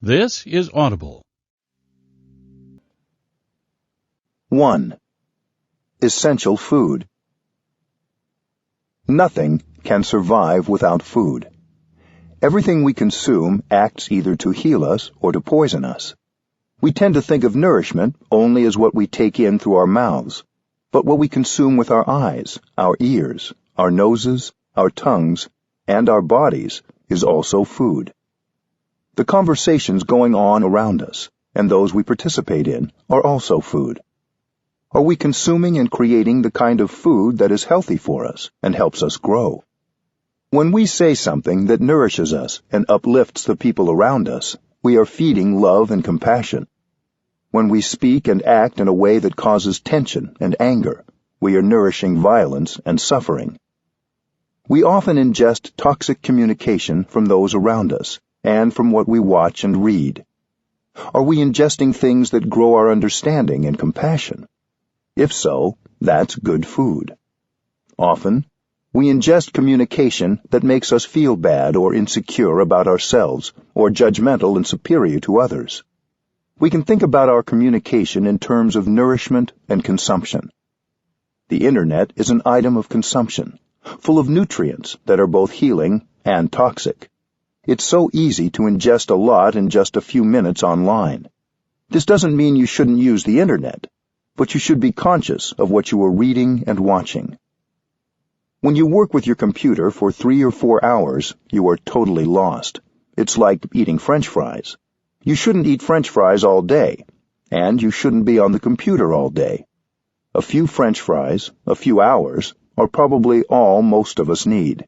This is Audible. 1. Essential food. Nothing can survive without food. Everything we consume acts either to heal us or to poison us. We tend to think of nourishment only as what we take in through our mouths, but what we consume with our eyes, our ears, our noses, our tongues, and our bodies is also food. The conversations going on around us, and those we participate in, are also food. Are we consuming and creating the kind of food that is healthy for us and helps us grow? When we say something that nourishes us and uplifts the people around us, we are feeding love and compassion. When we speak and act in a way that causes tension and anger, we are nourishing violence and suffering. We often ingest toxic communication from those around us and from what we watch and read. Are we ingesting things that grow our understanding and compassion? If so, that's good food. Often, we ingest communication that makes us feel bad or insecure about ourselves or judgmental and superior to others. We can think about our communication in terms of nourishment and consumption. The Internet is an item of consumption, full of nutrients that are both healing and toxic. It's so easy to ingest a lot in just a few minutes online. This doesn't mean you shouldn't use the Internet, but you should be conscious of what you are reading and watching. When you work with your computer for 3 or 4 hours, you are totally lost. It's like eating French fries. You shouldn't eat French fries all day, and you shouldn't be on the computer all day. A few French fries, a few hours, are probably all most of us need.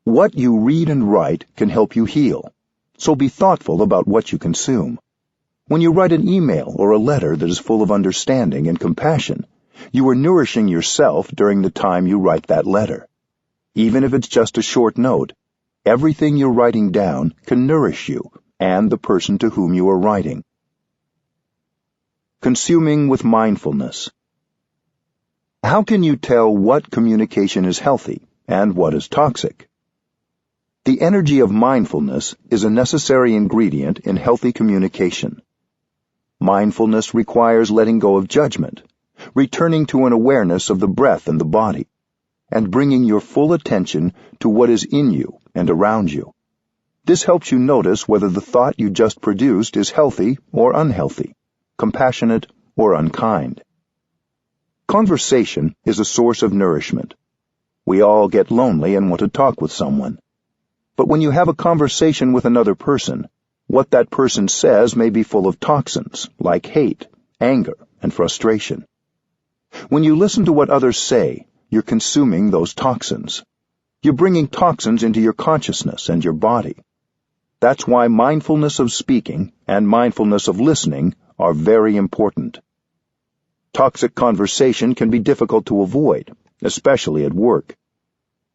What you read and write can help you heal, so be thoughtful about what you consume. When you write an email or a letter that is full of understanding and compassion, you are nourishing yourself during the time you write that letter. Even if it's just a short note, everything you're writing down can nourish you and the person to whom you are writing. Consuming with mindfulness. How can you tell what communication is healthy and what is toxic? The energy of mindfulness is a necessary ingredient in healthy communication. Mindfulness requires letting go of judgment, returning to an awareness of the breath and the body, and bringing your full attention to what is in you and around you. This helps you notice whether the thought you just produced is healthy or unhealthy, compassionate or unkind. Conversation is a source of nourishment. We all get lonely and want to talk with someone. But when you have a conversation with another person, what that person says may be full of toxins, like hate, anger, and frustration. When you listen to what others say, you're consuming those toxins. You're bringing toxins into your consciousness and your body. That's why mindfulness of speaking and mindfulness of listening are very important. Toxic conversation can be difficult to avoid, especially at work.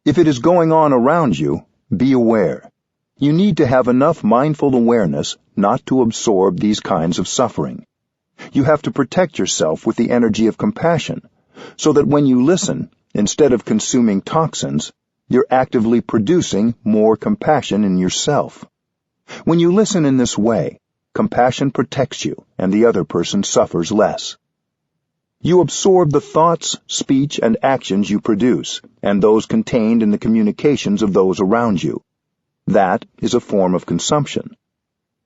If it is going on around you, be aware. You need to have enough mindful awareness not to absorb these kinds of suffering. You have to protect yourself with the energy of compassion, so that when you listen, instead of consuming toxins, you're actively producing more compassion in yourself. When you listen in this way, compassion protects you and the other person suffers less. You absorb the thoughts, speech, and actions you produce, and those contained in the communications of those around you. That is a form of consumption.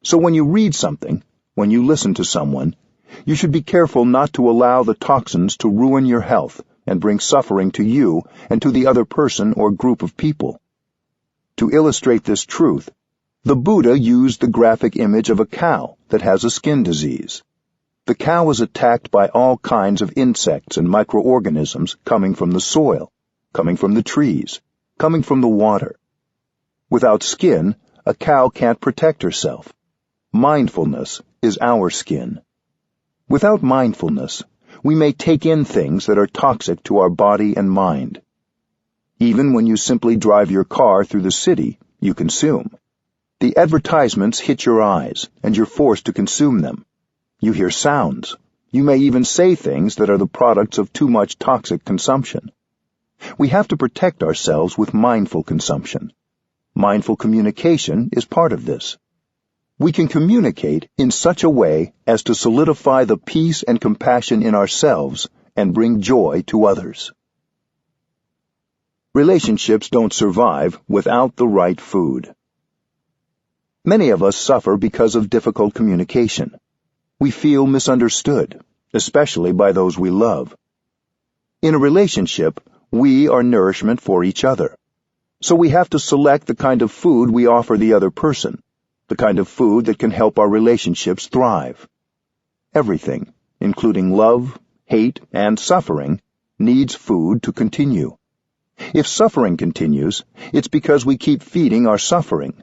So when you read something, when you listen to someone, you should be careful not to allow the toxins to ruin your health and bring suffering to you and to the other person or group of people. To illustrate this truth, the Buddha used the graphic image of a cow that has a skin disease. The cow is attacked by all kinds of insects and microorganisms coming from the soil, coming from the trees, coming from the water. Without skin, a cow can't protect herself. Mindfulness is our skin. Without mindfulness, we may take in things that are toxic to our body and mind. Even when you simply drive your car through the city, you consume. The advertisements hit your eyes, and you're forced to consume them. You hear sounds. You may even say things that are the products of too much toxic consumption. We have to protect ourselves with mindful consumption. Mindful communication is part of this. We can communicate in such a way as to solidify the peace and compassion in ourselves and bring joy to others. Relationships don't survive without the right food. Many of us suffer because of difficult communication. We feel misunderstood, especially by those we love. In a relationship, we are nourishment for each other. So we have to select the kind of food we offer the other person, the kind of food that can help our relationships thrive. Everything, including love, hate, and suffering, needs food to continue. If suffering continues, it's because we keep feeding our suffering.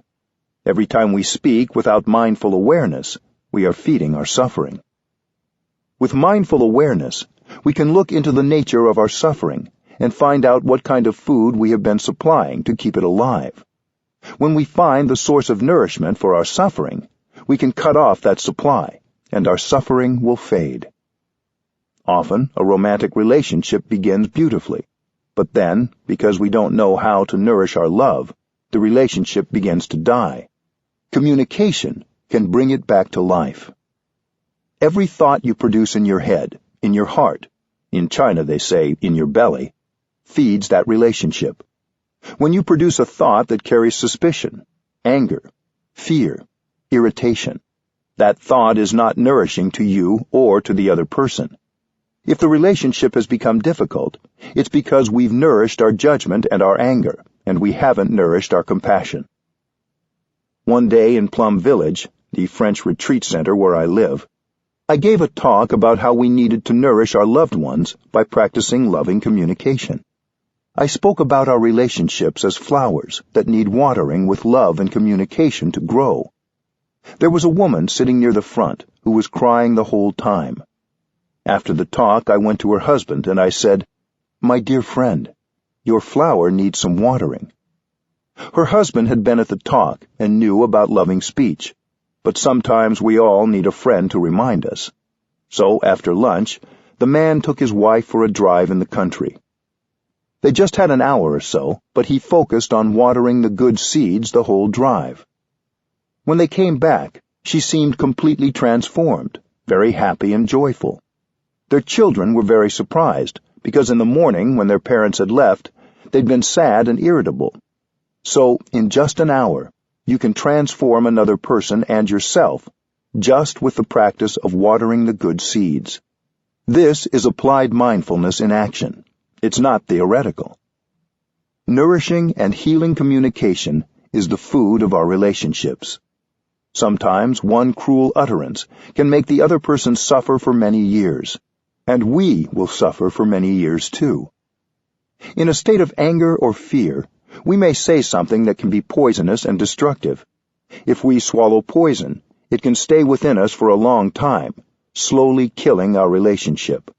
Every time we speak without mindful awareness, we are feeding our suffering. With mindful awareness, we can look into the nature of our suffering and find out what kind of food we have been supplying to keep it alive. When we find the source of nourishment for our suffering, we can cut off that supply, and our suffering will fade. Often, a romantic relationship begins beautifully, but then, because we don't know how to nourish our love, the relationship begins to die. Communication can bring it back to life. Every thought you produce in your head, in your heart, in China they say in your belly, feeds that relationship. When you produce a thought that carries suspicion, anger, fear, irritation, that thought is not nourishing to you or to the other person. If the relationship has become difficult, it's because we've nourished our judgment and our anger, and we haven't nourished our compassion. One day in Plum Village, the French retreat center where I live, I gave a talk about how we needed to nourish our loved ones by practicing loving communication. I spoke about our relationships as flowers that need watering with love and communication to grow. There was a woman sitting near the front who was crying the whole time. After the talk, I went to her husband and I said, "My dear friend, your flower needs some watering." Her husband had been at the talk and knew about loving speech, but sometimes we all need a friend to remind us. So, after lunch, the man took his wife for a drive in the country. They just had an hour or so, but he focused on watering the good seeds the whole drive. When they came back, she seemed completely transformed, very happy and joyful. Their children were very surprised, because in the morning, when their parents had left, they'd been sad and irritable. So, in just an hour, you can transform another person and yourself, just with the practice of watering the good seeds. This is applied mindfulness in action. It's not theoretical. Nourishing and healing communication is the food of our relationships. Sometimes one cruel utterance can make the other person suffer for many years, and we will suffer for many years too. In a state of anger or fear, we may say something that can be poisonous and destructive. If we swallow poison, it can stay within us for a long time, slowly killing our relationship.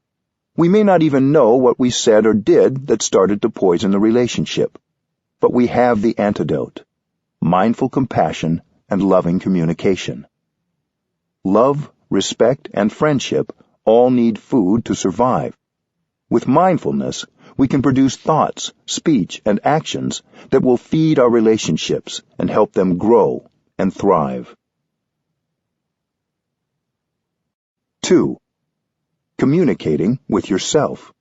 We may not even know what we said or did that started to poison the relationship, but we have the antidote: mindful compassion and loving communication. Love, respect, and friendship all need food to survive. With mindfulness, we can produce thoughts, speech, and actions that will feed our relationships and help them grow and thrive. 2. Communicating with yourself.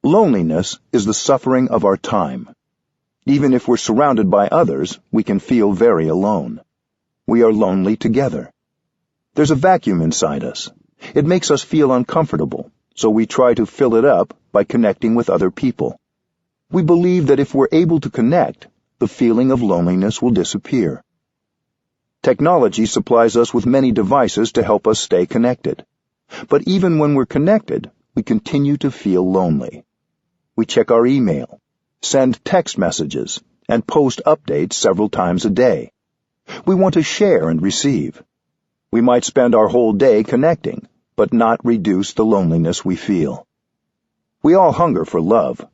Loneliness is the suffering of our time. Even if we're surrounded by others, we can feel very alone. We are lonely together. There's a vacuum inside us. It makes us feel uncomfortable, so we try to fill it up by connecting with other people. We believe that if we're able to connect, the feeling of loneliness will disappear. Technology supplies us with many devices to help us stay connected. But even when we're connected, we continue to feel lonely. We check our email, send text messages, and post updates several times a day. We want to share and receive. We might spend our whole day connecting, but not reduce the loneliness we feel. We all hunger for love,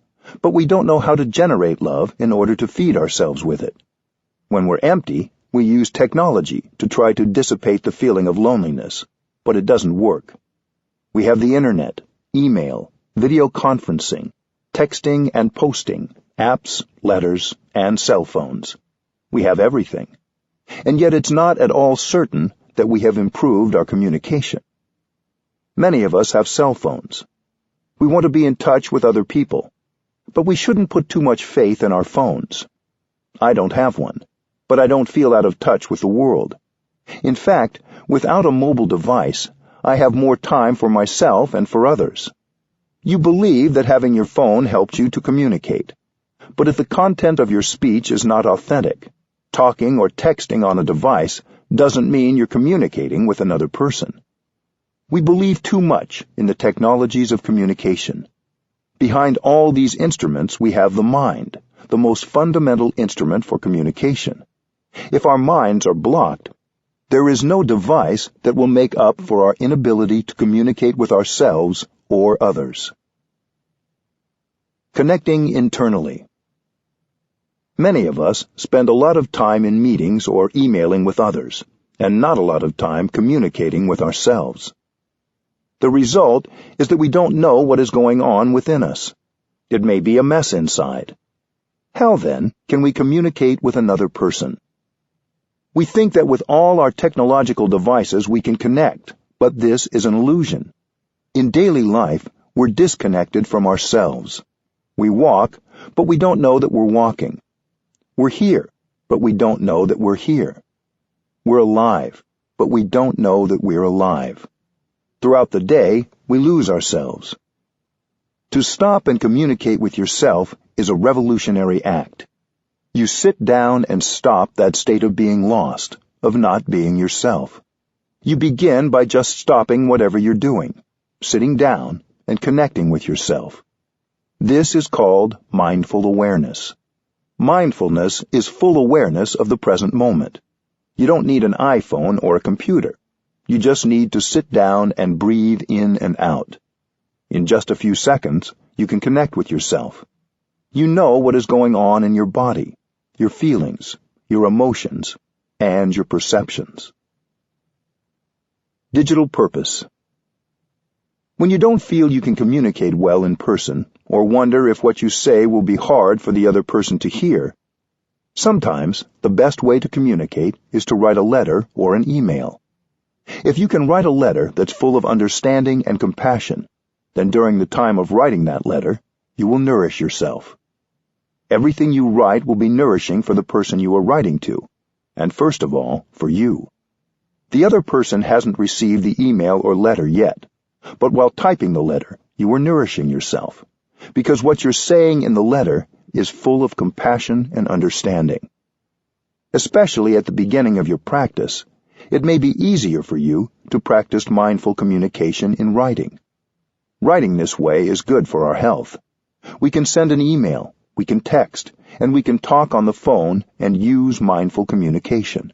but we don't know how to generate love in order to feed ourselves with it. When we're empty, we use technology to try to dissipate the feeling of loneliness, but it doesn't work. We have the internet, email, video conferencing, texting and posting, apps, letters, and cell phones. We have everything. And yet it's not at all certain that we have improved our communication. Many of us have cell phones. We want to be in touch with other people, but we shouldn't put too much faith in our phones. I don't have one, but I don't feel out of touch with the world. In fact, without a mobile device, I have more time for myself and for others. You believe that having your phone helps you to communicate, but if the content of your speech is not authentic, talking or texting on a device doesn't mean you're communicating with another person. We believe too much in the technologies of communication. Behind all these instruments we have the mind, the most fundamental instrument for communication. If our minds are blocked, there is no device that will make up for our inability to communicate with ourselves or others. Connecting internally. Many of us spend a lot of time in meetings or emailing with others, and not a lot of time communicating with ourselves. The result is that we don't know what is going on within us. It may be a mess inside. How, then, can we communicate with another person? We think that with all our technological devices we can connect, but this is an illusion. In daily life, we're disconnected from ourselves. We walk, but we don't know that we're walking. We're here, but we don't know that we're here. We're alive, but we don't know that we're alive. Throughout the day, we lose ourselves. To stop and communicate with yourself is a revolutionary act. You sit down and stop that state of being lost, of not being yourself. You begin by just stopping whatever you're doing, sitting down, and connecting with yourself. This is called mindful awareness. Mindfulness is full awareness of the present moment. You don't need an iPhone or a computer. You just need to sit down and breathe in and out. In just a few seconds, you can connect with yourself. You know what is going on in your body, your feelings, your emotions, and your perceptions. Digital purpose. When you don't feel you can communicate well in person, or wonder if what you say will be hard for the other person to hear, sometimes the best way to communicate is to write a letter or an email. If you can write a letter that's full of understanding and compassion, then during the time of writing that letter, you will nourish yourself. Everything you write will be nourishing for the person you are writing to, and first of all, for you. The other person hasn't received the email or letter yet, but while typing the letter, you are nourishing yourself, because what you're saying in the letter is full of compassion and understanding. Especially at the beginning of your practice, it may be easier for you to practice mindful communication in writing. Writing this way is good for our health. We can send an email, we can text, and we can talk on the phone and use mindful communication.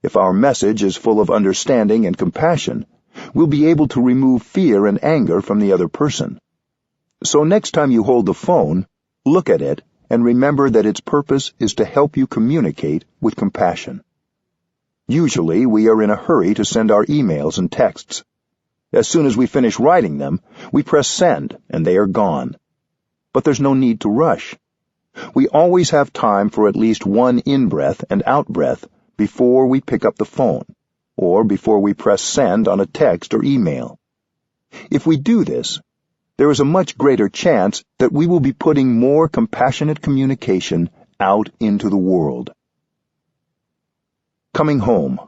If our message is full of understanding and compassion, we'll be able to remove fear and anger from the other person. So next time you hold the phone, look at it and remember that its purpose is to help you communicate with compassion. Usually we are in a hurry to send our emails and texts. As soon as we finish writing them, we press send and they are gone. But there's no need to rush. We always have time for at least one in-breath and out-breath before we pick up the phone, or before we press send on a text or email. If we do this, there is a much greater chance that we will be putting more compassionate communication out into the world. Coming home.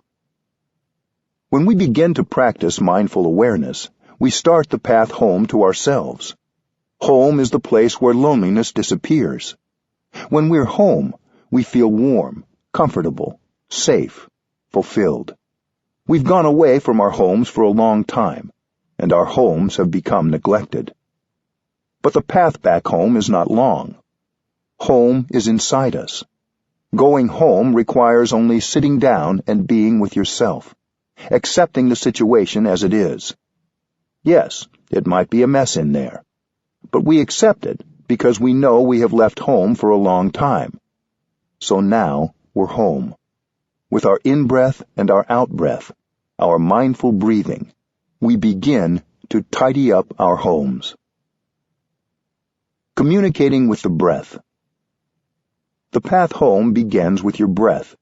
When we begin to practice mindful awareness, we start the path home to ourselves. Home is the place where loneliness disappears. When we're home, we feel warm, comfortable, safe, fulfilled. We've gone away from our homes for a long time, and our homes have become neglected. But the path back home is not long. Home is inside us. Going home requires only sitting down and being with yourself, accepting the situation as it is. Yes, it might be a mess in there, but we accept it because we know we have left home for a long time. So now we're home. With our in-breath and our out-breath, our mindful breathing, we begin to tidy up our homes. Communicating with the breath. The path home begins with your breath.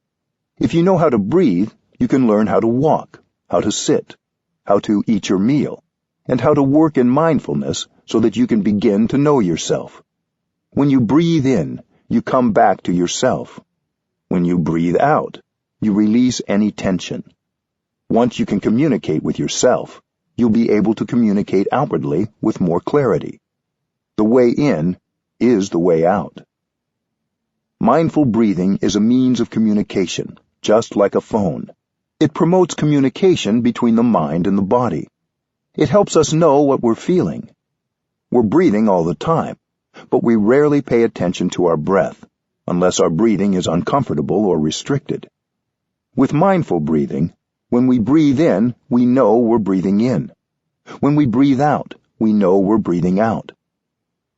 If you know how to breathe, you can learn how to walk, how to sit, how to eat your meal, and how to work in mindfulness so that you can begin to know yourself. When you breathe in, you come back to yourself. When you breathe out, you release any tension. Once you can communicate with yourself, you'll be able to communicate outwardly with more clarity. The way in is the way out. Mindful breathing is a means of communication, just like a phone. It promotes communication between the mind and the body. It helps us know what we're feeling. We're breathing all the time, but we rarely pay attention to our breath, unless our breathing is uncomfortable or restricted. With mindful breathing, when we breathe in, we know we're breathing in. When we breathe out, we know we're breathing out.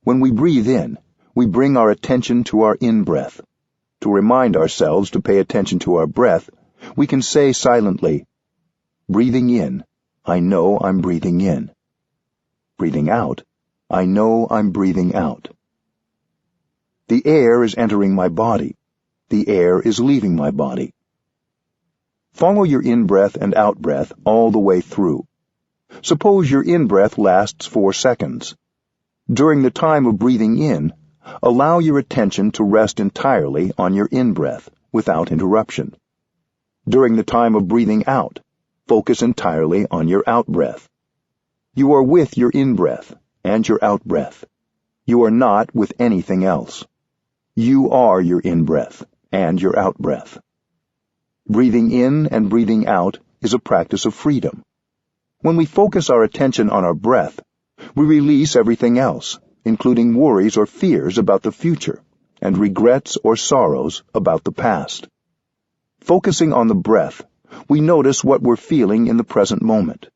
When we breathe in, we bring our attention to our in-breath. To remind ourselves to pay attention to our breath, we can say silently, breathing in, I know I'm breathing in. Breathing out, I know I'm breathing out. The air is entering my body. The air is leaving my body. Follow your in-breath and out-breath all the way through. Suppose your in-breath lasts 4 seconds. During the time of breathing in, allow your attention to rest entirely on your in-breath without interruption. During the time of breathing out, focus entirely on your out-breath. You are with your in-breath and your out-breath. You are not with anything else. You are your in-breath and your out-breath. Breathing in and breathing out is a practice of freedom. When we focus our attention on our breath, we release everything else, including worries or fears about the future, and regrets or sorrows about the past. Focusing on the breath, we notice what we're feeling in the present moment.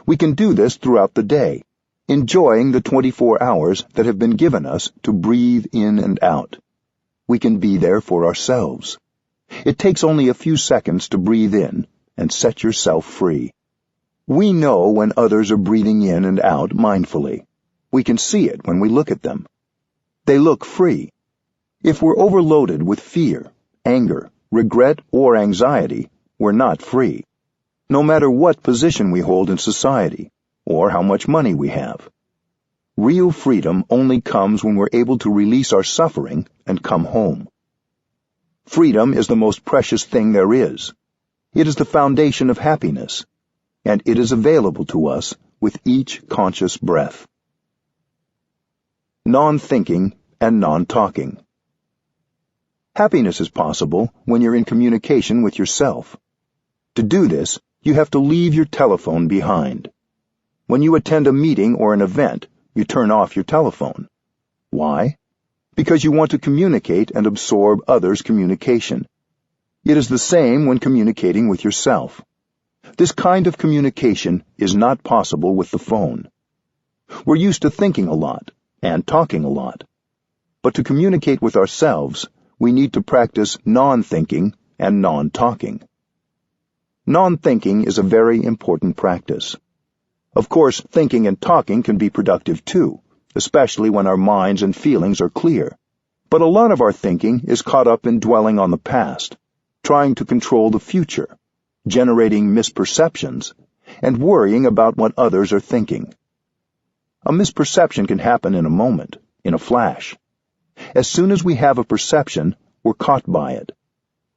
We can do this throughout the day, enjoying the 24 hours that have been given us to breathe in and out. We can be there for ourselves. It takes only a few seconds to breathe in and set yourself free. We know when others are breathing in and out mindfully. We can see it when we look at them. They look free. If we're overloaded with fear, anger, regret, or anxiety, we're not free, no matter what position we hold in society or how much money we have. Real freedom only comes when we're able to release our suffering and come home. Freedom is the most precious thing there is. It is the foundation of happiness, and it is available to us with each conscious breath. Non-thinking and non-talking. Happiness is possible when you're in communication with yourself. To do this, you have to leave your telephone behind. When you attend a meeting or an event, you turn off your telephone. Why? Because you want to communicate and absorb others' communication. It is the same when communicating with yourself. This kind of communication is not possible with the phone. We're used to thinking a lot and talking a lot. But to communicate with ourselves, we need to practice non-thinking and non-talking. Non-thinking is a very important practice. Of course, thinking and talking can be productive too, especially when our minds and feelings are clear. But a lot of our thinking is caught up in dwelling on the past, trying to control the future, generating misperceptions, and worrying about what others are thinking. A misperception can happen in a moment, in a flash. As soon as we have a perception, we're caught by it.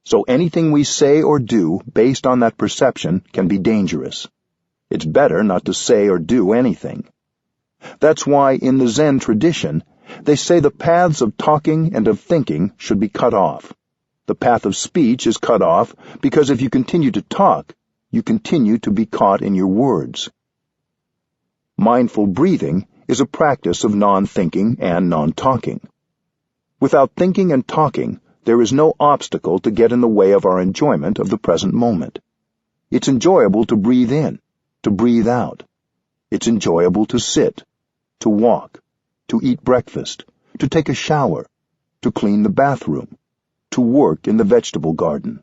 So anything we say or do based on that perception can be dangerous. It's better not to say or do anything. That's why in the Zen tradition, they say the paths of talking and of thinking should be cut off. The path of speech is cut off because if you continue to talk, you continue to be caught in your words. Mindful breathing is a practice of non-thinking and non-talking. Without thinking and talking, there is no obstacle to get in the way of our enjoyment of the present moment. It's enjoyable to breathe in, to breathe out. It's enjoyable to sit, to walk, to eat breakfast, to take a shower, to clean the bathroom, to work in the vegetable garden.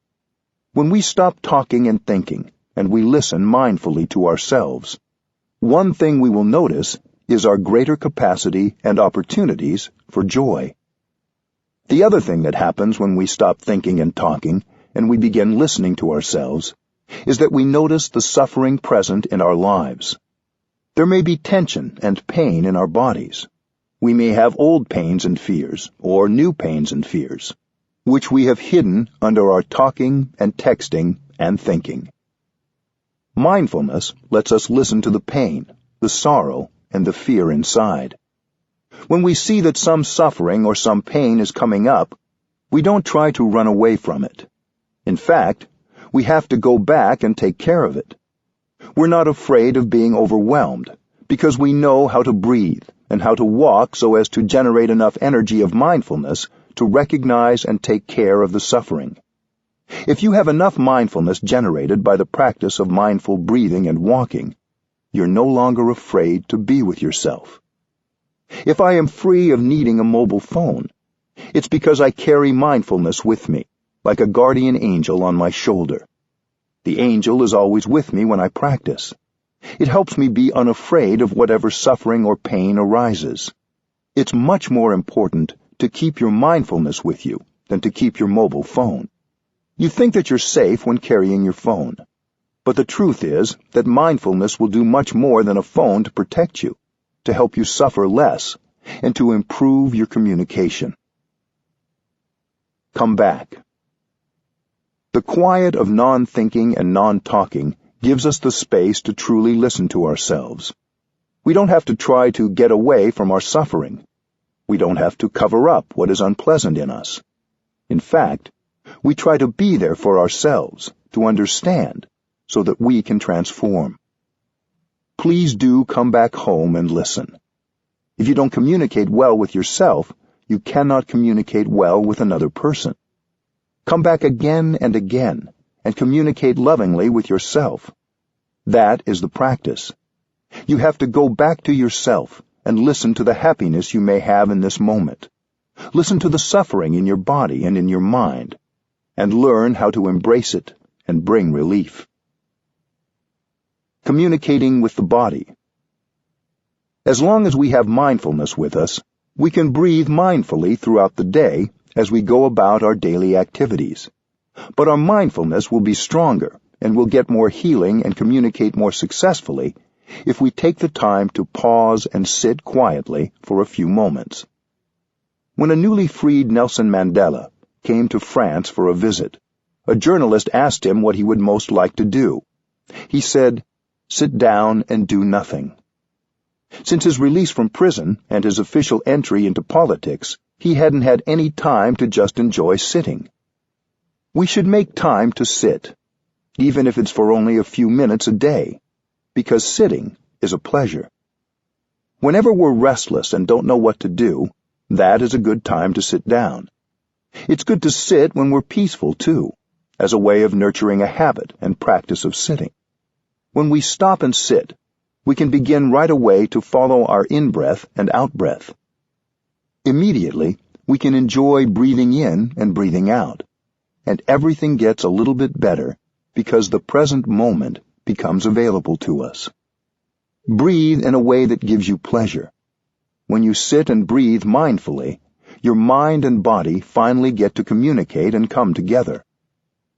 When we stop talking and thinking, and we listen mindfully to ourselves, one thing we will notice is our greater capacity and opportunities for joy. The other thing that happens when we stop thinking and talking and we begin listening to ourselves, is that we notice the suffering present in our lives. There may be tension and pain in our bodies. We may have old pains and fears, or new pains and fears, which we have hidden under our talking and texting and thinking. Mindfulness lets us listen to the pain, the sorrow, and the fear inside. When we see that some suffering or some pain is coming up, we don't try to run away from it. In fact, we have to go back and take care of it. We're not afraid of being overwhelmed, because we know how to breathe and how to walk so as to generate enough energy of mindfulness to recognize and take care of the suffering. If you have enough mindfulness generated by the practice of mindful breathing and walking, you're no longer afraid to be with yourself. If I am free of needing a mobile phone, it's because I carry mindfulness with me, like a guardian angel on my shoulder. The angel is always with me when I practice. It helps me be unafraid of whatever suffering or pain arises. It's much more important to keep your mindfulness with you than to keep your mobile phone. You think that you're safe when carrying your phone, but the truth is that mindfulness will do much more than a phone to protect you, to help you suffer less, and to improve your communication. Come back. The quiet of non-thinking and non-talking gives us the space to truly listen to ourselves. We don't have to try to get away from our suffering. We don't have to cover up what is unpleasant in us. In fact, we try to be there for ourselves, to understand, so that we can transform. Please do come back home and listen. If you don't communicate well with yourself, you cannot communicate well with another person. Come back again and again, and communicate lovingly with yourself. That is the practice. You have to go back to yourself and listen to the happiness you may have in this moment. Listen to the suffering in your body and in your mind, and learn how to embrace it and bring relief. Communicating with the body. As long as we have mindfulness with us, we can breathe mindfully throughout the day as we go about our daily activities. But our mindfulness will be stronger and will get more healing and communicate more successfully if we take the time to pause and sit quietly for a few moments. When a newly freed Nelson Mandela came to France for a visit, a journalist asked him what he would most like to do. He said, "Sit down and do nothing." Since his release from prison and his official entry into politics, he hadn't had any time to just enjoy sitting. We should make time to sit, even if it's for only a few minutes a day, because sitting is a pleasure. Whenever we're restless and don't know what to do, that is a good time to sit down. It's good to sit when we're peaceful, too, as a way of nurturing a habit and practice of sitting. When we stop and sit, we can begin right away to follow our in-breath and out-breath. Immediately, we can enjoy breathing in and breathing out, and everything gets a little bit better because the present moment becomes available to us. Breathe in a way that gives you pleasure. When you sit and breathe mindfully, your mind and body finally get to communicate and come together.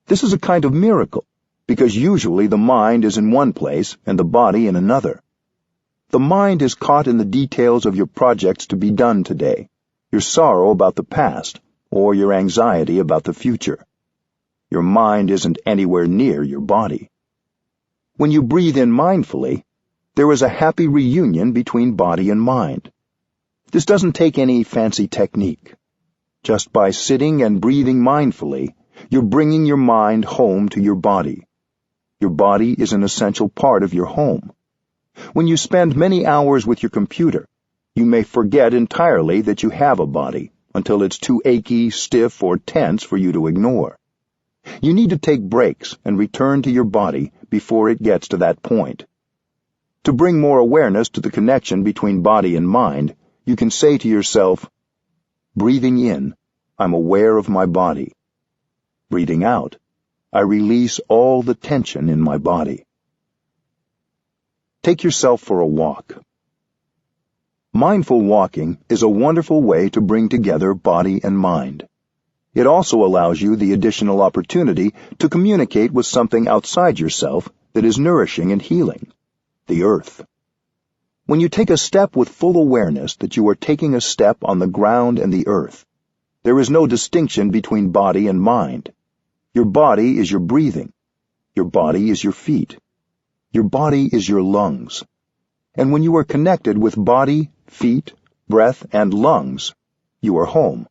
This is a kind of miracle, because usually the mind is in one place and the body in another. The mind is caught in the details of your projects to be done today, your sorrow about the past, or your anxiety about the future. Your mind isn't anywhere near your body. When you breathe in mindfully, there is a happy reunion between body and mind. This doesn't take any fancy technique. Just by sitting and breathing mindfully, you're bringing your mind home to your body. Your body is an essential part of your home. When you spend many hours with your computer, you may forget entirely that you have a body until it's too achy, stiff, or tense for you to ignore. You need to take breaks and return to your body before it gets to that point. To bring more awareness to the connection between body and mind, you can say to yourself, breathing in, I'm aware of my body. Breathing out, I release all the tension in my body. Take yourself for a walk. Mindful walking is a wonderful way to bring together body and mind. It also allows you the additional opportunity to communicate with something outside yourself that is nourishing and healing, the earth. When you take a step with full awareness that you are taking a step on the ground and the earth, there is no distinction between body and mind. Your body is your breathing. Your body is your feet. Your body is your lungs. And when you are connected with body, feet, breath, and lungs, you are home.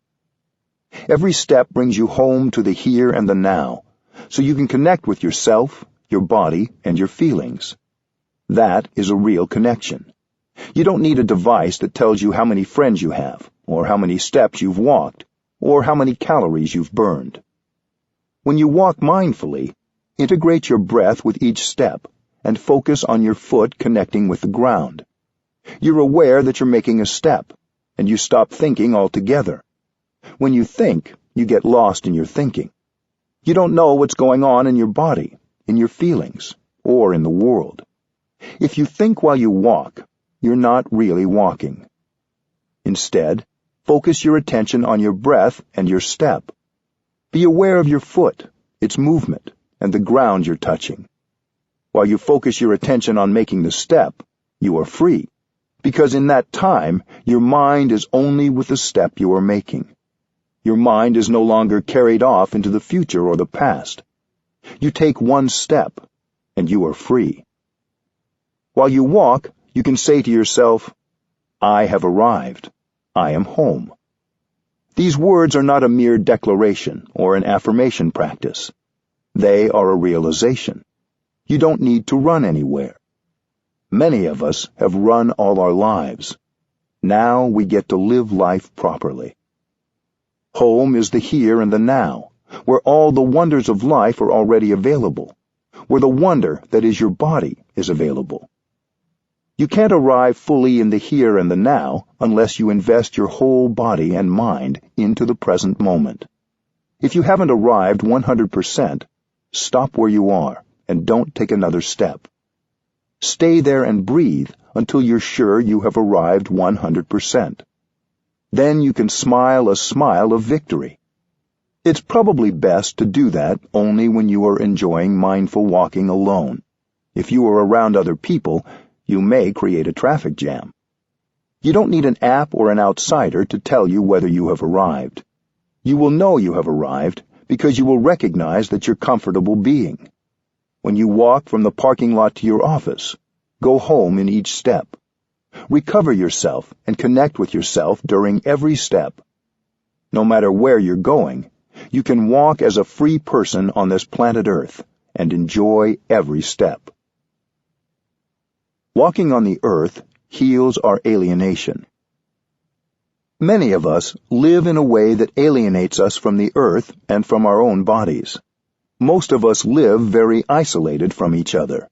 Every step brings you home to the here and the now, so you can connect with yourself, your body, and your feelings. That is a real connection. You don't need a device that tells you how many friends you have, or how many steps you've walked, or how many calories you've burned. When you walk mindfully, integrate your breath with each step, and focus on your foot connecting with the ground. You're aware that you're making a step, and you stop thinking altogether. When you think, you get lost in your thinking. You don't know what's going on in your body, in your feelings, or in the world. If you think while you walk, you're not really walking. Instead, focus your attention on your breath and your step. Be aware of your foot, its movement, and the ground you're touching. While you focus your attention on making the step, you are free, because in that time, your mind is only with the step you are making. Your mind is no longer carried off into the future or the past. You take one step, and you are free. While you walk, you can say to yourself, I have arrived. I am home. These words are not a mere declaration or an affirmation practice. They are a realization. You don't need to run anywhere. Many of us have run all our lives. Now we get to live life properly. Home is the here and the now, where all the wonders of life are already available, where the wonder that is your body is available. You can't arrive fully in the here and the now unless you invest your whole body and mind into the present moment. If you haven't arrived 100%, stop where you are and don't take another step. Stay there and breathe until you're sure you have arrived 100%. Then you can smile a smile of victory. It's probably best to do that only when you are enjoying mindful walking alone. If you are around other people, you may create a traffic jam. You don't need an app or an outsider to tell you whether you have arrived. You will know you have arrived because you will recognize that you're comfortable being. When you walk from the parking lot to your office, go home in each step. Recover yourself and connect with yourself during every step. No matter where you're going, you can walk as a free person on this planet Earth and enjoy every step. Walking on the earth heals our alienation. Many of us live in a way that alienates us from the earth and from our own bodies. Most of us live very isolated from each other.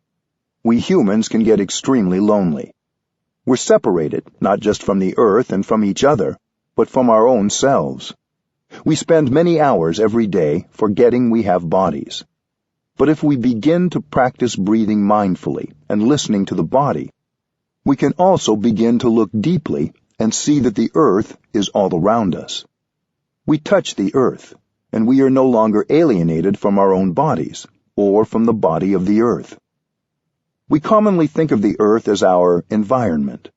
We humans can get extremely lonely. We're separated not just from the earth and from each other, but from our own selves. We spend many hours every day forgetting we have bodies. But if we begin to practice breathing mindfully and listening to the body, we can also begin to look deeply and see that the earth is all around us. We touch the earth, and we are no longer alienated from our own bodies or from the body of the earth. We commonly think of the earth as our environment,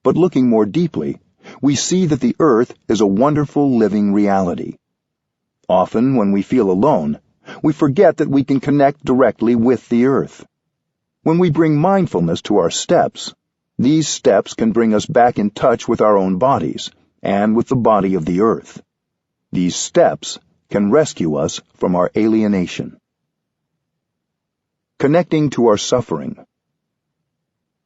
but looking more deeply, we see that the earth is a wonderful living reality. Often, when we feel alone, we forget that we can connect directly with the earth. When we bring mindfulness to our steps, these steps can bring us back in touch with our own bodies and with the body of the earth. These steps can rescue us from our alienation. Connecting to our suffering.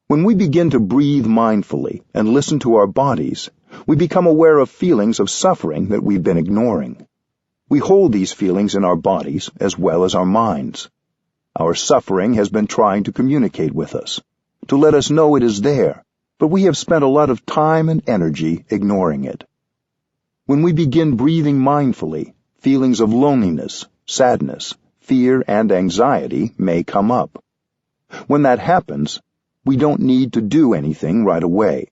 When we begin to breathe mindfully and listen to our bodies, we become aware of feelings of suffering that we've been ignoring. We hold these feelings in our bodies as well as our minds. Our suffering has been trying to communicate with us, to let us know it is there, but we have spent a lot of time and energy ignoring it. When we begin breathing mindfully, feelings of loneliness, sadness, fear, and anxiety may come up. When that happens, we don't need to do anything right away.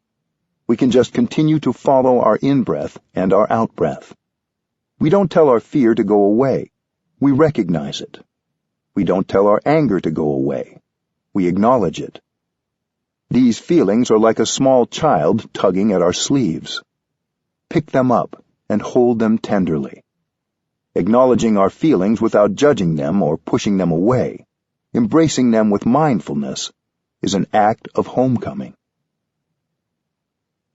We can just continue to follow our in-breath and our out-breath. We don't tell our fear to go away. We recognize it. We don't tell our anger to go away. We acknowledge it. These feelings are like a small child tugging at our sleeves. Pick them up and hold them tenderly. Acknowledging our feelings without judging them or pushing them away, embracing them with mindfulness, is an act of homecoming.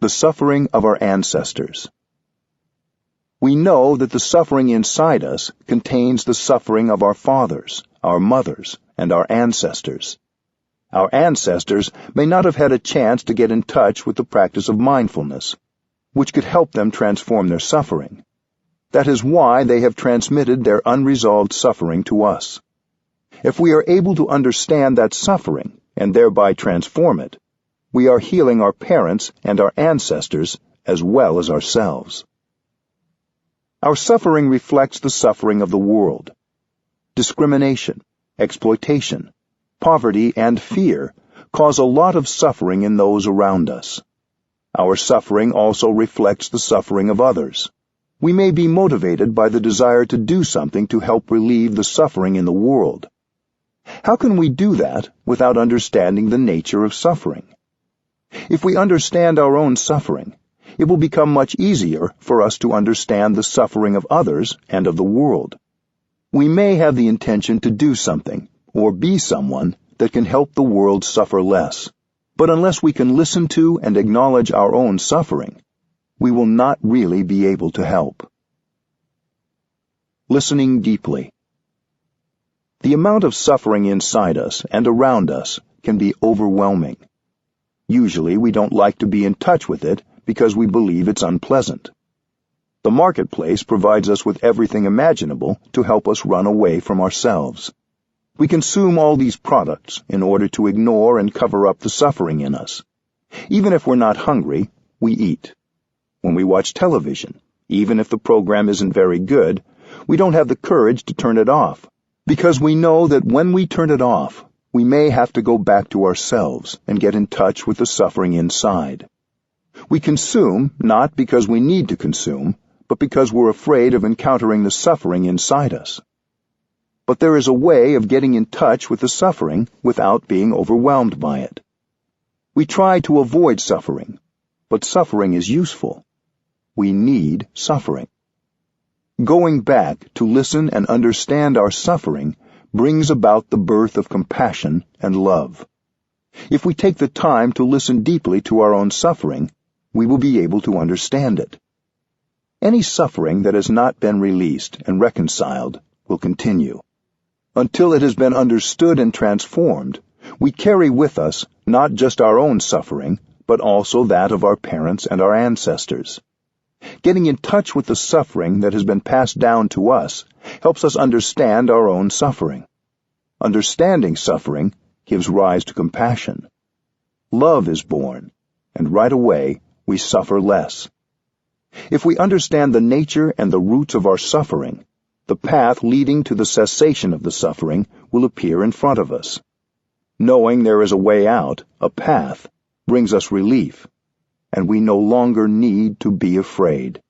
The suffering of our ancestors. We know that the suffering inside us contains the suffering of our fathers, our mothers, and our ancestors. Our ancestors may not have had a chance to get in touch with the practice of mindfulness, which could help them transform their suffering. That is why they have transmitted their unresolved suffering to us. If we are able to understand that suffering and thereby transform it, we are healing our parents and our ancestors as well as ourselves. Our suffering reflects the suffering of the world. Discrimination, exploitation, poverty, and fear cause a lot of suffering in those around us. Our suffering also reflects the suffering of others. We may be motivated by the desire to do something to help relieve the suffering in the world. How can we do that without understanding the nature of suffering? If we understand our own suffering, it will become much easier for us to understand the suffering of others and of the world. We may have the intention to do something or be someone that can help the world suffer less, but unless we can listen to and acknowledge our own suffering, we will not really be able to help. Listening deeply. The amount of suffering inside us and around us can be overwhelming. Usually we don't like to be in touch with it because we believe it's unpleasant. The marketplace provides us with everything imaginable to help us run away from ourselves. We consume all these products in order to ignore and cover up the suffering in us. Even if we're not hungry, we eat. When we watch television, even if the program isn't very good, we don't have the courage to turn it off, because we know that when we turn it off, we may have to go back to ourselves and get in touch with the suffering inside. We consume not because we need to consume, but because we're afraid of encountering the suffering inside us. But there is a way of getting in touch with the suffering without being overwhelmed by it. We try to avoid suffering, but suffering is useful. We need suffering. Going back to listen and understand our suffering brings about the birth of compassion and love. If we take the time to listen deeply to our own suffering, we will be able to understand it. Any suffering that has not been released and reconciled will continue. Until it has been understood and transformed, we carry with us not just our own suffering, but also that of our parents and our ancestors. Getting in touch with the suffering that has been passed down to us helps us understand our own suffering. Understanding suffering gives rise to compassion. Love is born, and right away we suffer less. If we understand the nature and the roots of our suffering, the path leading to the cessation of the suffering will appear in front of us. Knowing there is a way out, a path, brings us relief, and we no longer need to be afraid.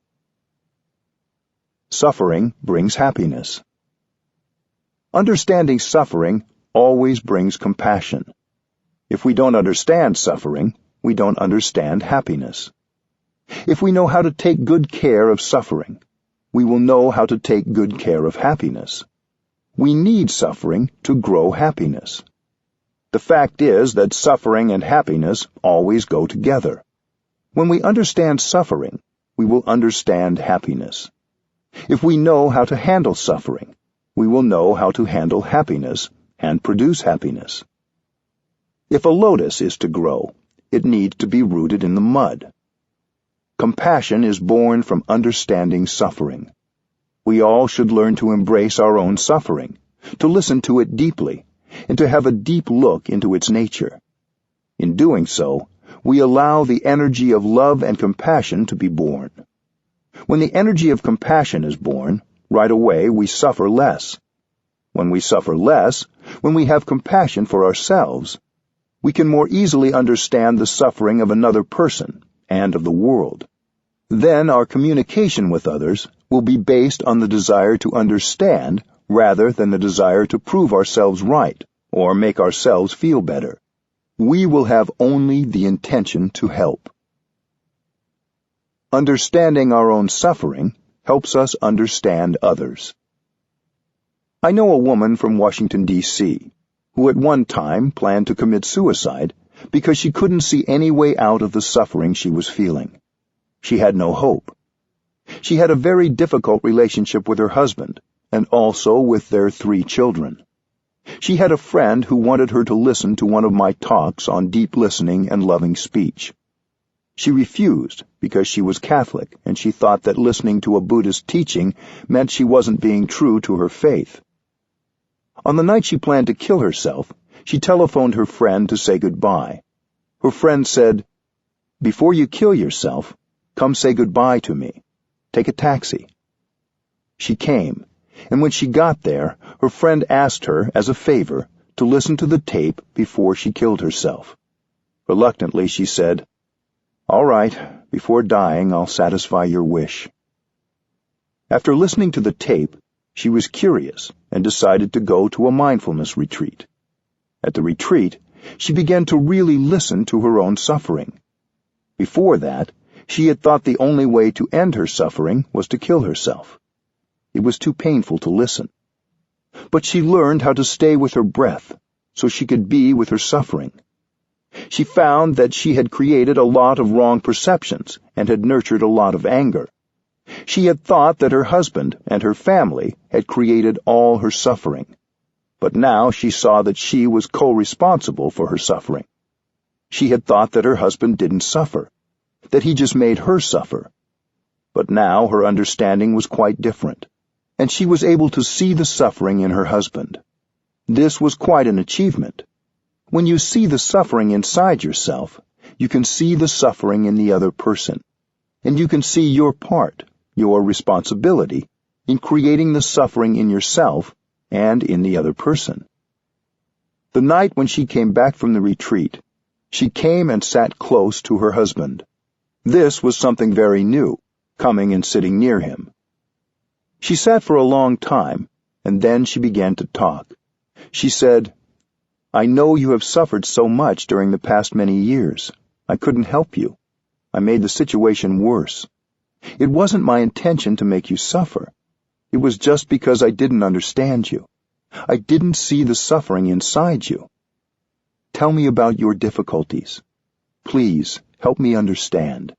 Suffering brings happiness. Understanding suffering always brings compassion. If we don't understand suffering, we don't understand happiness. If we know how to take good care of suffering, we will know how to take good care of happiness. We need suffering to grow happiness. The fact is that suffering and happiness always go together. When we understand suffering, we will understand happiness. If we know how to handle suffering, we will know how to handle happiness and produce happiness. If a lotus is to grow, it needs to be rooted in the mud. Compassion is born from understanding suffering. We all should learn to embrace our own suffering, to listen to it deeply, and to have a deep look into its nature. In doing so, we allow the energy of love and compassion to be born. When the energy of compassion is born, right away we suffer less. When we suffer less, when we have compassion for ourselves, we can more easily understand the suffering of another person and of the world. Then our communication with others will be based on the desire to understand rather than the desire to prove ourselves right or make ourselves feel better. We will have only the intention to help. Understanding our own suffering helps us understand others. I know a woman from Washington, D.C., who at one time planned to commit suicide because she couldn't see any way out of the suffering she was feeling. She had no hope. She had a very difficult relationship with her husband and also with their 3 children. She had a friend who wanted her to listen to one of my talks on deep listening and loving speech. She refused because she was Catholic and she thought that listening to a Buddhist teaching meant she wasn't being true to her faith. On the night she planned to kill herself, she telephoned her friend to say goodbye. Her friend said, "Before you kill yourself, come say goodbye to me. Take a taxi." She came, and when she got there, her friend asked her, as a favor, to listen to the tape before she killed herself. Reluctantly, she said, "All right, before dying, I'll satisfy your wish." After listening to the tape, she was curious and decided to go to a mindfulness retreat. At the retreat, she began to really listen to her own suffering. Before that, she had thought the only way to end her suffering was to kill herself. It was too painful to listen. But she learned how to stay with her breath so she could be with her suffering. She found that she had created a lot of wrong perceptions and had nurtured a lot of anger. She had thought that her husband and her family had created all her suffering. But now she saw that she was co-responsible for her suffering. She had thought that her husband didn't suffer, that he just made her suffer. But now her understanding was quite different, and she was able to see the suffering in her husband. This was quite an achievement. When you see the suffering inside yourself, you can see the suffering in the other person, and you can see your part, your responsibility, in creating the suffering in yourself and in the other person. The night when she came back from the retreat, she came and sat close to her husband. This was something very new, coming and sitting near him. She sat for a long time, and then she began to talk. She said, "I know you have suffered so much during the past many years. I couldn't help you. I made the situation worse. It wasn't my intention to make you suffer. It was just because I didn't understand you. I didn't see the suffering inside you. Tell me about your difficulties. Please, help me understand."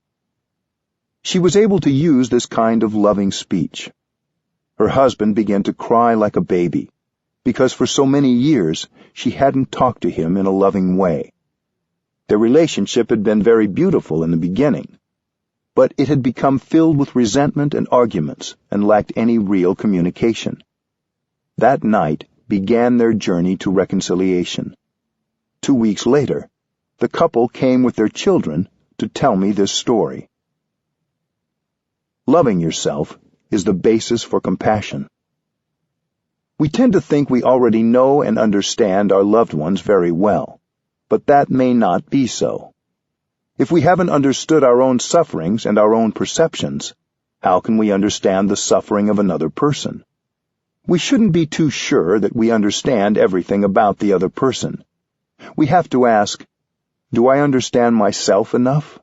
She was able to use this kind of loving speech. Her husband began to cry like a baby, because for so many years she hadn't talked to him in a loving way. Their relationship had been very beautiful in the beginning, but it had become filled with resentment and arguments and lacked any real communication. That night began their journey to reconciliation. 2 weeks later, the couple came with their children to tell me this story. Loving yourself is the basis for compassion. We tend to think we already know and understand our loved ones very well, but that may not be so. If we haven't understood our own sufferings and our own perceptions, how can we understand the suffering of another person? We shouldn't be too sure that we understand everything about the other person. We have to ask, do I understand myself enough?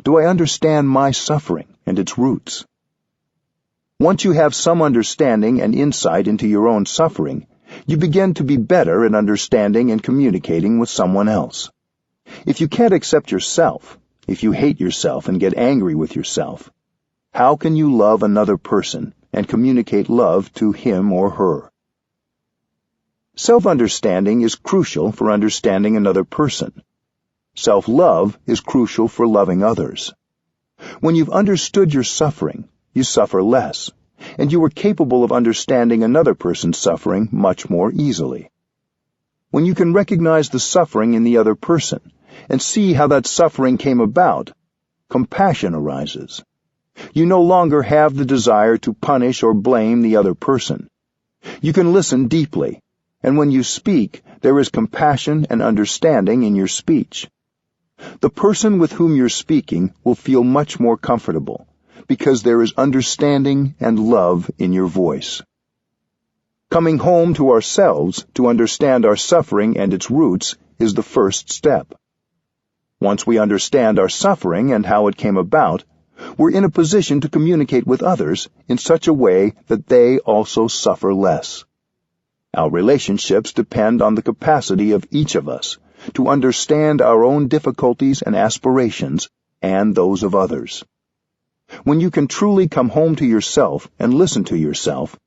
Do I understand my suffering and its roots? Once you have some understanding and insight into your own suffering, you begin to be better at understanding and communicating with someone else. If you can't accept yourself, if you hate yourself and get angry with yourself, how can you love another person and communicate love to him or her? Self-understanding is crucial for understanding another person. Self-love is crucial for loving others. When you've understood your suffering, you suffer less, and you are capable of understanding another person's suffering much more easily. When you can recognize the suffering in the other person and see how that suffering came about, compassion arises. You no longer have the desire to punish or blame the other person. You can listen deeply, and when you speak, there is compassion and understanding in your speech. The person with whom you're speaking will feel much more comfortable, because there is understanding and love in your voice. Coming home to ourselves to understand our suffering and its roots is the first step. Once we understand our suffering and how it came about, we're in a position to communicate with others in such a way that they also suffer less. Our relationships depend on the capacity of each of us to understand our own difficulties and aspirations and those of others. When you can truly come home to yourself and listen to yourself,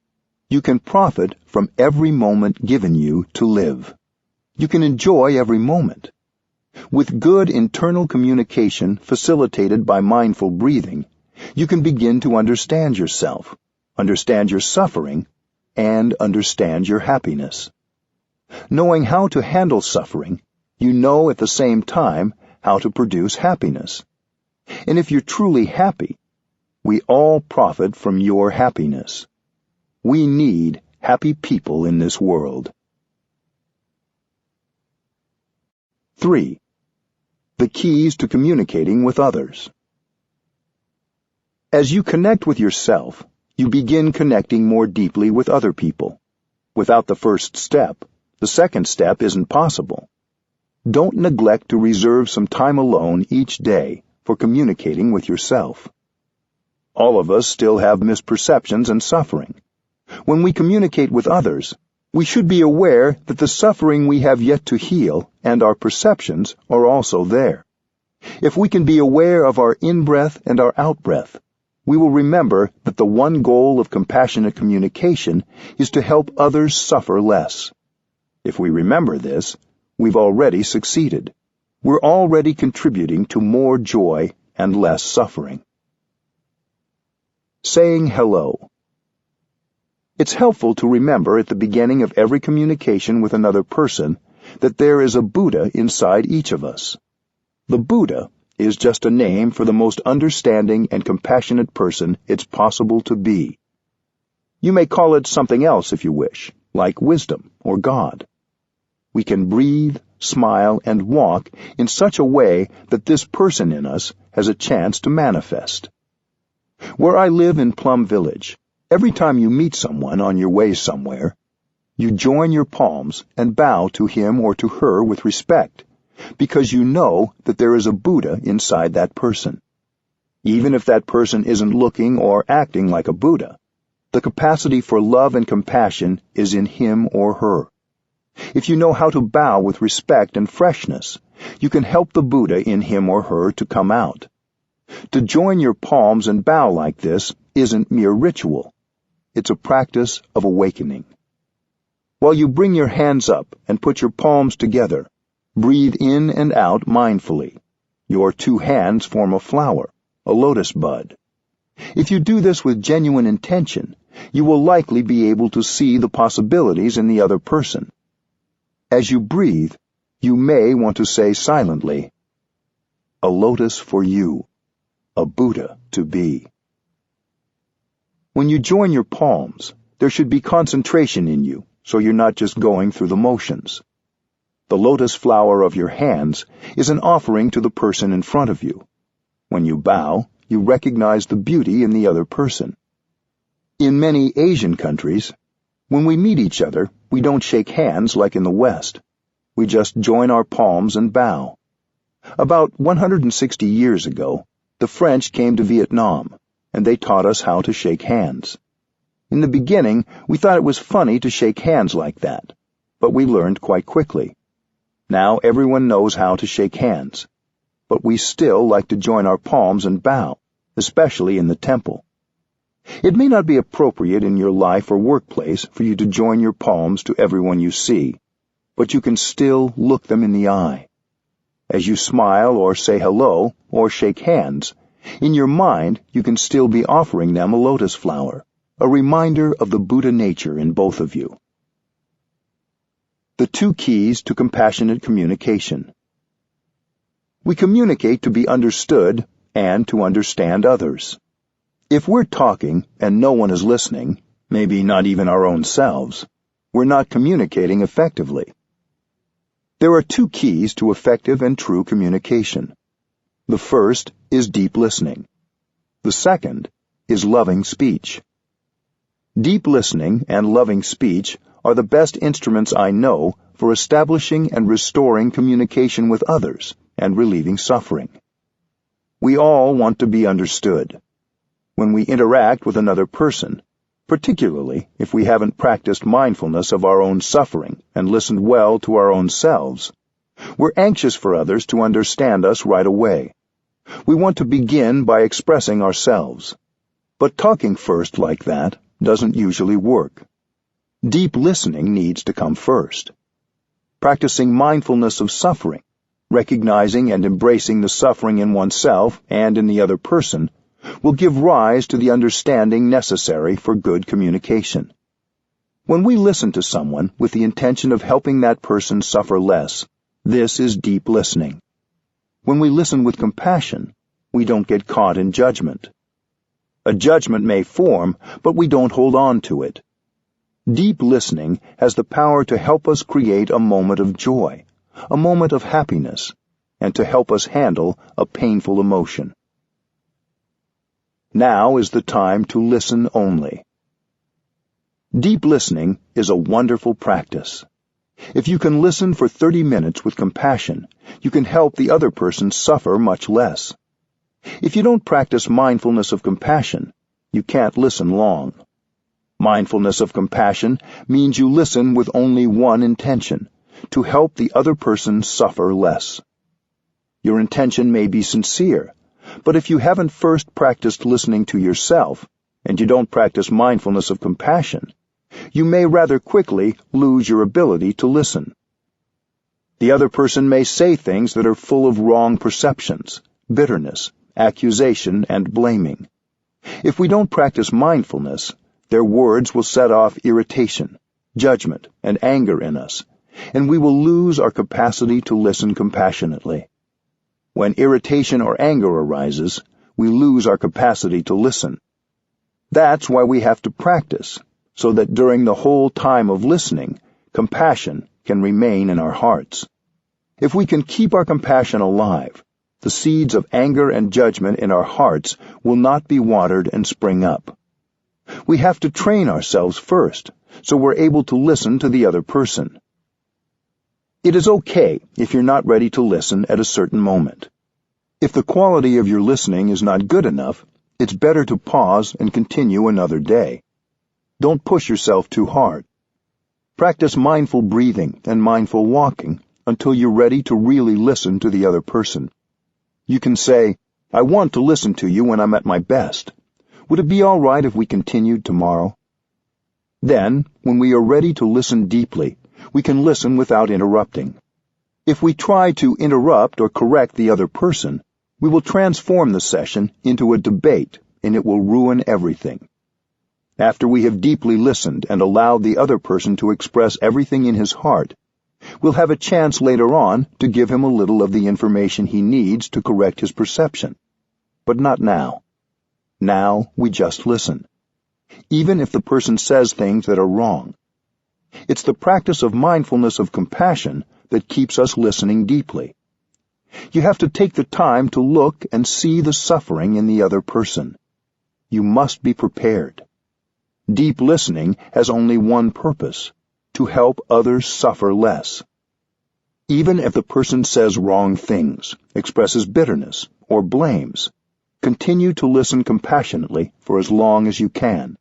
you can profit from every moment given you to live. You can enjoy every moment. With good internal communication facilitated by mindful breathing, you can begin to understand yourself, understand your suffering, and understand your happiness. Knowing how to handle suffering, you know at the same time how to produce happiness. And if you're truly happy, we all profit from your happiness. We need happy people in this world. 3. The keys to communicating with others. As you connect with yourself, you begin connecting more deeply with other people. Without the first step, the second step isn't possible. Don't neglect to reserve some time alone each day for communicating with yourself. All of us still have misperceptions and suffering. When we communicate with others, we should be aware that the suffering we have yet to heal and our perceptions are also there. If we can be aware of our in-breath and our out-breath, we will remember that the one goal of compassionate communication is to help others suffer less. If we remember this, we've already succeeded. We're already contributing to more joy and less suffering. Saying hello. It's helpful to remember at the beginning of every communication with another person that there is a Buddha inside each of us. The Buddha is just a name for the most understanding and compassionate person it's possible to be. You may call it something else if you wish, like wisdom or God. We can breathe, smile, and walk in such a way that this person in us has a chance to manifest. Where I live in Plum Village, every time you meet someone on your way somewhere, you join your palms and bow to him or to her with respect, because you know that there is a Buddha inside that person. Even if that person isn't looking or acting like a Buddha, the capacity for love and compassion is in him or her. If you know how to bow with respect and freshness, you can help the Buddha in him or her to come out. To join your palms and bow like this isn't mere ritual. It's a practice of awakening. While you bring your hands up and put your palms together, breathe in and out mindfully. Your two hands form a flower, a lotus bud. If you do this with genuine intention, you will likely be able to see the possibilities in the other person. As you breathe, you may want to say silently, "A lotus for you, a Buddha to be." When you join your palms, there should be concentration in you, so you're not just going through the motions. The lotus flower of your hands is an offering to the person in front of you. When you bow, you recognize the beauty in the other person. In many Asian countries, when we meet each other, we don't shake hands like in the West. We just join our palms and bow. About 160 years ago, the French came to Vietnam, and they taught us how to shake hands. In the beginning, we thought it was funny to shake hands like that, but we learned quite quickly. Now everyone knows how to shake hands, but we still like to join our palms and bow, especially in the temple. It may not be appropriate in your life or workplace for you to join your palms to everyone you see, but you can still look them in the eye. As you smile or say hello or shake hands, in your mind you can still be offering them a lotus flower, a reminder of the Buddha nature in both of you. The 2 keys to compassionate communication. We communicate to be understood and to understand others. If we're talking and no one is listening, maybe not even our own selves, we're not communicating effectively. There are 2 keys to effective and true communication. The first is deep listening. The second is loving speech. Deep listening and loving speech are the best instruments I know for establishing and restoring communication with others and relieving suffering. We all want to be understood. When we interact with another person, particularly if we haven't practiced mindfulness of our own suffering and listened well to our own selves, we're anxious for others to understand us right away. We want to begin by expressing ourselves. But talking first like that doesn't usually work. Deep listening needs to come first. Practicing mindfulness of suffering, recognizing and embracing the suffering in oneself and in the other person, will give rise to the understanding necessary for good communication. When we listen to someone with the intention of helping that person suffer less, this is deep listening. When we listen with compassion, we don't get caught in judgment. A judgment may form, but we don't hold on to it. Deep listening has the power to help us create a moment of joy, a moment of happiness, and to help us handle a painful emotion. Now is the time to listen only. Deep listening is a wonderful practice. If you can listen for 30 minutes with compassion, you can help the other person suffer much less. If you don't practice mindfulness of compassion, you can't listen long. Mindfulness of compassion means you listen with only one intention, to help the other person suffer less. Your intention may be sincere, but if you haven't first practiced listening to yourself, and you don't practice mindfulness of compassion, you may rather quickly lose your ability to listen. The other person may say things that are full of wrong perceptions, bitterness, accusation, and blaming. If we don't practice mindfulness, their words will set off irritation, judgment, and anger in us, and we will lose our capacity to listen compassionately. When irritation or anger arises, we lose our capacity to listen. That's why we have to practice, so that during the whole time of listening, compassion can remain in our hearts. If we can keep our compassion alive, the seeds of anger and judgment in our hearts will not be watered and spring up. We have to train ourselves first, so we're able to listen to the other person. It is okay if you're not ready to listen at a certain moment. If the quality of your listening is not good enough, it's better to pause and continue another day. Don't push yourself too hard. Practice mindful breathing and mindful walking until you're ready to really listen to the other person. You can say, "I want to listen to you when I'm at my best. Would it be all right if we continued tomorrow?" Then, when we are ready to listen deeply, we can listen without interrupting. If we try to interrupt or correct the other person, we will transform the session into a debate, and it will ruin everything. After we have deeply listened and allowed the other person to express everything in his heart, we'll have a chance later on to give him a little of the information he needs to correct his perception. But not now. Now we just listen, even if the person says things that are wrong. It's the practice of mindfulness of compassion that keeps us listening deeply. You have to take the time to look and see the suffering in the other person. You must be prepared. Deep listening has only one purpose: to help others suffer less. Even if the person says wrong things, expresses bitterness, or blames, continue to listen compassionately for as long as you can.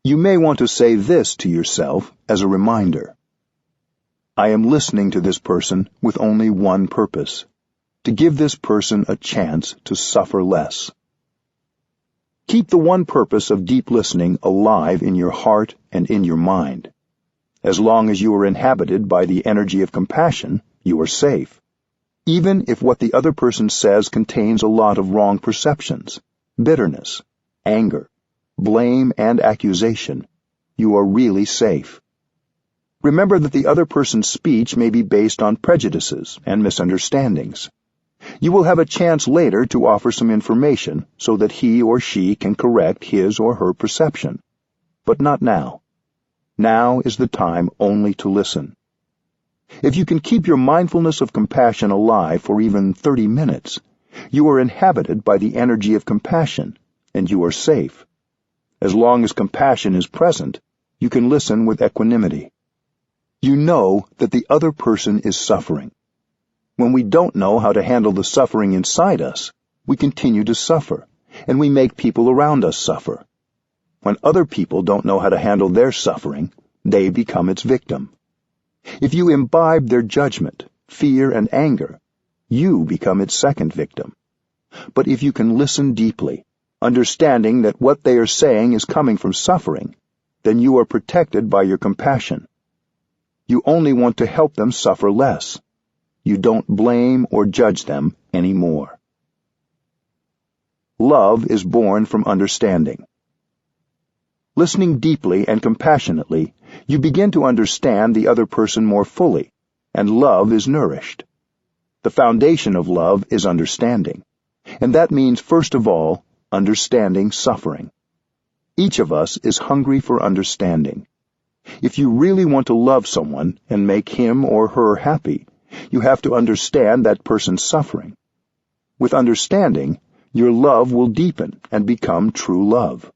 You may want to say this to yourself as a reminder. I am listening to this person with only one purpose: to give this person a chance to suffer less. Keep the one purpose of deep listening alive in your heart and in your mind. As long as you are inhabited by the energy of compassion, you are safe. Even if what the other person says contains a lot of wrong perceptions, bitterness, anger, blame, and accusation, you are really safe. Remember that the other person's speech may be based on prejudices and misunderstandings. You will have a chance later to offer some information so that he or she can correct his or her perception. But not now. Now is the time only to listen. If you can keep your mindfulness of compassion alive for even 30 minutes, you are inhabited by the energy of compassion, and you are safe. As long as compassion is present, you can listen with equanimity. You know that the other person is suffering. When we don't know how to handle the suffering inside us, we continue to suffer, and we make people around us suffer. When other people don't know how to handle their suffering, they become its victim. If you imbibe their judgment, fear, and anger, you become its second victim. But if you can listen deeply, understanding that what they are saying is coming from suffering, then you are protected by your compassion. You only want to help them suffer less. You don't blame or judge them anymore. Love is born from understanding. Listening deeply and compassionately, you begin to understand the other person more fully, and love is nourished. The foundation of love is understanding, and that means, first of all, understanding suffering. Each of us is hungry for understanding. If you really want to love someone and make him or her happy, you have to understand that person's suffering. With understanding, your love will deepen and become true love.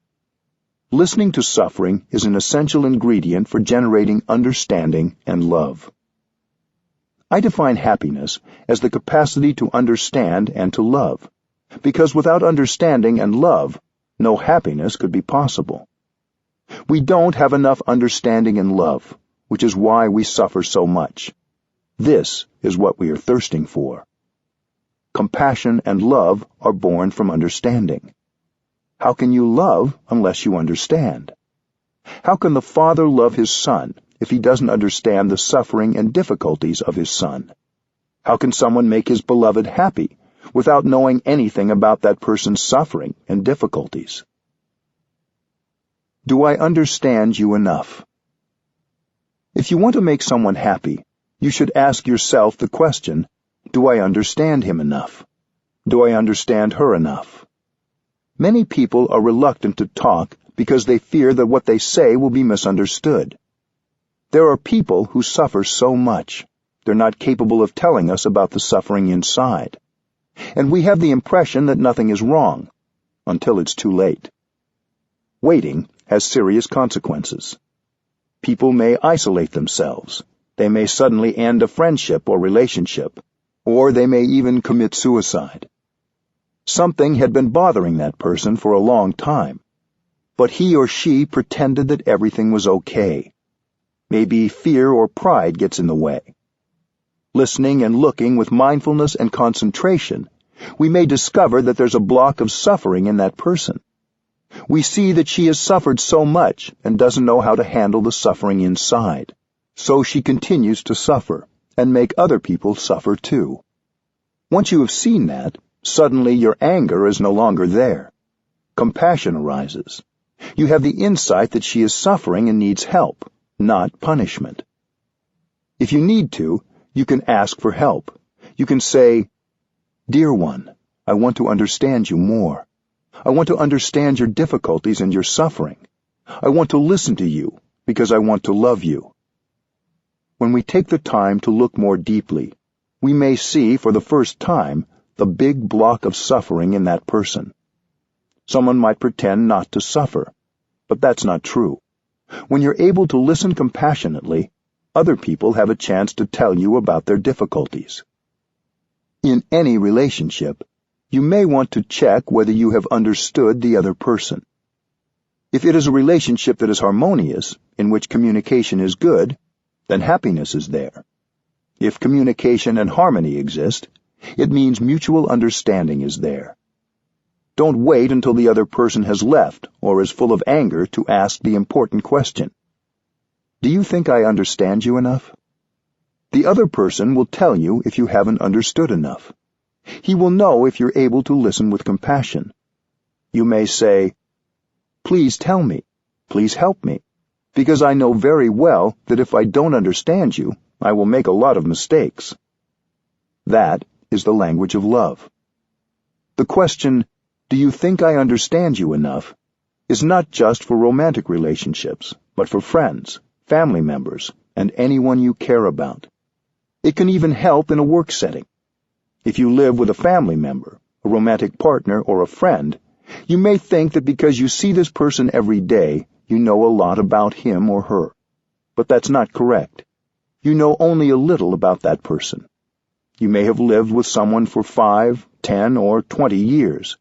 Listening to suffering is an essential ingredient for generating understanding and love. I define happiness as the capacity to understand and to love, because without understanding and love, no happiness could be possible. We don't have enough understanding and love, which is why we suffer so much. This is what we are thirsting for. Compassion and love are born from understanding. How can you love unless you understand? How can the father love his son if he doesn't understand the suffering and difficulties of his son? How can someone make his beloved happy without knowing anything about that person's suffering and difficulties? Do I understand you enough? If you want to make someone happy, you should ask yourself the question, do I understand him enough? Do I understand her enough? Many people are reluctant to talk because they fear that what they say will be misunderstood. There are people who suffer so much, they're not capable of telling us about the suffering inside. And we have the impression that nothing is wrong, until it's too late. Waiting has serious consequences. People may isolate themselves. They may suddenly end a friendship or relationship, or they may even commit suicide. Something had been bothering that person for a long time, but he or she pretended that everything was okay. Maybe fear or pride gets in the way. Listening and looking with mindfulness and concentration, we may discover that there's a block of suffering in that person. We see that she has suffered so much and doesn't know how to handle the suffering inside, so she continues to suffer and make other people suffer too. Once you have seen that, suddenly your anger is no longer there. Compassion arises. You have the insight that she is suffering and needs help, not punishment. If you need to, you can ask for help. You can say, "Dear one, I want to understand you more. I want to understand your difficulties and your suffering. I want to listen to you because I want to love you." When we take the time to look more deeply, we may see for the first time the big block of suffering in that person. Someone might pretend not to suffer, but that's not true. When you're able to listen compassionately, other people have a chance to tell you about their difficulties. In any relationship, you may want to check whether you have understood the other person. If it is a relationship that is harmonious, in which communication is good, then happiness is there. If communication and harmony exist, it means mutual understanding is there. Don't wait until the other person has left or is full of anger to ask the important question. Do you think I understand you enough? The other person will tell you if you haven't understood enough. He will know if you're able to listen with compassion. You may say, "Please tell me, please help me, because I know very well that if I don't understand you, I will make a lot of mistakes." That is the language of love. The question, "Do you think I understand you enough?" is not just for romantic relationships, but for friends, family members, and anyone you care about. It can even help in a work setting. If you live with a family member, a romantic partner, or a friend, You may think that because you see this person every day, you know a lot about him or her. But that's not correct. You know only a little about that person. You may have lived with someone for 5, 10, or 20 years.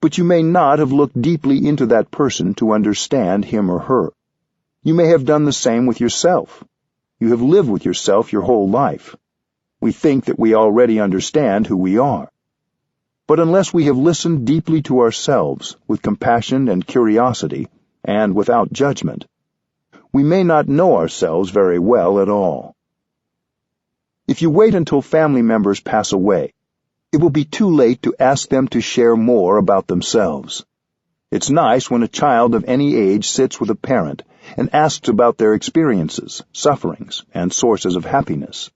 But you may not have looked deeply into that person to understand him or her. You may have done the same with yourself. You have lived with yourself your whole life. We think that we already understand who we are. But unless we have listened deeply to ourselves with compassion and curiosity, and without judgment, we may not know ourselves very well at all. If you wait until family members pass away, it will be too late to ask them to share more about themselves. It's nice when a child of any age sits with a parent and asks about their experiences, sufferings, and sources of happiness.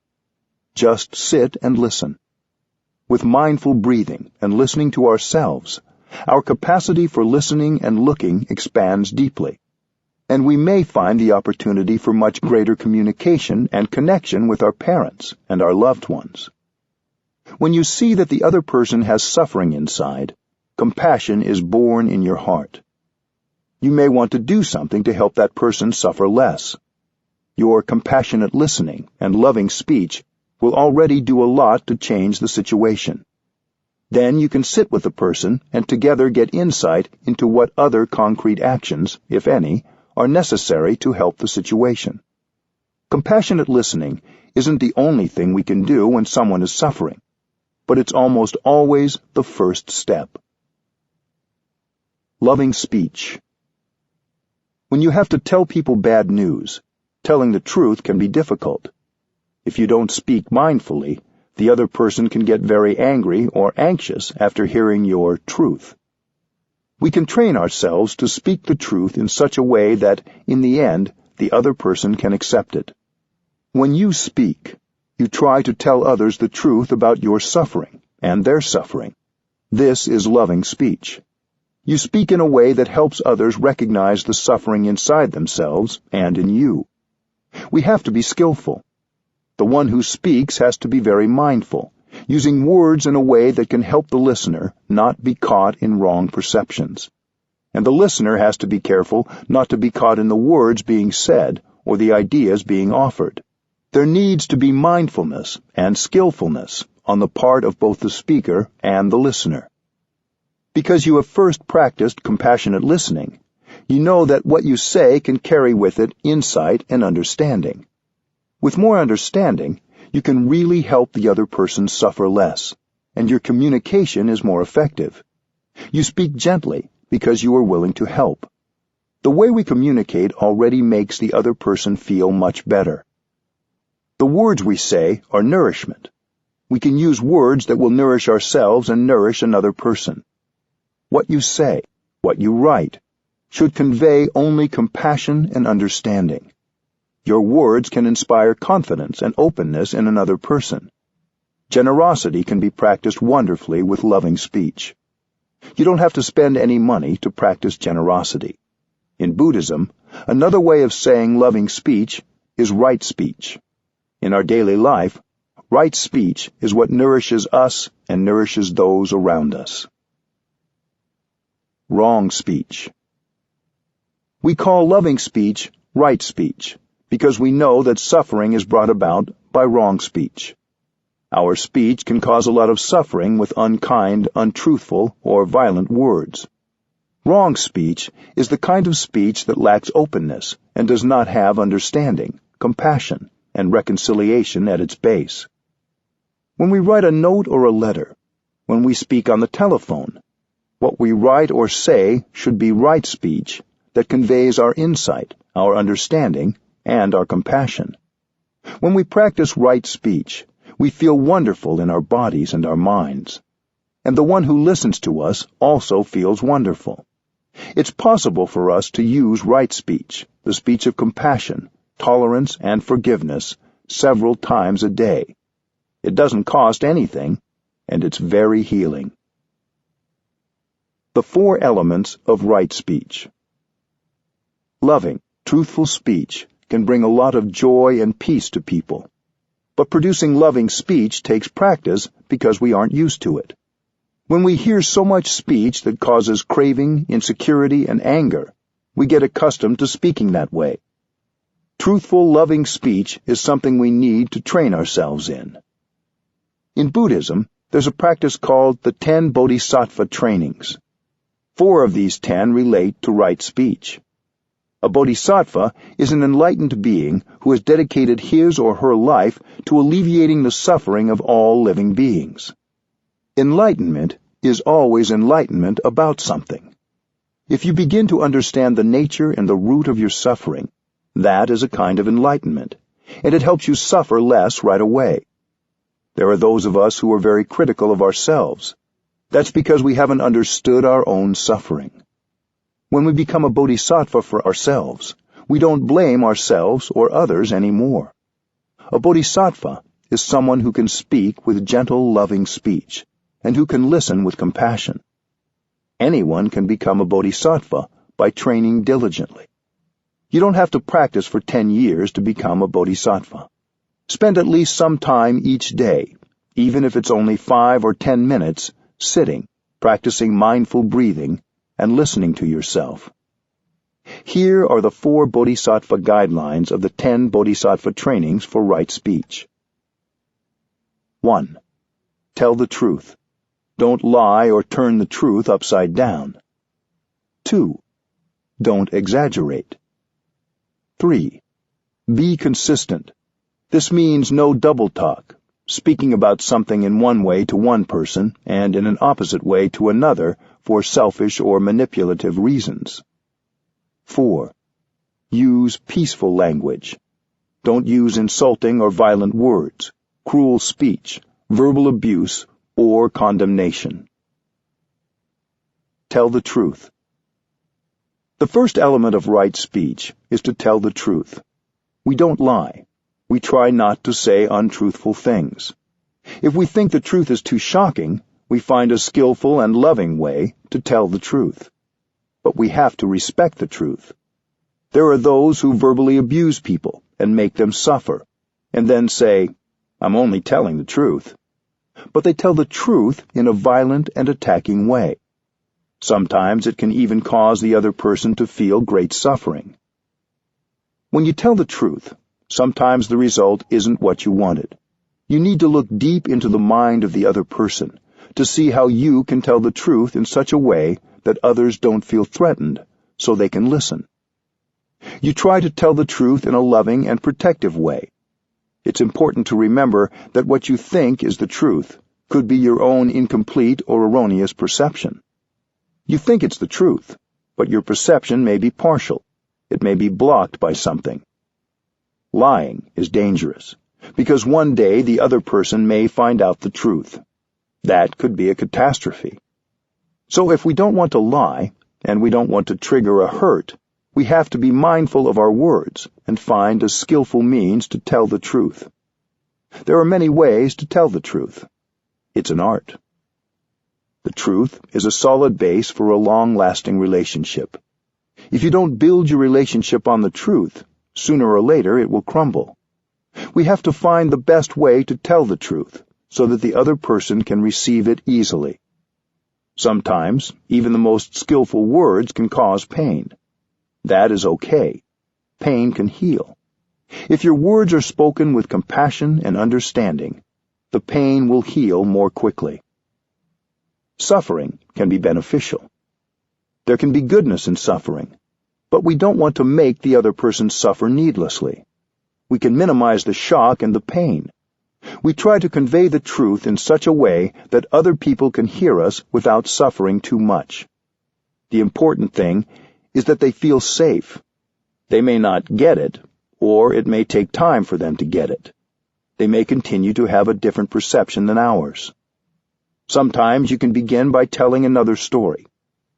Just sit and listen. With mindful breathing and listening to ourselves, our capacity for listening and looking expands deeply, and we may find the opportunity for much greater communication and connection with our parents and our loved ones. When you see that the other person has suffering inside, compassion is born in your heart. You may want to do something to help that person suffer less. Your compassionate listening and loving speech will already do a lot to change the situation. Then you can sit with the person and together get insight into what other concrete actions, if any, are necessary to help the situation. Compassionate listening isn't the only thing we can do when someone is suffering, but it's almost always the first step. Loving speech. When you have to tell people bad news, telling the truth can be difficult. If you don't speak mindfully, the other person can get very angry or anxious after hearing your truth. We can train ourselves to speak the truth in such a way that, in the end, the other person can accept it. When you speak, you try to tell others the truth about your suffering and their suffering. This is loving speech. You speak in a way that helps others recognize the suffering inside themselves and in you. We have to be skillful. The one who speaks has to be very mindful, using words in a way that can help the listener not be caught in wrong perceptions. And the listener has to be careful not to be caught in the words being said or the ideas being offered. There needs to be mindfulness and skillfulness on the part of both the speaker and the listener. Because you have first practiced compassionate listening, you know that what you say can carry with it insight and understanding. With more understanding, you can really help the other person suffer less, and your communication is more effective. You speak gently because you are willing to help. The way we communicate already makes the other person feel much better. The words we say are nourishment. We can use words that will nourish ourselves and nourish another person. What you say, what you write, should convey only compassion and understanding. Your words can inspire confidence and openness in another person. Generosity can be practiced wonderfully with loving speech. You don't have to spend any money to practice generosity. In Buddhism, another way of saying loving speech is right speech. In our daily life, right speech is what nourishes us and nourishes those around us. Wrong speech. We call loving speech right speech, because we know that suffering is brought about by wrong speech. Our speech can cause a lot of suffering with unkind, untruthful, or violent words. Wrong speech is the kind of speech that lacks openness and does not have understanding, compassion, and reconciliation at its base. When we write a note or a letter, when we speak on the telephone, what we write or say should be right speech that conveys our insight, our understanding, and our compassion. When we practice right speech, we feel wonderful in our bodies and our minds. And the one who listens to us also feels wonderful. It's possible for us to use right speech, the speech of compassion, tolerance, and forgiveness, several times a day. It doesn't cost anything, and it's very healing. The 4 elements of right speech. Loving, truthful speech can bring a lot of joy and peace to people. But producing loving speech takes practice because we aren't used to it. When we hear so much speech that causes craving, insecurity, and anger, we get accustomed to speaking that way. Truthful, loving speech is something we need to train ourselves in. In Buddhism, there's a practice called the 10 Bodhisattva trainings. 4 of these 10 relate to right speech. A bodhisattva is an enlightened being who has dedicated his or her life to alleviating the suffering of all living beings. Enlightenment is always enlightenment about something. If you begin to understand the nature and the root of your suffering, that is a kind of enlightenment, and it helps you suffer less right away. There are those of us who are very critical of ourselves. That's because we haven't understood our own suffering. When we become a bodhisattva for ourselves, we don't blame ourselves or others anymore. A bodhisattva is someone who can speak with gentle, loving speech, and who can listen with compassion. Anyone can become a bodhisattva by training diligently. You don't have to practice for 10 years to become a bodhisattva. Spend at least some time each day, even if it's only 5 or 10 minutes, sitting, practicing mindful breathing, and listening to yourself. Here are the 4 Bodhisattva guidelines of the 10 Bodhisattva trainings for right speech. 1. Tell the truth. Don't lie or turn the truth upside down. 2. Don't exaggerate. 3. Be consistent. This means no double talk, speaking about something in one way to one person and in an opposite way to another for selfish or manipulative reasons. 4. Use peaceful language. Don't use insulting or violent words, cruel speech, verbal abuse, or condemnation. Tell the truth. The first element of right speech is to tell the truth. We don't lie. We try not to say untruthful things. If we think the truth is too shocking, we find a skillful and loving way to tell the truth. But we have to respect the truth. There are those who verbally abuse people and make them suffer, and then say, "I'm only telling the truth." But they tell the truth in a violent and attacking way. Sometimes it can even cause the other person to feel great suffering. When you tell the truth, sometimes the result isn't what you wanted. You need to look deep into the mind of the other person to see how you can tell the truth in such a way that others don't feel threatened, so they can listen. You try to tell the truth in a loving and protective way. It's important to remember that what you think is the truth could be your own incomplete or erroneous perception. You think it's the truth, but your perception may be partial. It may be blocked by something. Lying is dangerous, because one day the other person may find out the truth. That could be a catastrophe. So if we don't want to lie, and we don't want to trigger a hurt, we have to be mindful of our words and find a skillful means to tell the truth. There are many ways to tell the truth. It's an art. The truth is a solid base for a long-lasting relationship. If you don't build your relationship on the truth, sooner or later it will crumble. We have to find the best way to tell the truth so that the other person can receive it easily. Sometimes, even the most skillful words can cause pain. That is okay. Pain can heal. If your words are spoken with compassion and understanding, the pain will heal more quickly. Suffering can be beneficial. There can be goodness in suffering, but we don't want to make the other person suffer needlessly. We can minimize the shock and the pain. We try to convey the truth in such a way that other people can hear us without suffering too much. The important thing is that they feel safe. They may not get it, or it may take time for them to get it. They may continue to have a different perception than ours. Sometimes you can begin by telling another story,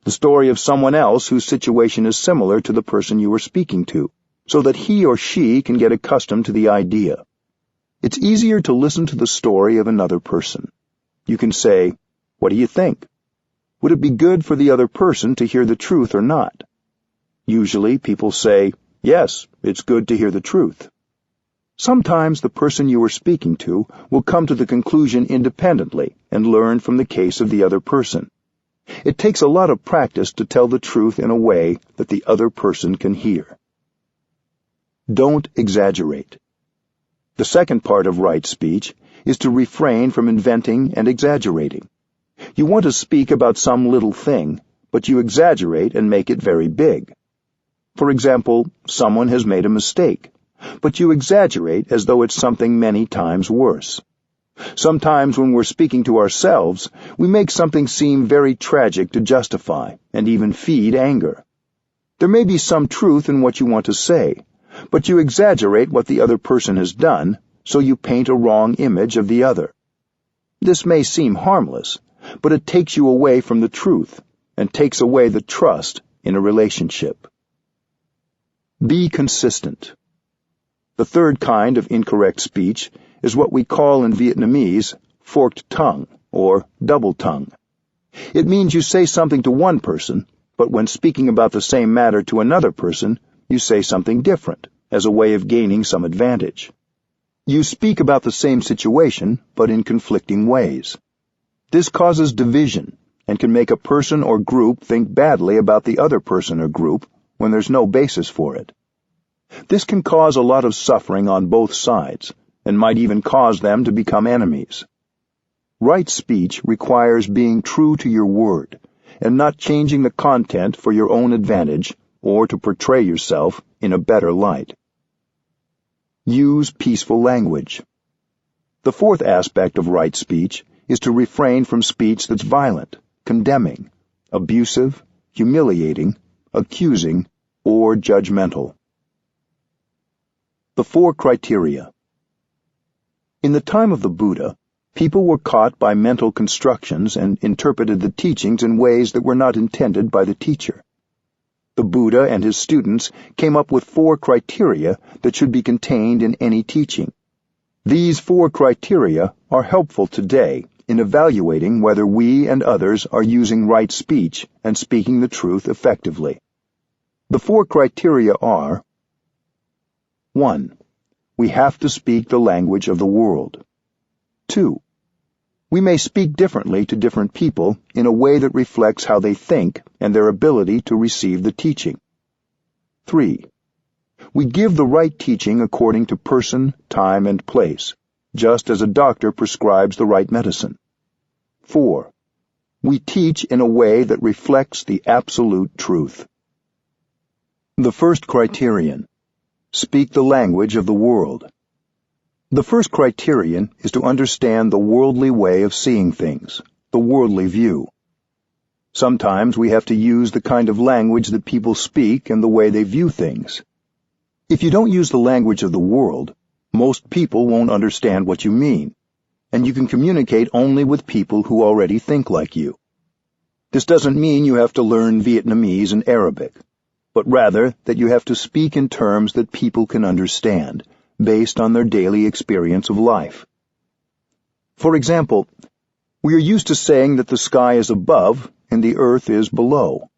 the story of someone else whose situation is similar to the person you are speaking to, so that he or she can get accustomed to the idea. It's easier to listen to the story of another person. You can say, "What do you think? Would it be good for the other person to hear the truth or not?" Usually people say, "Yes, it's good to hear the truth." Sometimes the person you are speaking to will come to the conclusion independently and learn from the case of the other person. It takes a lot of practice to tell the truth in a way that the other person can hear. Don't exaggerate. The second part of right speech is to refrain from inventing and exaggerating. You want to speak about some little thing, but you exaggerate and make it very big. For example, someone has made a mistake, but you exaggerate as though it's something many times worse. Sometimes when we're speaking to ourselves, we make something seem very tragic to justify and even feed anger. There may be some truth in what you want to say, but you exaggerate what the other person has done, so you paint a wrong image of the other. This may seem harmless, but it takes you away from the truth and takes away the trust in a relationship. Be consistent. The third kind of incorrect speech is what we call in Vietnamese forked tongue or double tongue. It means you say something to one person, but when speaking about the same matter to another person, you say something different as a way of gaining some advantage. You speak about the same situation, but in conflicting ways. This causes division and can make a person or group think badly about the other person or group when there's no basis for it. This can cause a lot of suffering on both sides and might even cause them to become enemies. Right speech requires being true to your word and not changing the content for your own advantage or to portray yourself in a better light. Use peaceful language. The fourth aspect of right speech is to refrain from speech that's violent, condemning, abusive, humiliating, accusing, or judgmental. The 4 criteria. In the time of the Buddha, people were caught by mental constructions and interpreted the teachings in ways that were not intended by the teacher. The Buddha and his students came up with 4 criteria that should be contained in any teaching. These 4 criteria are helpful today in evaluating whether we and others are using right speech and speaking the truth effectively. The 4 criteria are: 1. We have to speak the language of the world. 2. We may speak differently to different people in a way that reflects how they think and their ability to receive the teaching. 3. We give the right teaching according to person, time, and place, just as a doctor prescribes the right medicine. 4. We teach in a way that reflects the absolute truth. The first criterion: speak the language of the world. The first criterion is to understand the worldly way of seeing things, the worldly view. Sometimes we have to use the kind of language that people speak and the way they view things. If you don't use the language of the world, most people won't understand what you mean, and you can communicate only with people who already think like you. This doesn't mean you have to learn Vietnamese and Arabic, but rather that you have to speak in terms that people can understand, based on their daily experience of life. For example, we are used to saying that the sky is above and the earth is below.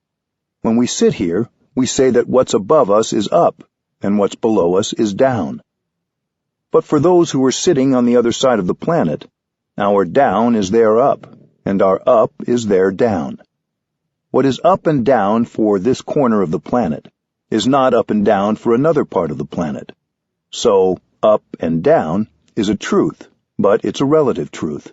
When we sit here, we say that what's above us is up and what's below us is down. But for those who are sitting on the other side of the planet, our down is their up, and our up is their down. What is up and down for this corner of the planet is not up and down for another part of the planet. So, up and down is a truth, but it's a relative truth.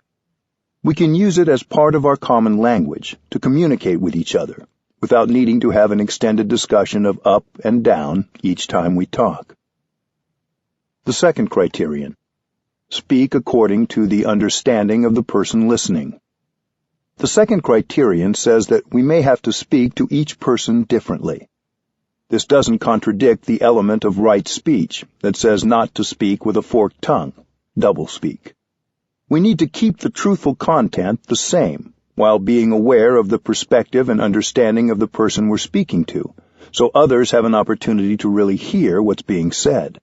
We can use it as part of our common language to communicate with each other, without needing to have an extended discussion of up and down each time we talk. The second criterion: speak according to the understanding of the person listening. The second criterion says that we may have to speak to each person differently. This doesn't contradict the element of right speech that says not to speak with a forked tongue, doublespeak. We need to keep the truthful content the same, while being aware of the perspective and understanding of the person we're speaking to, so others have an opportunity to really hear what's being said.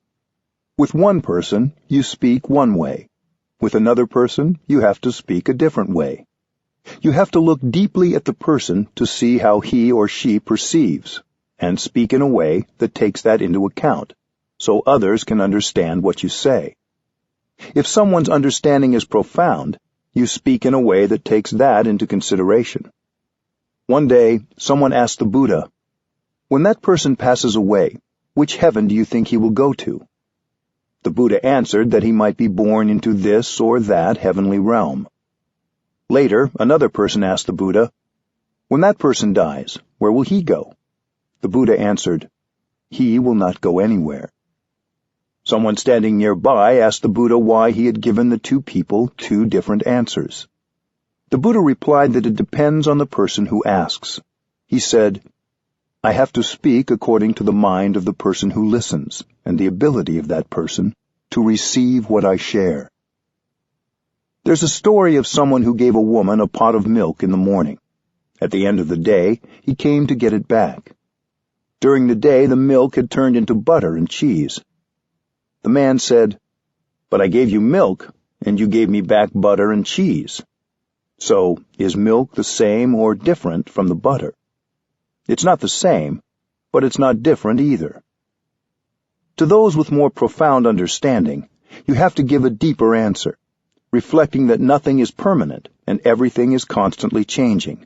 With one person, you speak one way. With another person, you have to speak a different way. You have to look deeply at the person to see how he or she perceives, and speak in a way that takes that into account. so others can understand what you say. If someone's understanding is profound, you speak in a way that takes that into consideration. One day, someone asked the Buddha, "When that person passes away, which heaven do you think he will go to?" The Buddha answered that he might be born into this or that heavenly realm. Later, another person asked the Buddha, "When that person dies, where will he go?" The Buddha answered, "He will not go anywhere." Someone standing nearby asked the Buddha why he had given the two people two different answers. The Buddha replied that it depends on the person who asks. He said, "I have to speak according to the mind of the person who listens, and the ability of that person to receive what I share." There's a story of someone who gave a woman a pot of milk in the morning. At the end of the day, he came to get it back. During the day, the milk had turned into butter and cheese. The man said, "But I gave you milk, and you gave me back butter and cheese. So, is milk the same or different from the butter? It's not the same, but it's not different either." To those with more profound understanding, you have to give a deeper answer, reflecting that nothing is permanent and everything is constantly changing.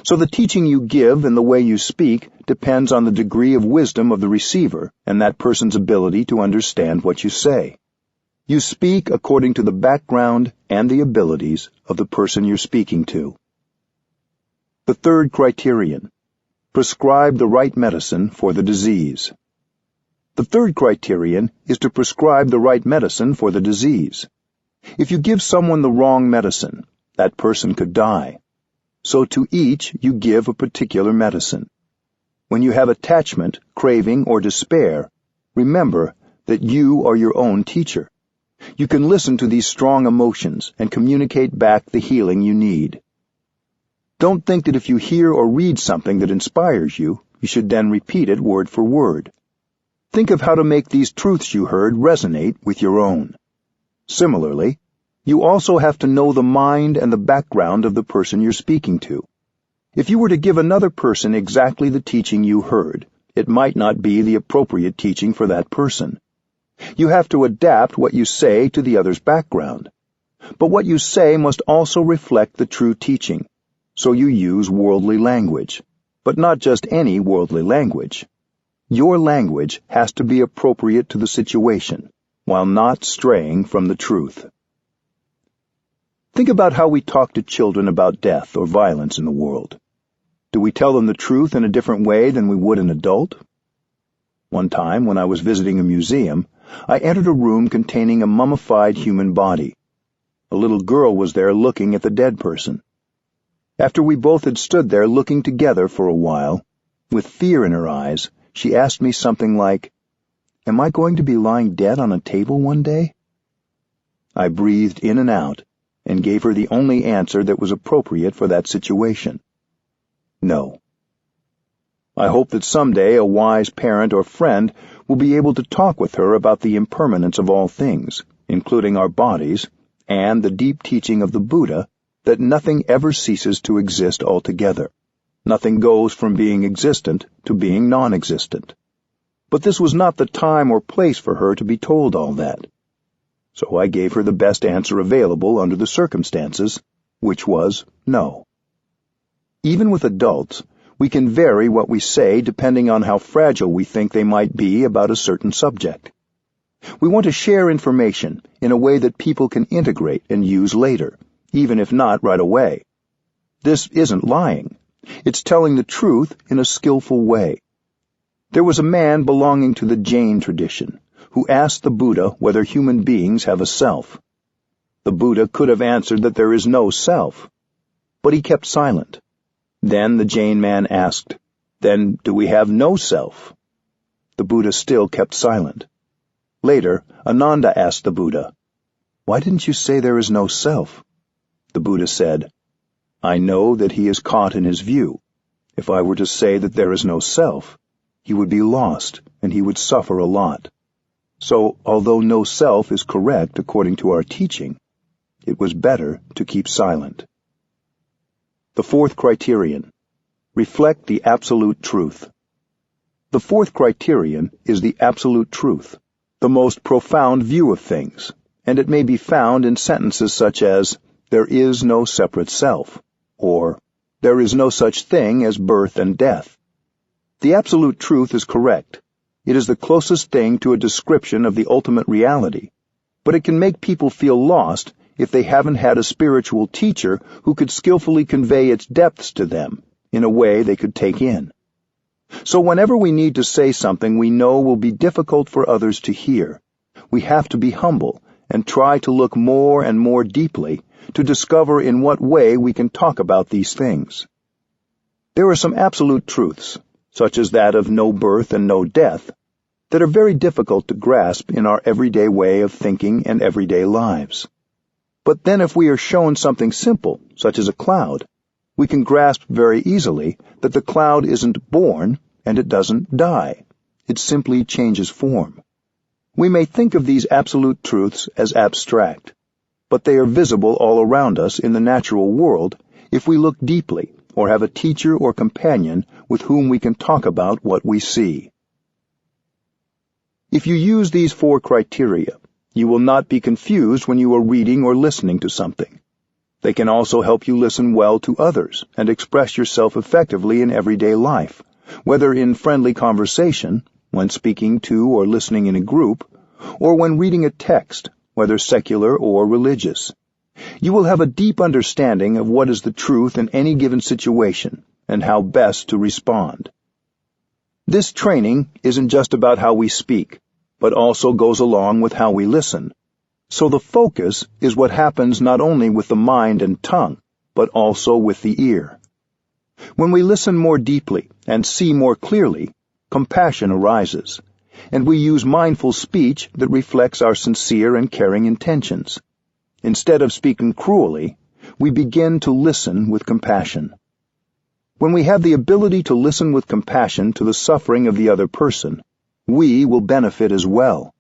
So the teaching you give and the way you speak depends on the degree of wisdom of the receiver and that person's ability to understand what you say. You speak according to the background and the abilities of the person you're speaking to. The third criterion: prescribe the right medicine for the disease. The third criterion is to prescribe the right medicine for the disease. If you give someone the wrong medicine, that person could die. So to each you give a particular medicine. When you have attachment, craving, or despair, remember that you are your own teacher. You can listen to these strong emotions and communicate back the healing you need. Don't think that if you hear or read something that inspires you, you should then repeat it word for word. Think of how to make these truths you heard resonate with your own. Similarly, you also have to know the mind and the background of the person you're speaking to. If you were to give another person exactly the teaching you heard, it might not be the appropriate teaching for that person. You have to adapt what you say to the other's background. But what you say must also reflect the true teaching, so you use worldly language, but not just any worldly language. Your language has to be appropriate to the situation, while not straying from the truth. Think about how we talk to children about death or violence in the world. Do we tell them the truth in a different way than we would an adult? One time, when I was visiting a museum, I entered a room containing a mummified human body. A little girl was there looking at the dead person. After we both had stood there looking together for a while, with fear in her eyes, she asked me something like, "Am I going to be lying dead on a table one day?" I breathed in and out and gave her the only answer that was appropriate for that situation. No. I hope that someday a wise parent or friend will be able to talk with her about the impermanence of all things, including our bodies, and the deep teaching of the Buddha that nothing ever ceases to exist altogether. Nothing goes from being existent to being non-existent. But this was not the time or place for her to be told all that. So I gave her the best answer available under the circumstances, which was no. Even with adults, we can vary what we say depending on how fragile we think they might be about a certain subject. We want to share information in a way that people can integrate and use later, even if not right away. This isn't lying. It's telling the truth in a skillful way. There was a man belonging to the Jain tradition who asked the Buddha whether human beings have a self. The Buddha could have answered that there is no self, but he kept silent. Then the Jain man asked, "Then do we have no self?" The Buddha still kept silent. Later, Ananda asked the Buddha, "Why didn't you say there is no self?" The Buddha said, "I know that he is caught in his view. If I were to say that there is no self, he would be lost and he would suffer a lot. So, although no self is correct according to our teaching, it was better to keep silent." The fourth criterion: reflect the absolute truth. The fourth criterion is the absolute truth, the most profound view of things, and it may be found in sentences such as, "There is no separate self," or "There is no such thing as birth and death." The absolute truth is correct. It is the closest thing to a description of the ultimate reality, but it can make people feel lost if they haven't had a spiritual teacher who could skillfully convey its depths to them in a way they could take in. So whenever we need to say something we know will be difficult for others to hear, we have to be humble and try to look more and more deeply to discover in what way we can talk about these things. There are some absolute truths, such as that of no birth and no death, that are very difficult to grasp in our everyday way of thinking and everyday lives. But then if we are shown something simple, such as a cloud, we can grasp very easily that the cloud isn't born and it doesn't die. It simply changes form. We may think of these absolute truths as abstract, but they are visible all around us in the natural world if we look deeply or have a teacher or companion with whom we can talk about what we see. If you use these four criteria, you will not be confused when you are reading or listening to something. They can also help you listen well to others and express yourself effectively in everyday life, whether in friendly conversation, when speaking to or listening in a group, or when reading a text, whether secular or religious. You will have a deep understanding of what is the truth in any given situation and how best to respond. This training isn't just about how we speak, but also goes along with how we listen. So the focus is what happens not only with the mind and tongue, but also with the ear. When we listen more deeply and see more clearly, compassion arises, and we use mindful speech that reflects our sincere and caring intentions. Instead of speaking cruelly, we begin to listen with compassion. When we have the ability to listen with compassion to the suffering of the other person, we will benefit as well.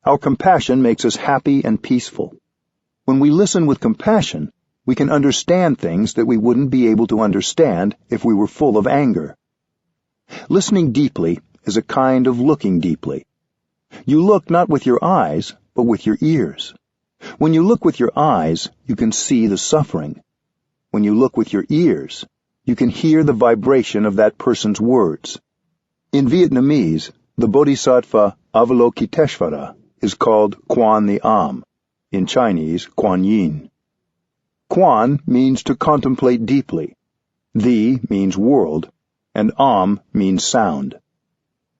Our compassion makes us happy and peaceful. When we listen with compassion, we can understand things that we wouldn't be able to understand if we were full of anger. Listening deeply is a kind of looking deeply. You look not with your eyes, but with your ears. When you look with your eyes, you can see the suffering. When you look with your ears, you can hear the vibration of that person's words. In Vietnamese, the Bodhisattva Avalokiteshvara is called Quan the Am, in Chinese, Kuan Yin. Quan means to contemplate deeply, the means world, and Am means sound.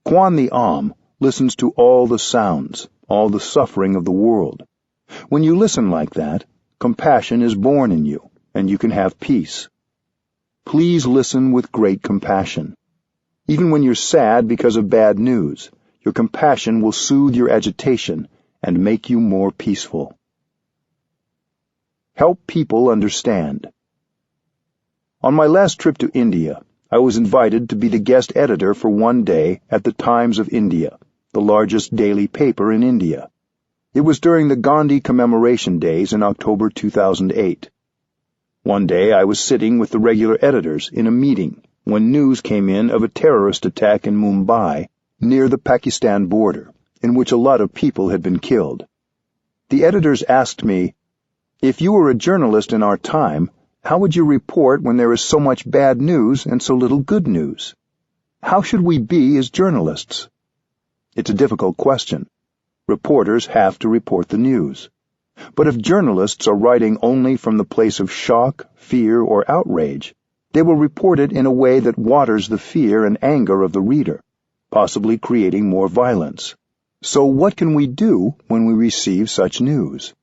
Quan the Am listens to all the sounds, all the suffering of the world. When you listen like that, compassion is born in you, and you can have peace. Please listen with great compassion. Even when you're sad because of bad news, your compassion will soothe your agitation and make you more peaceful. Help people understand. On my last trip to India, I was invited to be the guest editor for one day at the Times of India, the largest daily paper in India. It was during the Gandhi commemoration days in October 2008. One day I was sitting with the regular editors in a meeting when news came in of a terrorist attack in Mumbai, near the Pakistan border, in which a lot of people had been killed. The editors asked me, "If you were a journalist in our time, how would you report when there is so much bad news and so little good news? How should we be as journalists?" It's a difficult question. Reporters have to report the news. But if journalists are writing only from the place of shock, fear, or outrage, they will report it in a way that waters the fear and anger of the reader, possibly creating more violence. So what can we do when we receive such news?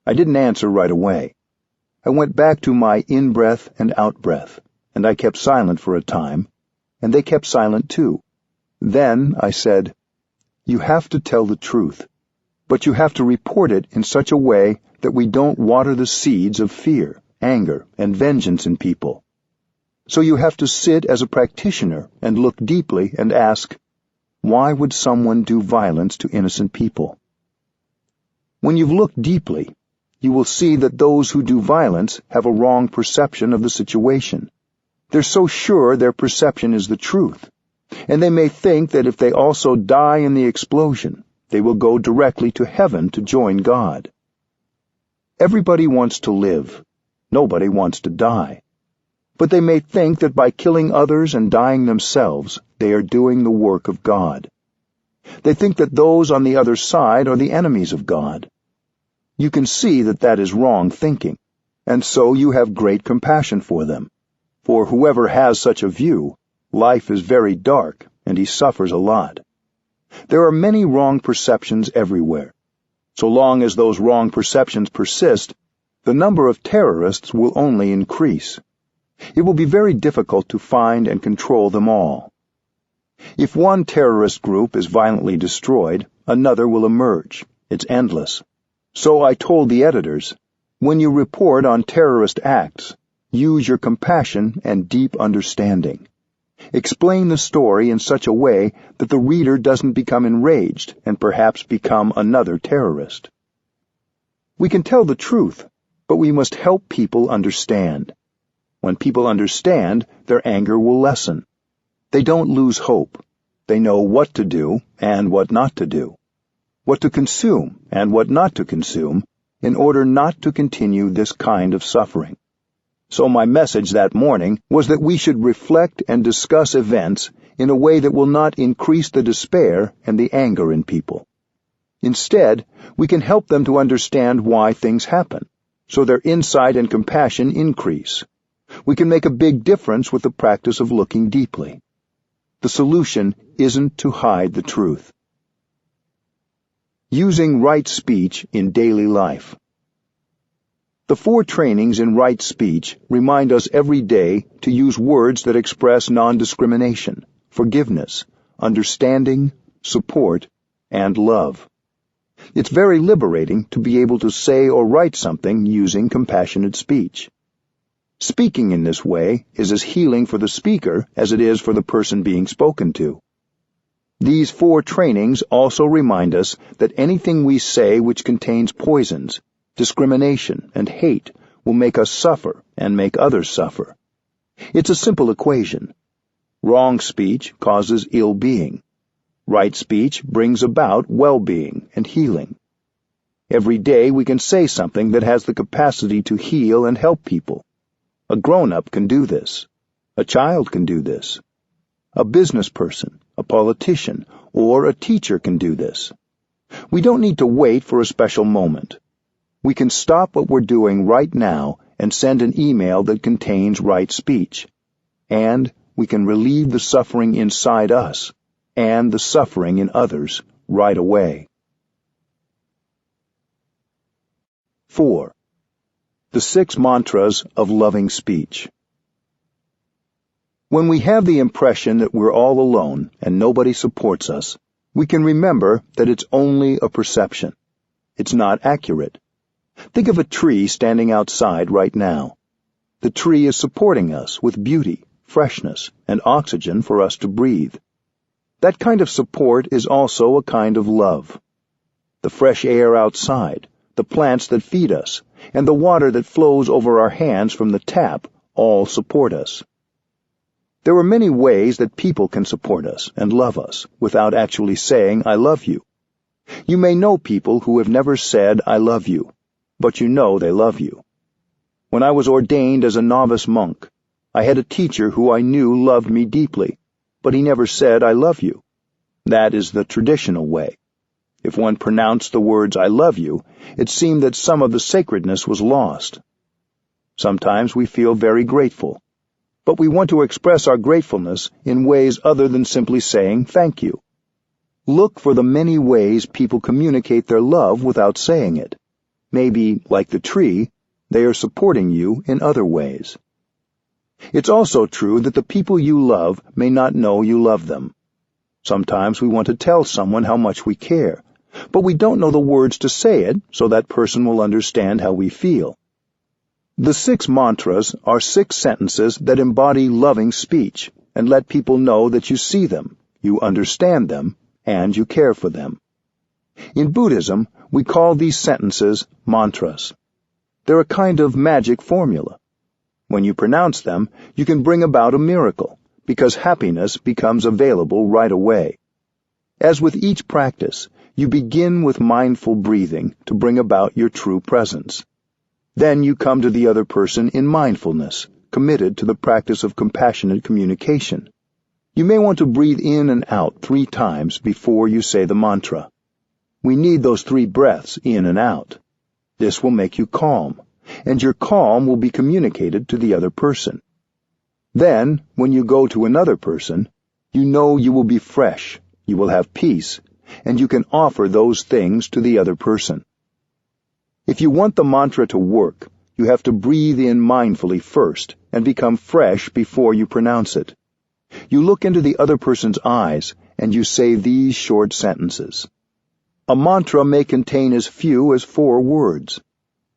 I didn't answer right away. I went back to my in-breath and out-breath, and I kept silent for a time, and they kept silent too. Then I said, "You have to tell the truth, but you have to report it in such a way that we don't water the seeds of fear, anger, and vengeance in people. So you have to sit as a practitioner and look deeply and ask, why would someone do violence to innocent people? When you've looked deeply, you will see that those who do violence have a wrong perception of the situation. They're so sure their perception is the truth, And they may think that if they also die in the explosion, they will go directly to heaven to join God. Everybody wants to live. Nobody wants to die. But they may think that by killing others and dying themselves, they are doing the work of God. They think that those on the other side are the enemies of God. You can see that that is wrong thinking, and so you have great compassion for them. For whoever has such a view, life is very dark, and he suffers a lot. There are many wrong perceptions everywhere. So long as those wrong perceptions persist, the number of terrorists will only increase. It will be very difficult to find and control them all. If one terrorist group is violently destroyed, another will emerge. It's endless. So I told the editors, when you report on terrorist acts, use your compassion and deep understanding. Explain the story in such a way that the reader doesn't become enraged and perhaps become another terrorist. We can tell the truth, but we must help people understand. When people understand, their anger will lessen. They don't lose hope. They know what to do and what not to do, what to consume and what not to consume, in order not to continue this kind of suffering. So my message that morning was that we should reflect and discuss events in a way that will not increase the despair and the anger in people. Instead, we can help them to understand why things happen, so their insight and compassion increase. We can make a big difference with the practice of looking deeply. The solution isn't to hide the truth. Using right speech in daily life. The 4 trainings in right speech remind us every day to use words that express non-discrimination, forgiveness, understanding, support, and love. It's very liberating to be able to say or write something using compassionate speech. Speaking in this way is as healing for the speaker as it is for the person being spoken to. These 4 trainings also remind us that anything we say which contains poisons, discrimination, and hate will make us suffer and make others suffer. It's a simple equation. Wrong speech causes ill-being. Right speech brings about well-being and healing. Every day we can say something that has the capacity to heal and help people. A grown-up can do this. A child can do this. A business person, a politician, or a teacher can do this. We don't need to wait for a special moment. We can stop what we're doing right now and send an email that contains right speech. And we can relieve the suffering inside us and the suffering in others right away. 4. The 6 mantras of loving speech. When we have the impression that we're all alone and nobody supports us, we can remember that it's only a perception. It's not accurate. Think of a tree standing outside right now. The tree is supporting us with beauty, freshness, and oxygen for us to breathe. That kind of support is also a kind of love. The fresh air outside, the plants that feed us, and the water that flows over our hands from the tap all support us. There are many ways that people can support us and love us without actually saying, "I love you." You may know people who have never said, "I love you," but you know they love you. When I was ordained as a novice monk, I had a teacher who I knew loved me deeply, but he never said, "I love you." That is the traditional way. If one pronounced the words, "I love you," it seemed that some of the sacredness was lost. Sometimes we feel very grateful, but we want to express our gratefulness in ways other than simply saying thank you. Look for the many ways people communicate their love without saying it. Maybe, like the tree, they are supporting you in other ways. It's also true that the people you love may not know you love them. Sometimes we want to tell someone how much we care, but we don't know the words to say it so that person will understand how we feel. The 6 mantras are 6 sentences that embody loving speech and let people know that you see them, you understand them, and you care for them. In Buddhism, we call these sentences mantras. They're a kind of magic formula. When you pronounce them, you can bring about a miracle, because happiness becomes available right away. As with each practice, you begin with mindful breathing to bring about your true presence. Then you come to the other person in mindfulness, committed to the practice of compassionate communication. You may want to breathe in and out 3 times before you say the mantra. We need those 3 breaths in and out. This will make you calm, and your calm will be communicated to the other person. Then, when you go to another person, you know you will be fresh, you will have peace, and you can offer those things to the other person. If you want the mantra to work, you have to breathe in mindfully first and become fresh before you pronounce it. You look into the other person's eyes and you say these short sentences. A mantra may contain as few as 4 words,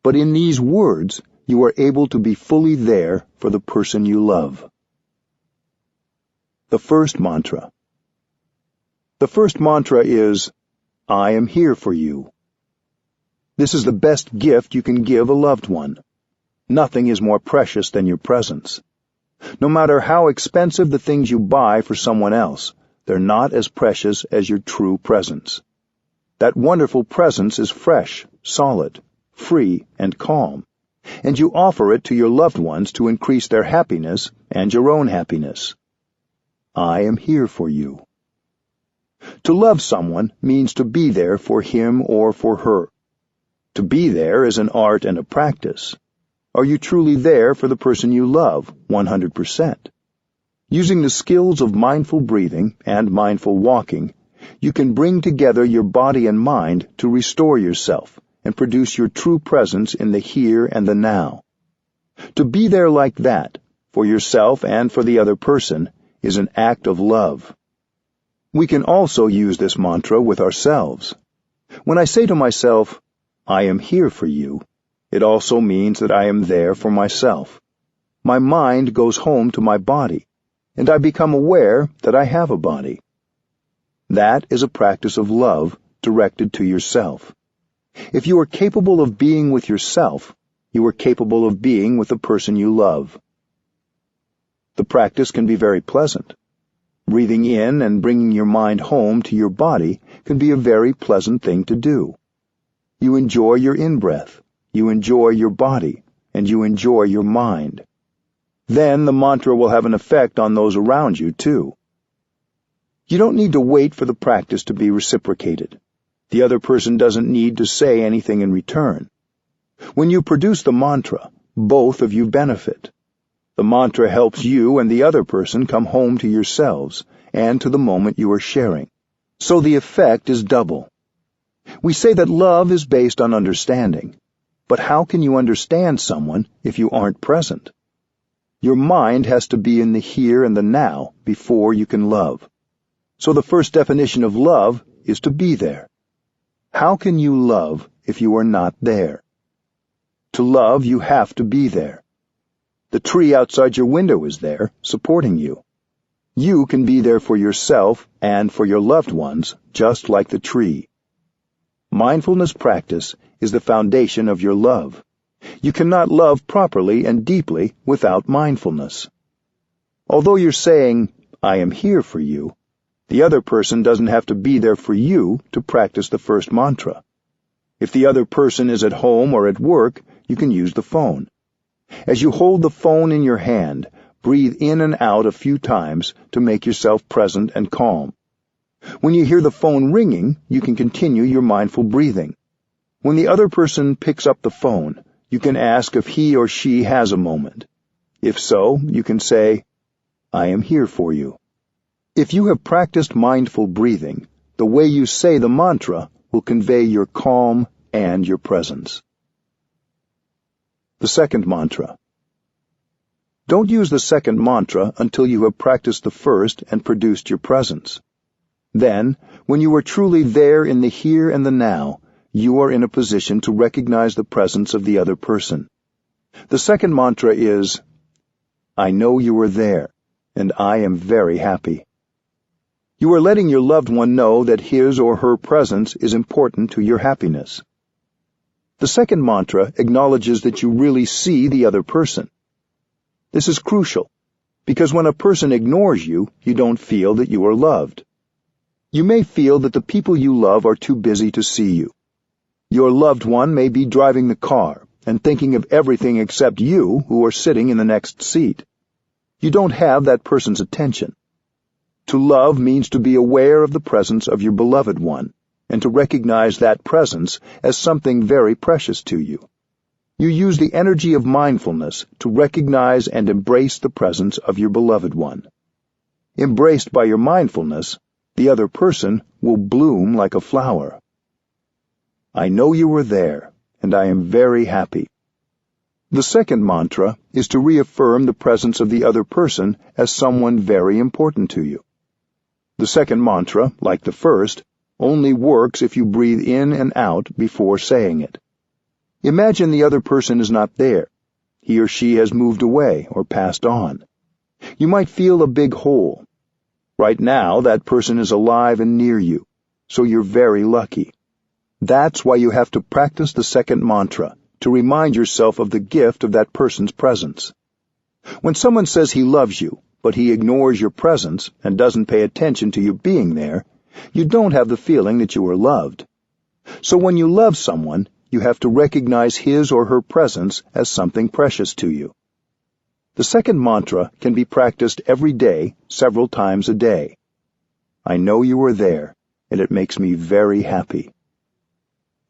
but in these words you are able to be fully there for the person you love. The first mantra. The first mantra is, I am here for you. This is the best gift you can give a loved one. Nothing is more precious than your presence. No matter how expensive the things you buy for someone else, they're not as precious as your true presence. That wonderful presence is fresh, solid, free, and calm, and you offer it to your loved ones to increase their happiness and your own happiness. I am here for you. To love someone means to be there for him or for her. To be there is an art and a practice. Are you truly there for the person you love, 100%? Using the skills of mindful breathing and mindful walking, you can bring together your body and mind to restore yourself and produce your true presence in the here and the now. To be there like that, for yourself and for the other person, is an act of love. We can also use this mantra with ourselves. When I say to myself, I am here for you, it also means that I am there for myself. My mind goes home to my body, and I become aware that I have a body. That is a practice of love directed to yourself. If you are capable of being with yourself, you are capable of being with the person you love. The practice can be very pleasant. Breathing in and bringing your mind home to your body can be a very pleasant thing to do. You enjoy your in-breath, you enjoy your body, and you enjoy your mind. Then the mantra will have an effect on those around you, too. You don't need to wait for the practice to be reciprocated. The other person doesn't need to say anything in return. When you produce the mantra, both of you benefit. The mantra helps you and the other person come home to yourselves and to the moment you are sharing. So the effect is double. We say that love is based on understanding, but how can you understand someone if you aren't present? Your mind has to be in the here and the now before you can love. So the first definition of love is to be there. How can you love if you are not there? To love, you have to be there. The tree outside your window is there, supporting you. You can be there for yourself and for your loved ones, just like the tree. Mindfulness practice is the foundation of your love. You cannot love properly and deeply without mindfulness. Although you're saying, I am here for you, the other person doesn't have to be there for you to practice the first mantra. If the other person is at home or at work, you can use the phone. As you hold the phone in your hand, breathe in and out a few times to make yourself present and calm. When you hear the phone ringing, you can continue your mindful breathing. When the other person picks up the phone, you can ask if he or she has a moment. If so, you can say, I am here for you. If you have practiced mindful breathing, the way you say the mantra will convey your calm and your presence. The second mantra. Don't use the second mantra until you have practiced the first and produced your presence. Then, when you are truly there in the here and the now, you are in a position to recognize the presence of the other person. The second mantra is, I know you are there, and I am very happy. You are letting your loved one know that his or her presence is important to your happiness. The second mantra acknowledges that you really see the other person. This is crucial, because when a person ignores you, you don't feel that you are loved. You may feel that the people you love are too busy to see you. Your loved one may be driving the car and thinking of everything except you who are sitting in the next seat. You don't have that person's attention. To love means to be aware of the presence of your beloved one and to recognize that presence as something very precious to you. You use the energy of mindfulness to recognize and embrace the presence of your beloved one. Embraced by your mindfulness, the other person will bloom like a flower. I know you were there, and I am very happy. The second mantra is to reaffirm the presence of the other person as someone very important to you. The second mantra, like the first, only works if you breathe in and out before saying it. Imagine the other person is not there. He or she has moved away or passed on. You might feel a big hole. Right now, that person is alive and near you, so you're very lucky. That's why you have to practice the second mantra, to remind yourself of the gift of that person's presence. When someone says he loves you, but he ignores your presence and doesn't pay attention to you being there, you don't have the feeling that you are loved. So when you love someone, you have to recognize his or her presence as something precious to you. The second mantra can be practiced every day, several times a day. I know you are there, and it makes me very happy.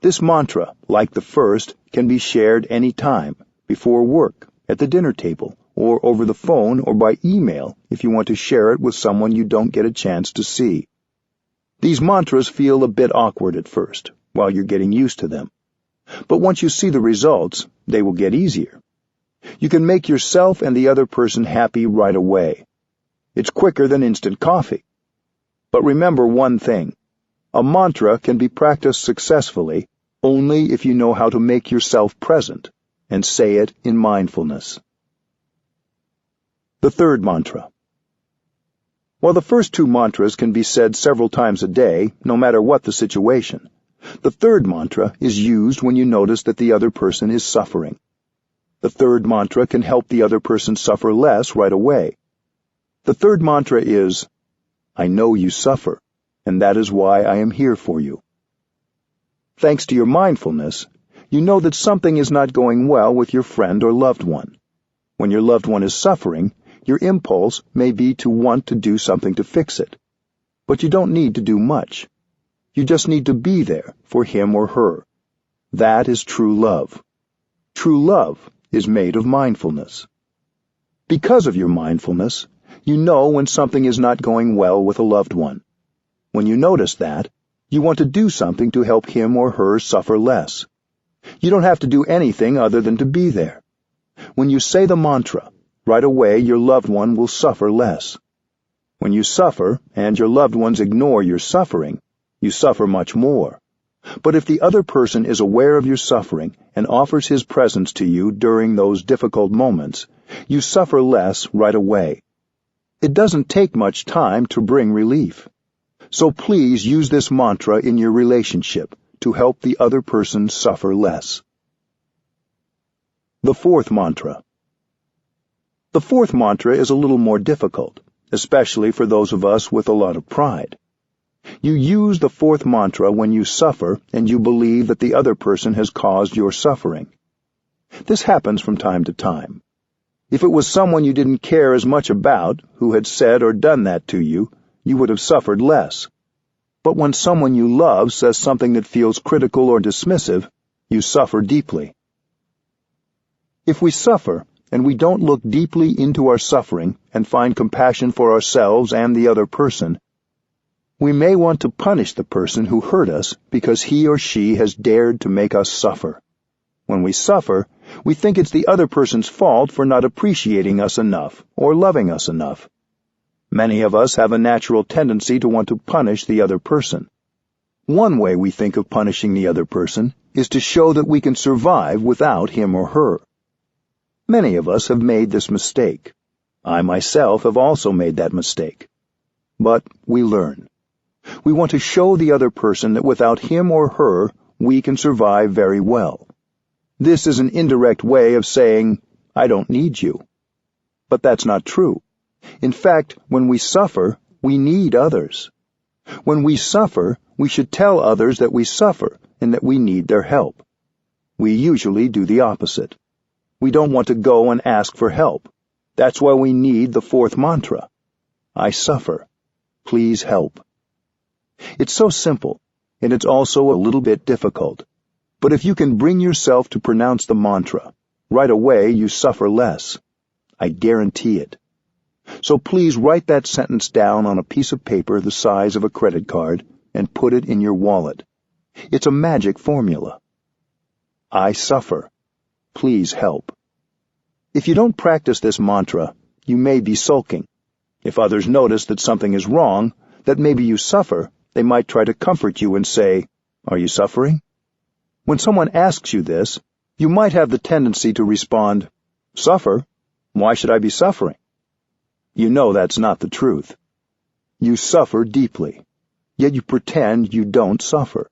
This mantra, like the first, can be shared any time, before work, at the dinner table, or over the phone or by email if you want to share it with someone you don't get a chance to see. These mantras feel a bit awkward at first, while you're getting used to them. But once you see the results, they will get easier. You can make yourself and the other person happy right away. It's quicker than instant coffee. But remember one thing. A mantra can be practiced successfully only if you know how to make yourself present and say it in mindfulness. The third mantra. While the first two mantras can be said several times a day, no matter what the situation, the third mantra is used when you notice that the other person is suffering. The third mantra can help the other person suffer less right away. The third mantra is, I know you suffer, and that is why I am here for you. Thanks to your mindfulness, you know that something is not going well with your friend or loved one. When your loved one is suffering, your impulse may be to want to do something to fix it. But you don't need to do much. You just need to be there for him or her. That is true love. True love is made of mindfulness. Because of your mindfulness, you know when something is not going well with a loved one. When you notice that, you want to do something to help him or her suffer less. You don't have to do anything other than to be there. When you say the mantra, right away your loved one will suffer less. When you suffer and your loved ones ignore your suffering, you suffer much more. But if the other person is aware of your suffering and offers his presence to you during those difficult moments, you suffer less right away. It doesn't take much time to bring relief. So please use this mantra in your relationship to help the other person suffer less. The fourth mantra. The fourth mantra is a little more difficult, especially for those of us with a lot of pride. You use the fourth mantra when you suffer and you believe that the other person has caused your suffering. This happens from time to time. If it was someone you didn't care as much about who had said or done that to you, you would have suffered less. But when someone you love says something that feels critical or dismissive, you suffer deeply. If we suffer and we don't look deeply into our suffering and find compassion for ourselves and the other person, we may want to punish the person who hurt us because he or she has dared to make us suffer. When we suffer, we think it's the other person's fault for not appreciating us enough or loving us enough. Many of us have a natural tendency to want to punish the other person. One way we think of punishing the other person is to show that we can survive without him or her. Many of us have made this mistake. I myself have also made that mistake. But we learn. We want to show the other person that without him or her, we can survive very well. This is an indirect way of saying, I don't need you. But that's not true. In fact, when we suffer, we need others. When we suffer, we should tell others that we suffer and that we need their help. We usually do the opposite. We don't want to go and ask for help. That's why we need the fourth mantra. I suffer. Please help. It's so simple, and it's also a little bit difficult. But if you can bring yourself to pronounce the mantra, right away you suffer less. I guarantee it. So please write that sentence down on a piece of paper the size of a credit card and put it in your wallet. It's a magic formula. I suffer. Please help. If you don't practice this mantra, you may be sulking. If others notice that something is wrong, that maybe you suffer, they might try to comfort you and say, "Are you suffering?" When someone asks you this, you might have the tendency to respond, "Suffer? Why should I be suffering?" You know that's not the truth. You suffer deeply, yet you pretend you don't suffer.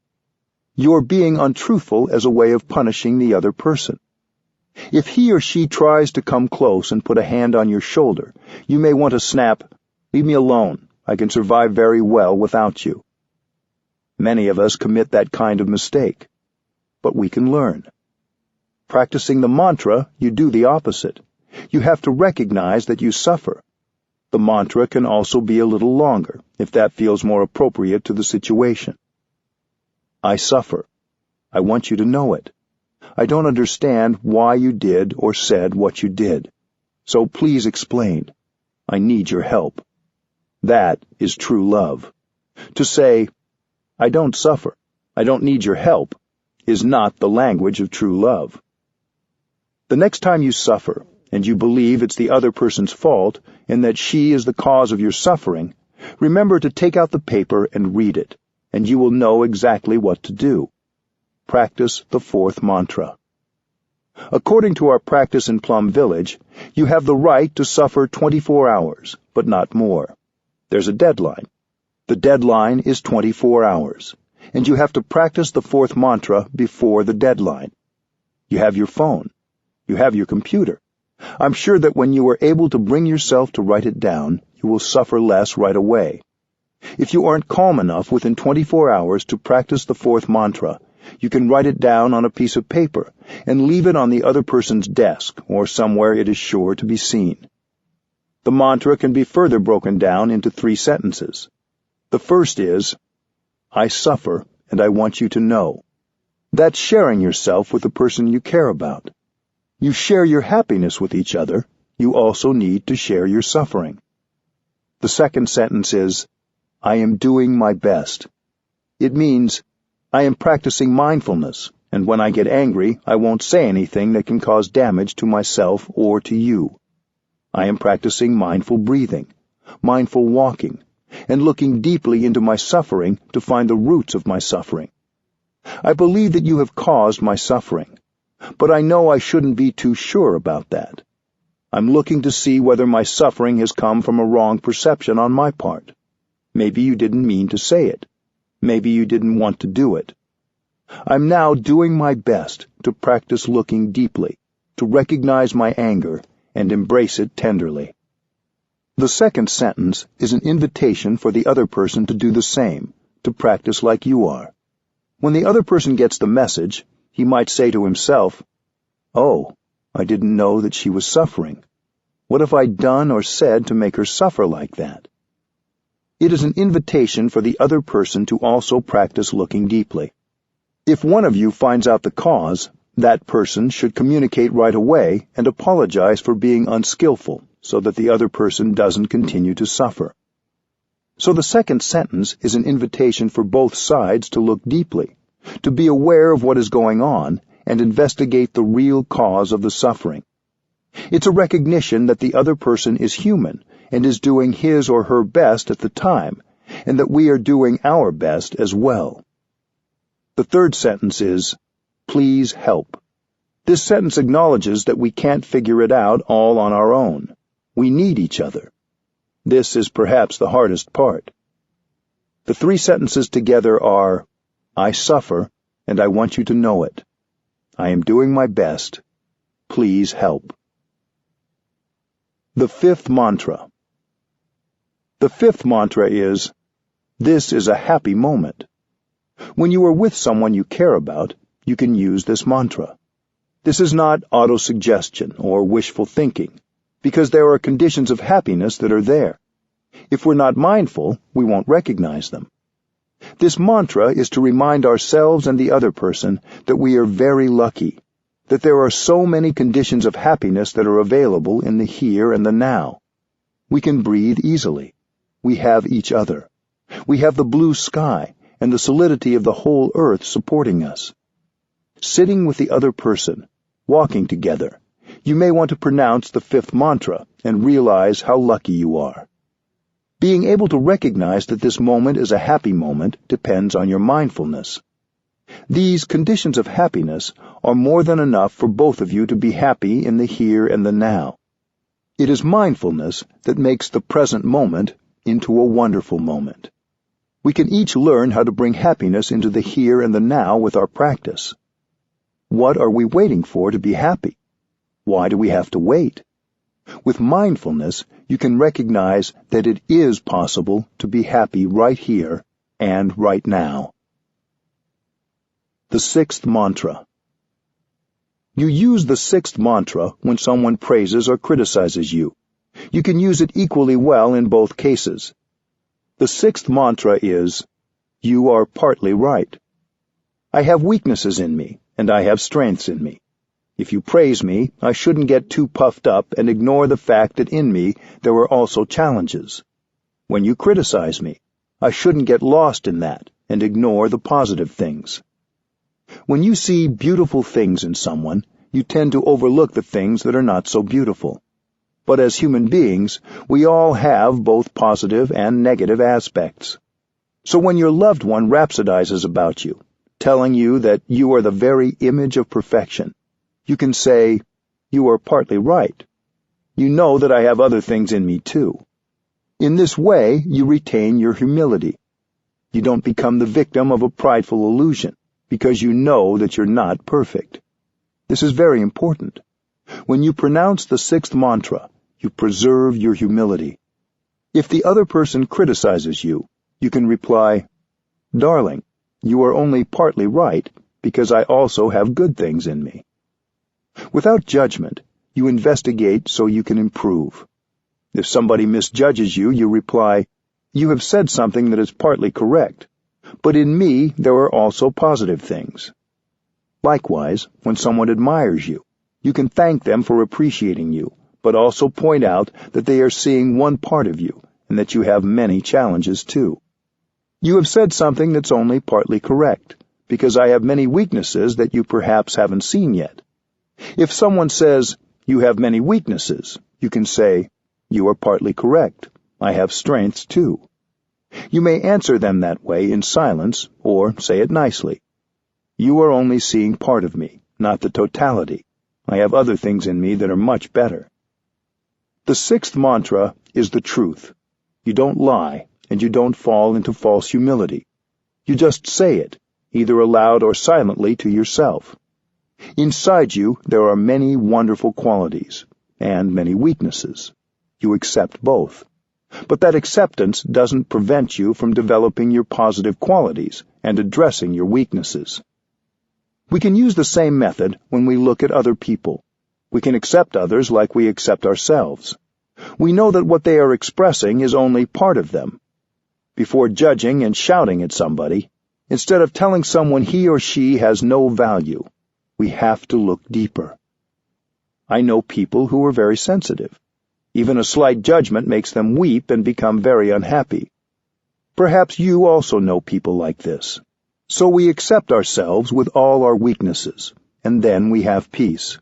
You're being untruthful as a way of punishing the other person. If he or she tries to come close and put a hand on your shoulder, you may want to snap, "Leave me alone. I can survive very well without you." Many of us commit that kind of mistake, but we can learn. Practicing the mantra, you do the opposite. You have to recognize that you suffer. The mantra can also be a little longer, if that feels more appropriate to the situation. I suffer. I want you to know it. I don't understand why you did or said what you did. So please explain. I need your help. That is true love. To say, "I don't suffer, I don't need your help," is not the language of true love. The next time you suffer, and you believe it's the other person's fault and that she is the cause of your suffering, remember to take out the paper and read it, and you will know exactly what to do. Practice the fourth mantra. According to our practice in Plum Village, you have the right to suffer 24 hours, but not more. There's a deadline. The deadline is 24 hours, and you have to practice the fourth mantra before the deadline. You have your phone. You have your computer. I'm sure that when you are able to bring yourself to write it down, you will suffer less right away. If you aren't calm enough within 24 hours to practice the fourth mantra, you can write it down on a piece of paper and leave it on the other person's desk or somewhere it is sure to be seen. The mantra can be further broken down into 3 sentences. The first is, I suffer and I want you to know. That's sharing yourself with the person you care about. You share your happiness with each other. You also need to share your suffering. The second sentence is, I am doing my best. It means, I am practicing mindfulness, and when I get angry, I won't say anything that can cause damage to myself or to you. I am practicing mindful breathing, mindful walking, and looking deeply into my suffering to find the roots of my suffering. I believe that you have caused my suffering, but I know I shouldn't be too sure about that. I'm looking to see whether my suffering has come from a wrong perception on my part. Maybe you didn't mean to say it. Maybe you didn't want to do it. I'm now doing my best to practice looking deeply, to recognize my anger and embrace it tenderly. The second sentence is an invitation for the other person to do the same, to practice like you are. When the other person gets the message, he might say to himself, "Oh, I didn't know that she was suffering. What have I done or said to make her suffer like that?" It is an invitation for the other person to also practice looking deeply. If one of you finds out the cause, that person should communicate right away and apologize for being unskillful so that the other person doesn't continue to suffer. So the second sentence is an invitation for both sides to look deeply, to be aware of what is going on and investigate the real cause of the suffering. It's a recognition that the other person is human and is doing his or her best at the time, and that we are doing our best as well. The third sentence is, please help. This sentence acknowledges that we can't figure it out all on our own. We need each other. This is perhaps the hardest part. The 3 sentences together are, I suffer, and I want you to know it. I am doing my best. Please help. The 5th mantra. The fifth mantra is, "This is a happy moment." When you are with someone you care about, you can use this mantra. This is not autosuggestion or wishful thinking, because there are conditions of happiness that are there. If we're not mindful, we won't recognize them. This mantra is to remind ourselves and the other person that we are very lucky, that there are so many conditions of happiness that are available in the here and the now. We can breathe easily. We have each other. We have the blue sky and the solidity of the whole earth supporting us. Sitting with the other person, walking together, you may want to pronounce the fifth mantra and realize how lucky you are. Being able to recognize that this moment is a happy moment depends on your mindfulness. These conditions of happiness are more than enough for both of you to be happy in the here and the now. It is mindfulness that makes the present moment into a wonderful moment. We can each learn how to bring happiness into the here and the now with our practice. What are we waiting for to be happy? Why do we have to wait? With mindfulness, you can recognize that it is possible to be happy right here and right now. The sixth mantra. You use the sixth mantra when someone praises or criticizes you. You can use it equally well in both cases. The sixth mantra is, "You are partly right. I have weaknesses in me, and I have strengths in me. If you praise me, I shouldn't get too puffed up and ignore the fact that in me there are also challenges. When you criticize me, I shouldn't get lost in that and ignore the positive things. When you see beautiful things in someone, you tend to overlook the things that are not so beautiful. But as human beings, we all have both positive and negative aspects. So when your loved one rhapsodizes about you, telling you that you are the very image of perfection, you can say, "You are partly right. You know that I have other things in me too." In this way, you retain your humility. You don't become the victim of a prideful illusion, because you know that you're not perfect. This is very important. When you pronounce the sixth mantra, you preserve your humility. If the other person criticizes you, you can reply, "Darling, you are only partly right, because I also have good things in me." Without judgment, you investigate so you can improve. If somebody misjudges you, you reply, "You have said something that is partly correct, but in me there are also positive things." Likewise, when someone admires you, you can thank them for appreciating you, but also point out that they are seeing one part of you and that you have many challenges too. "You have said something that's only partly correct, because I have many weaknesses that you perhaps haven't seen yet." If someone says, "You have many weaknesses," you can say, "You are partly correct. I have strengths too." You may answer them that way in silence or say it nicely. "You are only seeing part of me, not the totality. I have other things in me that are much better." The sixth mantra is the truth. You don't lie, and you don't fall into false humility. You just say it, either aloud or silently to yourself. Inside you there are many wonderful qualities, and many weaknesses. You accept both. But that acceptance doesn't prevent you from developing your positive qualities and addressing your weaknesses. We can use the same method when we look at other people. We can accept others like we accept ourselves. We know that what they are expressing is only part of them. Before judging and shouting at somebody, instead of telling someone he or she has no value, we have to look deeper. I know people who are very sensitive. Even a slight judgment makes them weep and become very unhappy. Perhaps you also know people like this. So we accept ourselves with all our weaknesses, and then we have peace.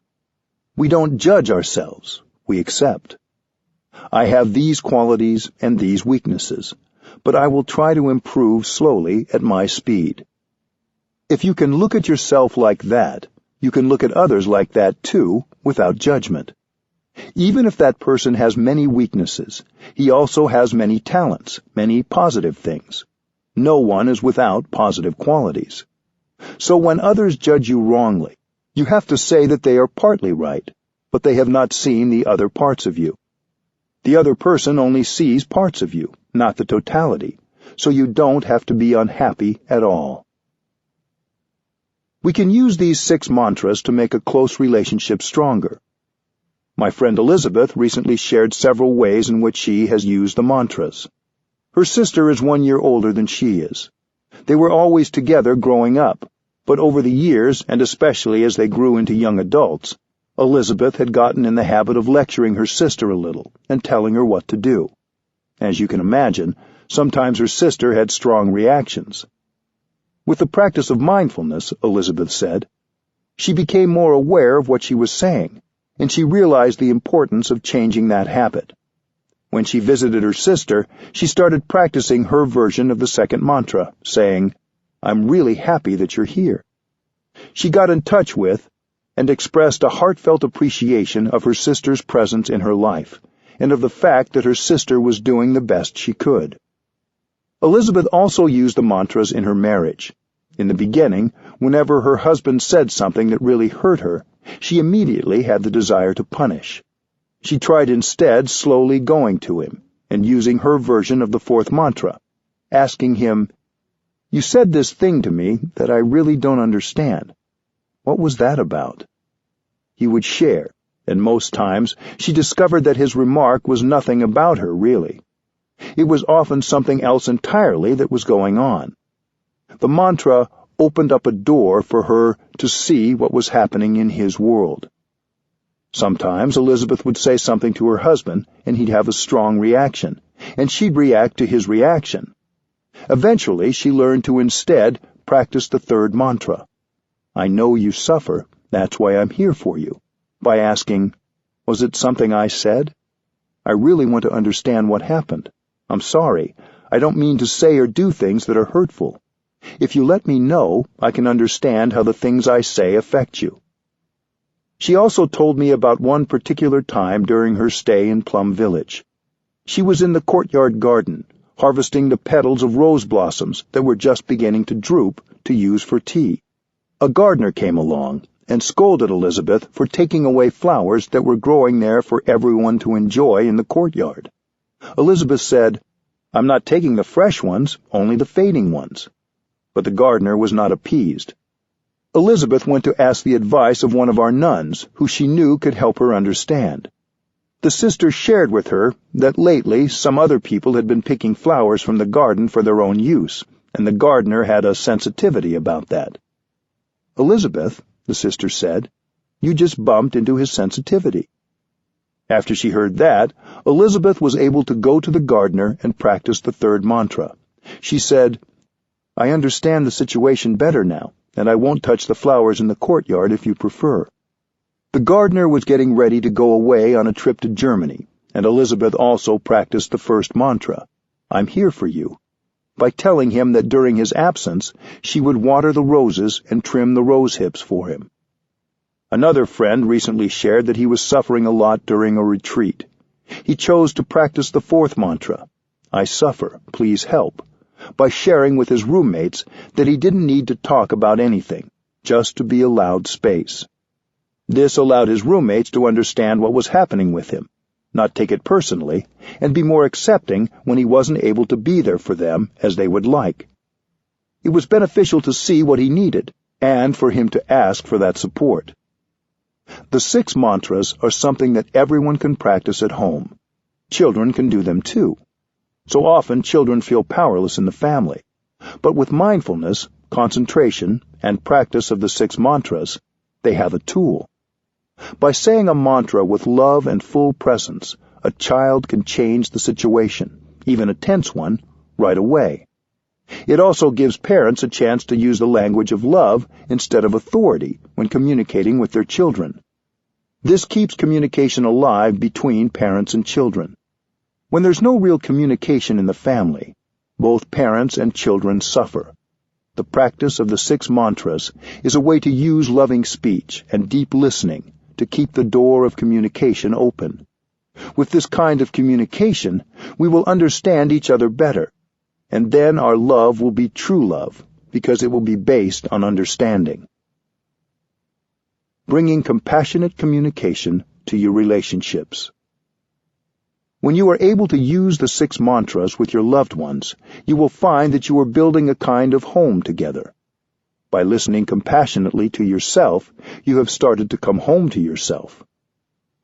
We don't judge ourselves, we accept. I have these qualities and these weaknesses, but I will try to improve slowly at my speed. If you can look at yourself like that, you can look at others like that too, without judgment. Even if that person has many weaknesses, he also has many talents, many positive things. No one is without positive qualities. So when others judge you wrongly, you have to say that they are partly right, but they have not seen the other parts of you. The other person only sees parts of you, not the totality, so you don't have to be unhappy at all. We can use these 6 mantras to make a close relationship stronger. My friend Elizabeth recently shared several ways in which she has used the mantras. Her sister is 1 year older than she is. They were always together growing up, but over the years, and especially as they grew into young adults, Elizabeth had gotten in the habit of lecturing her sister a little and telling her what to do. As you can imagine, sometimes her sister had strong reactions. With the practice of mindfulness, Elizabeth said, she became more aware of what she was saying, and she realized the importance of changing that habit. When she visited her sister, she started practicing her version of the second mantra, saying, "I'm really happy that you're here." She got in touch with and expressed a heartfelt appreciation of her sister's presence in her life, and of the fact that her sister was doing the best she could. Elizabeth also used the mantras in her marriage. In the beginning, whenever her husband said something that really hurt her, she immediately had the desire to punish. She tried instead slowly going to him and using her version of the 4th mantra, asking him, "You said this thing to me that I really don't understand. What was that about?" He would share, and most times she discovered that his remark was nothing about her, really. It was often something else entirely that was going on. The mantra opened up a door for her to see what was happening in his world. Sometimes Elizabeth would say something to her husband, and he'd have a strong reaction, and she'd react to his reaction. Eventually, she learned to instead practice the 3rd mantra. "I know you suffer, that's why I'm here for you," by asking, "Was it something I said? I really want to understand what happened. I'm sorry. I don't mean to say or do things that are hurtful. If you let me know, I can understand how the things I say affect you." She also told me about one particular time during her stay in Plum Village. She was in the courtyard garden, harvesting the petals of rose blossoms that were just beginning to droop to use for tea. A gardener came along and scolded Elizabeth for taking away flowers that were growing there for everyone to enjoy in the courtyard. Elizabeth said, "I'm not taking the fresh ones, only the fading ones." But the gardener was not appeased. Elizabeth went to ask the advice of one of our nuns, who she knew could help her understand. The sister shared with her that lately some other people had been picking flowers from the garden for their own use, and the gardener had a sensitivity about that. "Elizabeth," the sister said, "you just bumped into his sensitivity." After she heard that, Elizabeth was able to go to the gardener and practice the 3rd mantra. She said, "I understand the situation better now, and I won't touch the flowers in the courtyard if you prefer." The gardener was getting ready to go away on a trip to Germany, and Elizabeth also practiced the 1st mantra, "I'm here for you," by telling him that during his absence she would water the roses and trim the rose hips for him. Another friend recently shared that he was suffering a lot during a retreat. He chose to practice the 4th mantra, "I suffer, please help," by sharing with his roommates that he didn't need to talk about anything, just to be allowed space. This allowed his roommates to understand what was happening with him, not take it personally, and be more accepting when he wasn't able to be there for them as they would like. It was beneficial to see what he needed, and for him to ask for that support. The 6 mantras are something that everyone can practice at home. Children can do them too. So often children feel powerless in the family. But with mindfulness, concentration, and practice of the 6 mantras, they have a tool. By saying a mantra with love and full presence, a child can change the situation, even a tense one, right away. It also gives parents a chance to use the language of love instead of authority when communicating with their children. This keeps communication alive between parents and children. When there's no real communication in the family, both parents and children suffer. The practice of the 6 mantras is a way to use loving speech and deep listening to keep the door of communication open. With this kind of communication, we will understand each other better, and then our love will be true love, because it will be based on understanding. Bringing compassionate communication to your relationships. When you are able to use the 6 mantras with your loved ones, you will find that you are building a kind of home together. By listening compassionately to yourself, you have started to come home to yourself.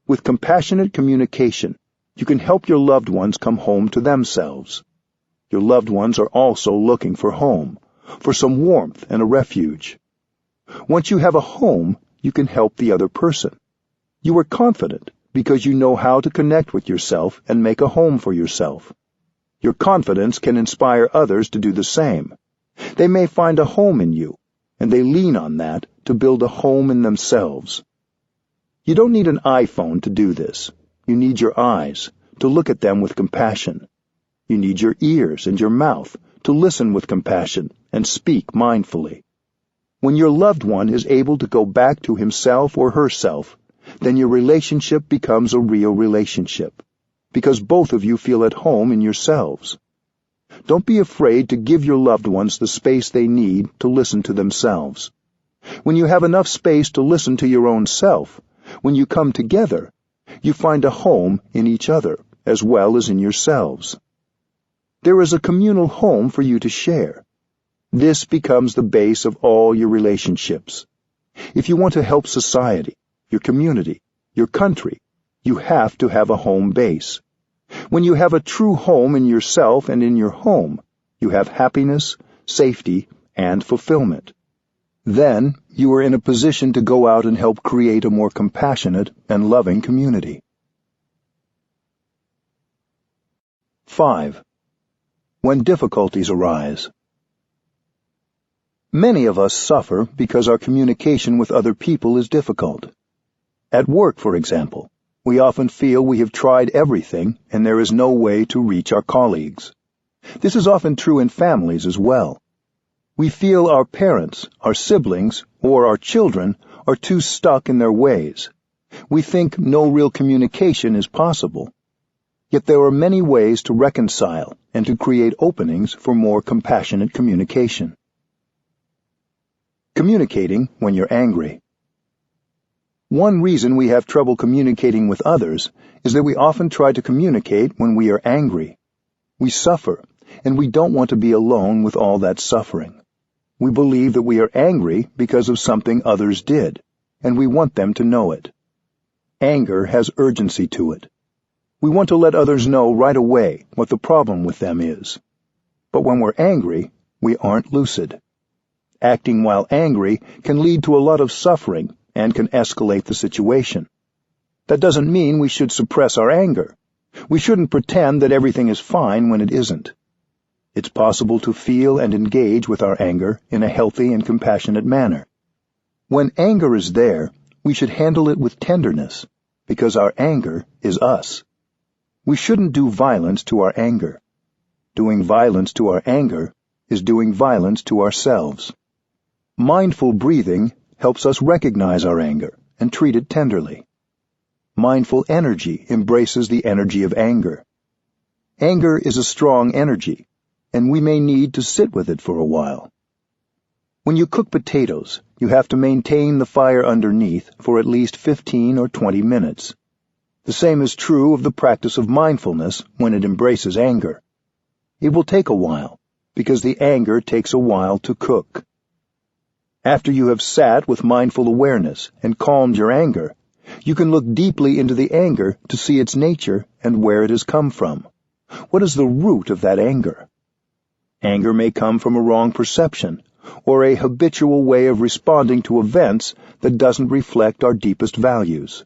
With compassionate communication, you can help your loved ones come home to themselves. Your loved ones are also looking for home, for some warmth and a refuge. Once you have a home, you can help the other person. You are confident because you know how to connect with yourself and make a home for yourself. Your confidence can inspire others to do the same. They may find a home in you, and they lean on that to build a home in themselves. You don't need an iPhone to do this. You need your eyes, to look at them with compassion. You need your ears and your mouth to listen with compassion and speak mindfully. When your loved one is able to go back to himself or herself, then your relationship becomes a real relationship, because both of you feel at home in yourselves. Don't be afraid to give your loved ones the space they need to listen to themselves. When you have enough space to listen to your own self, when you come together, you find a home in each other as well as in yourselves. There is a communal home for you to share. This becomes the base of all your relationships. If you want to help society, your community, your country, you have to have a home base. When you have a true home in yourself and in your home, you have happiness, safety, and fulfillment. Then you are in a position to go out and help create a more compassionate and loving community. 5. When difficulties arise. Many of us suffer because our communication with other people is difficult. At work, for example, we often feel we have tried everything and there is no way to reach our colleagues. This is often true in families as well. We feel our parents, our siblings, or our children are too stuck in their ways. We think no real communication is possible. Yet there are many ways to reconcile and to create openings for more compassionate communication. Communicating when you're angry. One reason we have trouble communicating with others is that we often try to communicate when we are angry. We suffer, and we don't want to be alone with all that suffering. We believe that we are angry because of something others did, and we want them to know it. Anger has urgency to it. We want to let others know right away what the problem with them is. But when we're angry, we aren't lucid. Acting while angry can lead to a lot of suffering and can escalate the situation. That doesn't mean we should suppress our anger. We shouldn't pretend that everything is fine when it isn't. It's possible to feel and engage with our anger in a healthy and compassionate manner. When anger is there, we should handle it with tenderness, because our anger is us. We shouldn't do violence to our anger. Doing violence to our anger is doing violence to ourselves. Mindful breathing helps us recognize our anger and treat it tenderly. Mindful energy embraces the energy of anger. Anger is a strong energy, and we may need to sit with it for a while. When you cook potatoes, you have to maintain the fire underneath for at least 15 or 20 minutes. The same is true of the practice of mindfulness when it embraces anger. It will take a while, because the anger takes a while to cook. After you have sat with mindful awareness and calmed your anger, you can look deeply into the anger to see its nature and where it has come from. What is the root of that anger? Anger may come from a wrong perception, or a habitual way of responding to events that doesn't reflect our deepest values.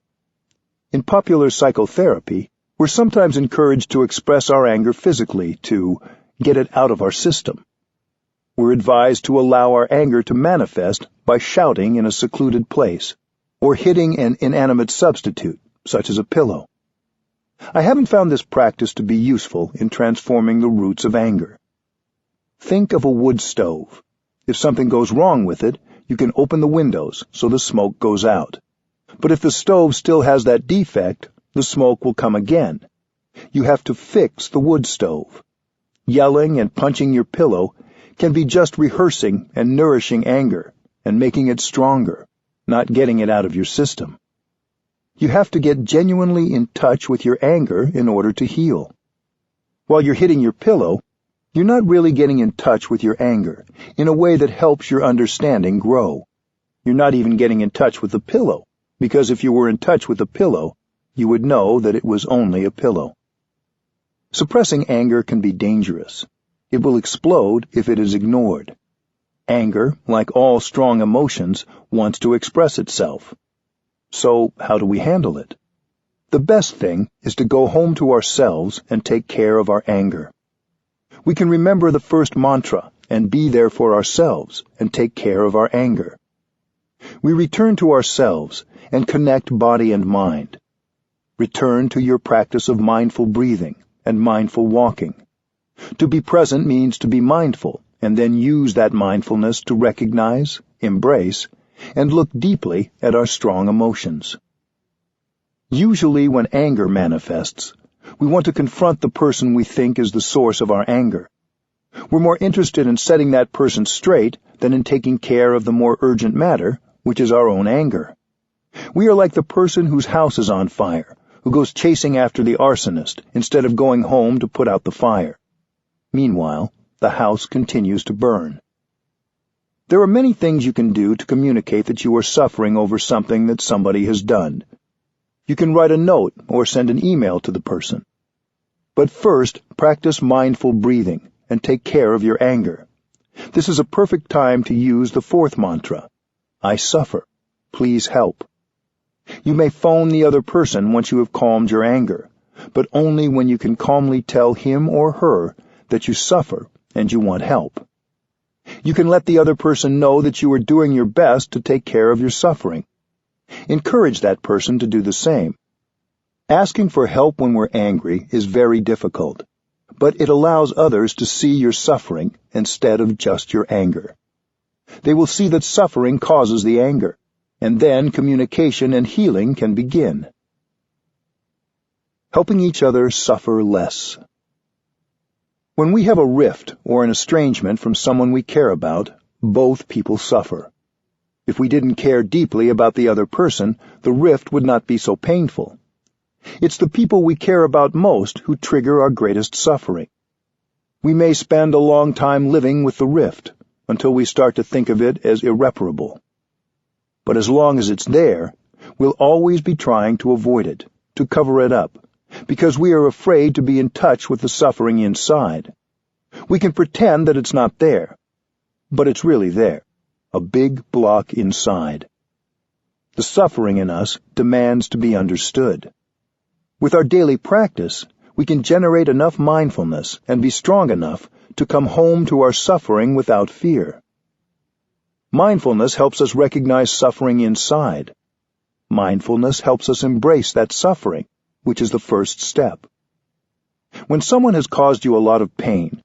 In popular psychotherapy, we're sometimes encouraged to express our anger physically, to get it out of our system. We're advised to allow our anger to manifest by shouting in a secluded place, or hitting an inanimate substitute, such as a pillow. I haven't found this practice to be useful in transforming the roots of anger. Think of a wood stove. If something goes wrong with it, you can open the windows so the smoke goes out. But if the stove still has that defect, the smoke will come again. You have to fix the wood stove. Yelling and punching your pillow can be just rehearsing and nourishing anger and making it stronger, not getting it out of your system. You have to get genuinely in touch with your anger in order to heal. While you're hitting your pillow, you're not really getting in touch with your anger in a way that helps your understanding grow. You're not even getting in touch with the pillow, because if you were in touch with the pillow, you would know that it was only a pillow. Suppressing anger can be dangerous. It will explode if it is ignored. Anger, like all strong emotions, wants to express itself. So, how do we handle it? The best thing is to go home to ourselves and take care of our anger. We can remember the first mantra and be there for ourselves and take care of our anger. We return to ourselves and connect body and mind. Return to your practice of mindful breathing and mindful walking. To be present means to be mindful, and then use that mindfulness to recognize, embrace, and look deeply at our strong emotions. Usually when anger manifests, we want to confront the person we think is the source of our anger. We're more interested in setting that person straight than in taking care of the more urgent matter, which is our own anger. We are like the person whose house is on fire, who goes chasing after the arsonist instead of going home to put out the fire. Meanwhile, the house continues to burn. There are many things you can do to communicate that you are suffering over something that somebody has done. You can write a note or send an email to the person. But first, practice mindful breathing and take care of your anger. This is a perfect time to use the fourth mantra, I suffer. Please help. You may phone the other person once you have calmed your anger, but only when you can calmly tell him or her that you suffer and you want help. You can let the other person know that you are doing your best to take care of your suffering. Encourage that person to do the same. Asking for help when we're angry is very difficult, but it allows others to see your suffering instead of just your anger. They will see that suffering causes the anger, and then communication and healing can begin. Helping each other suffer less. When we have a rift or an estrangement from someone we care about, both people suffer. If we didn't care deeply about the other person, the rift would not be so painful. It's the people we care about most who trigger our greatest suffering. We may spend a long time living with the rift, until we start to think of it as irreparable. But as long as it's there, we'll always be trying to avoid it, to cover it up, because we are afraid to be in touch with the suffering inside. We can pretend that it's not there, but it's really there. A big block inside. The suffering in us demands to be understood. With our daily practice, we can generate enough mindfulness and be strong enough to come home to our suffering without fear. Mindfulness helps us recognize suffering inside. Mindfulness helps us embrace that suffering, which is the first step. When someone has caused you a lot of pain,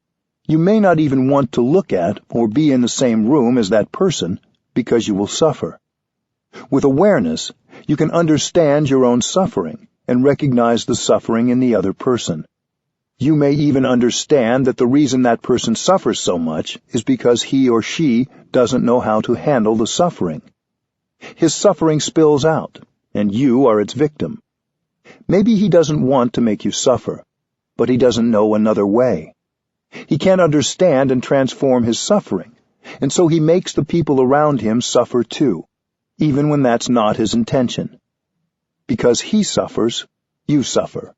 you may not even want to look at or be in the same room as that person because you will suffer. With awareness, you can understand your own suffering and recognize the suffering in the other person. You may even understand that the reason that person suffers so much is because he or she doesn't know how to handle the suffering. His suffering spills out, and you are its victim. Maybe he doesn't want to make you suffer, but he doesn't know another way. He can't understand and transform his suffering, and so he makes the people around him suffer too, even when that's not his intention. Because he suffers, you suffer.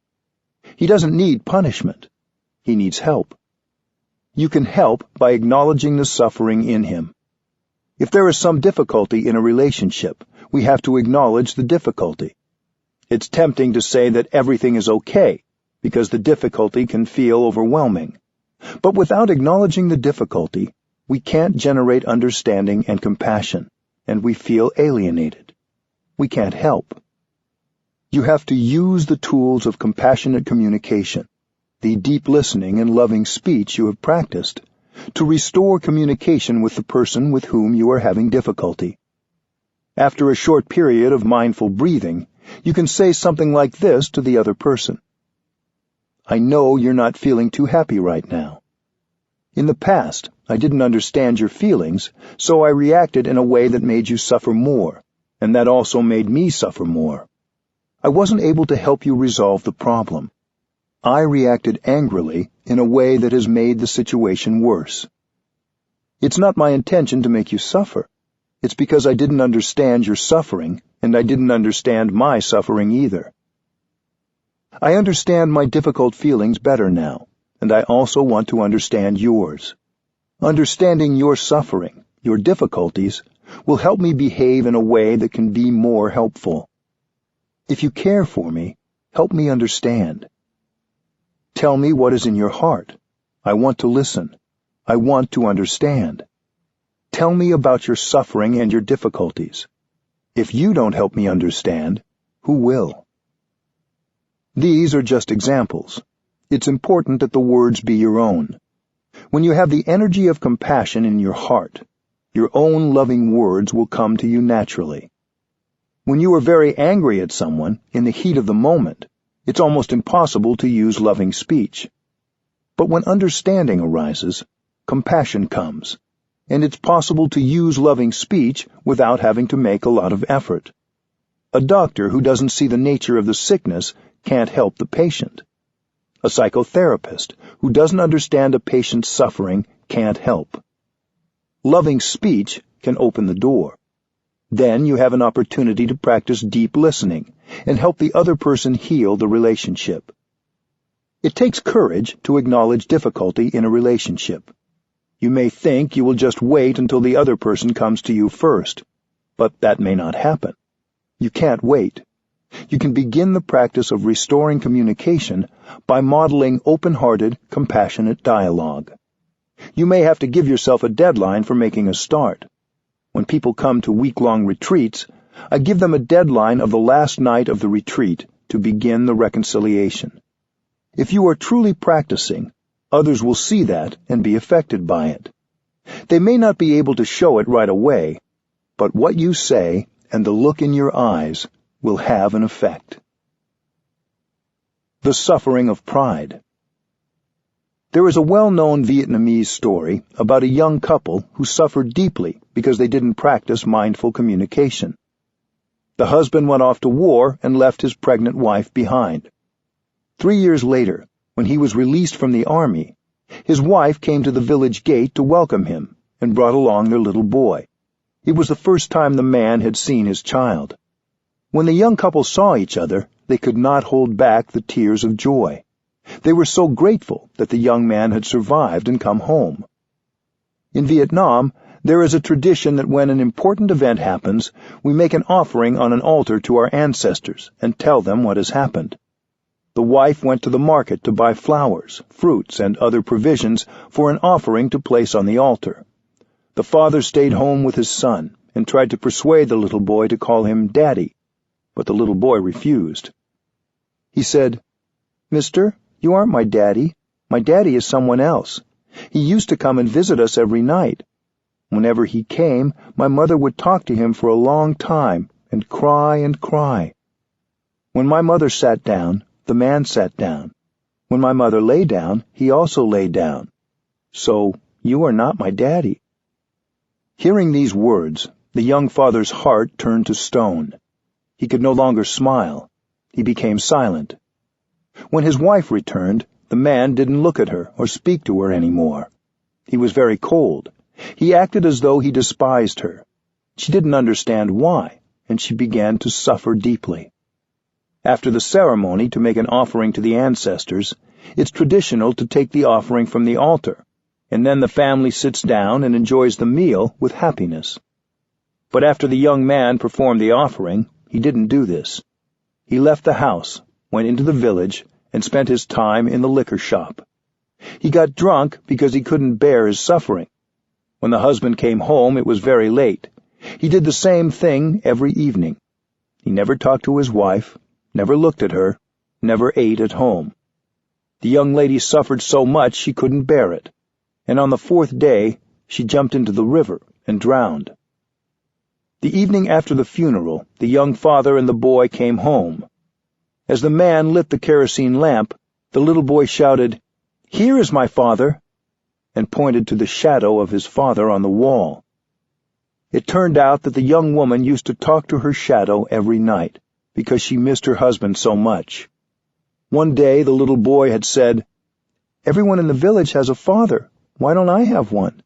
He doesn't need punishment. He needs help. You can help by acknowledging the suffering in him. If there is some difficulty in a relationship, we have to acknowledge the difficulty. It's tempting to say that everything is okay, because the difficulty can feel overwhelming. But without acknowledging the difficulty, we can't generate understanding and compassion, and we feel alienated. We can't help. You have to use the tools of compassionate communication, the deep listening and loving speech you have practiced, to restore communication with the person with whom you are having difficulty. After a short period of mindful breathing, you can say something like this to the other person. I know you're not feeling too happy right now. In the past, I didn't understand your feelings, so I reacted in a way that made you suffer more, and that also made me suffer more. I wasn't able to help you resolve the problem. I reacted angrily in a way that has made the situation worse. It's not my intention to make you suffer. It's because I didn't understand your suffering, and I didn't understand my suffering either. I understand my difficult feelings better now, and I also want to understand yours. Understanding your suffering, your difficulties, will help me behave in a way that can be more helpful. If you care for me, help me understand. Tell me what is in your heart. I want to listen. I want to understand. Tell me about your suffering and your difficulties. If you don't help me understand, who will? These are just examples. It's important that the words be your own. When you have the energy of compassion in your heart, your own loving words will come to you naturally. When you are very angry at someone, in the heat of the moment, it's almost impossible to use loving speech. But when understanding arises, compassion comes, and it's possible to use loving speech without having to make a lot of effort. A doctor who doesn't see the nature of the sickness can't help the patient. A psychotherapist who doesn't understand a patient's suffering can't help. Loving speech can open the door. Then you have an opportunity to practice deep listening and help the other person heal the relationship. It takes courage to acknowledge difficulty in a relationship. You may think you will just wait until the other person comes to you first, but that may not happen. You can't wait. You can begin the practice of restoring communication by modeling open-hearted, compassionate dialogue. You may have to give yourself a deadline for making a start. When people come to week-long retreats, I give them a deadline of the last night of the retreat to begin the reconciliation. If you are truly practicing, others will see that and be affected by it. They may not be able to show it right away, but what you say and the look in your eyes will have an effect. The suffering of pride. There is a well-known Vietnamese story about a young couple who suffered deeply because they didn't practice mindful communication. The husband went off to war and left his pregnant wife behind. 3 years later, when he was released from the army, his wife came to the village gate to welcome him and brought along their little boy. It was the first time the man had seen his child. When the young couple saw each other, they could not hold back the tears of joy. They were so grateful that the young man had survived and come home. In Vietnam, there is a tradition that when an important event happens, we make an offering on an altar to our ancestors and tell them what has happened. The wife went to the market to buy flowers, fruits, and other provisions for an offering to place on the altar. The father stayed home with his son and tried to persuade the little boy to call him Daddy, but the little boy refused. He said, "Mister, you aren't my daddy. My daddy is someone else. He used to come and visit us every night. Whenever he came, my mother would talk to him for a long time and cry and cry. When my mother sat down, the man sat down. When my mother lay down, he also lay down. So you are not my daddy." Hearing these words, the young father's heart turned to stone. He could no longer smile. He became silent. When his wife returned, the man didn't look at her or speak to her anymore. He was very cold. He acted as though he despised her. She didn't understand why, and she began to suffer deeply. After the ceremony to make an offering to the ancestors, it's traditional to take the offering from the altar, and then the family sits down and enjoys the meal with happiness. But after the young man performed the offering, he didn't do this. He left the house, went into the village, and spent his time in the liquor shop. He got drunk because he couldn't bear his suffering. When the husband came home, it was very late. He did the same thing every evening. He never talked to his wife, never looked at her, never ate at home. The young lady suffered so much she couldn't bear it, and on the 4th day she jumped into the river and drowned. The evening after the funeral, the young father and the boy came home. As the man lit the kerosene lamp, the little boy shouted, "Here is my father," and pointed to the shadow of his father on the wall. It turned out that the young woman used to talk to her shadow every night, because she missed her husband so much. One day the little boy had said, "Everyone in the village has a father. Why don't I have one?"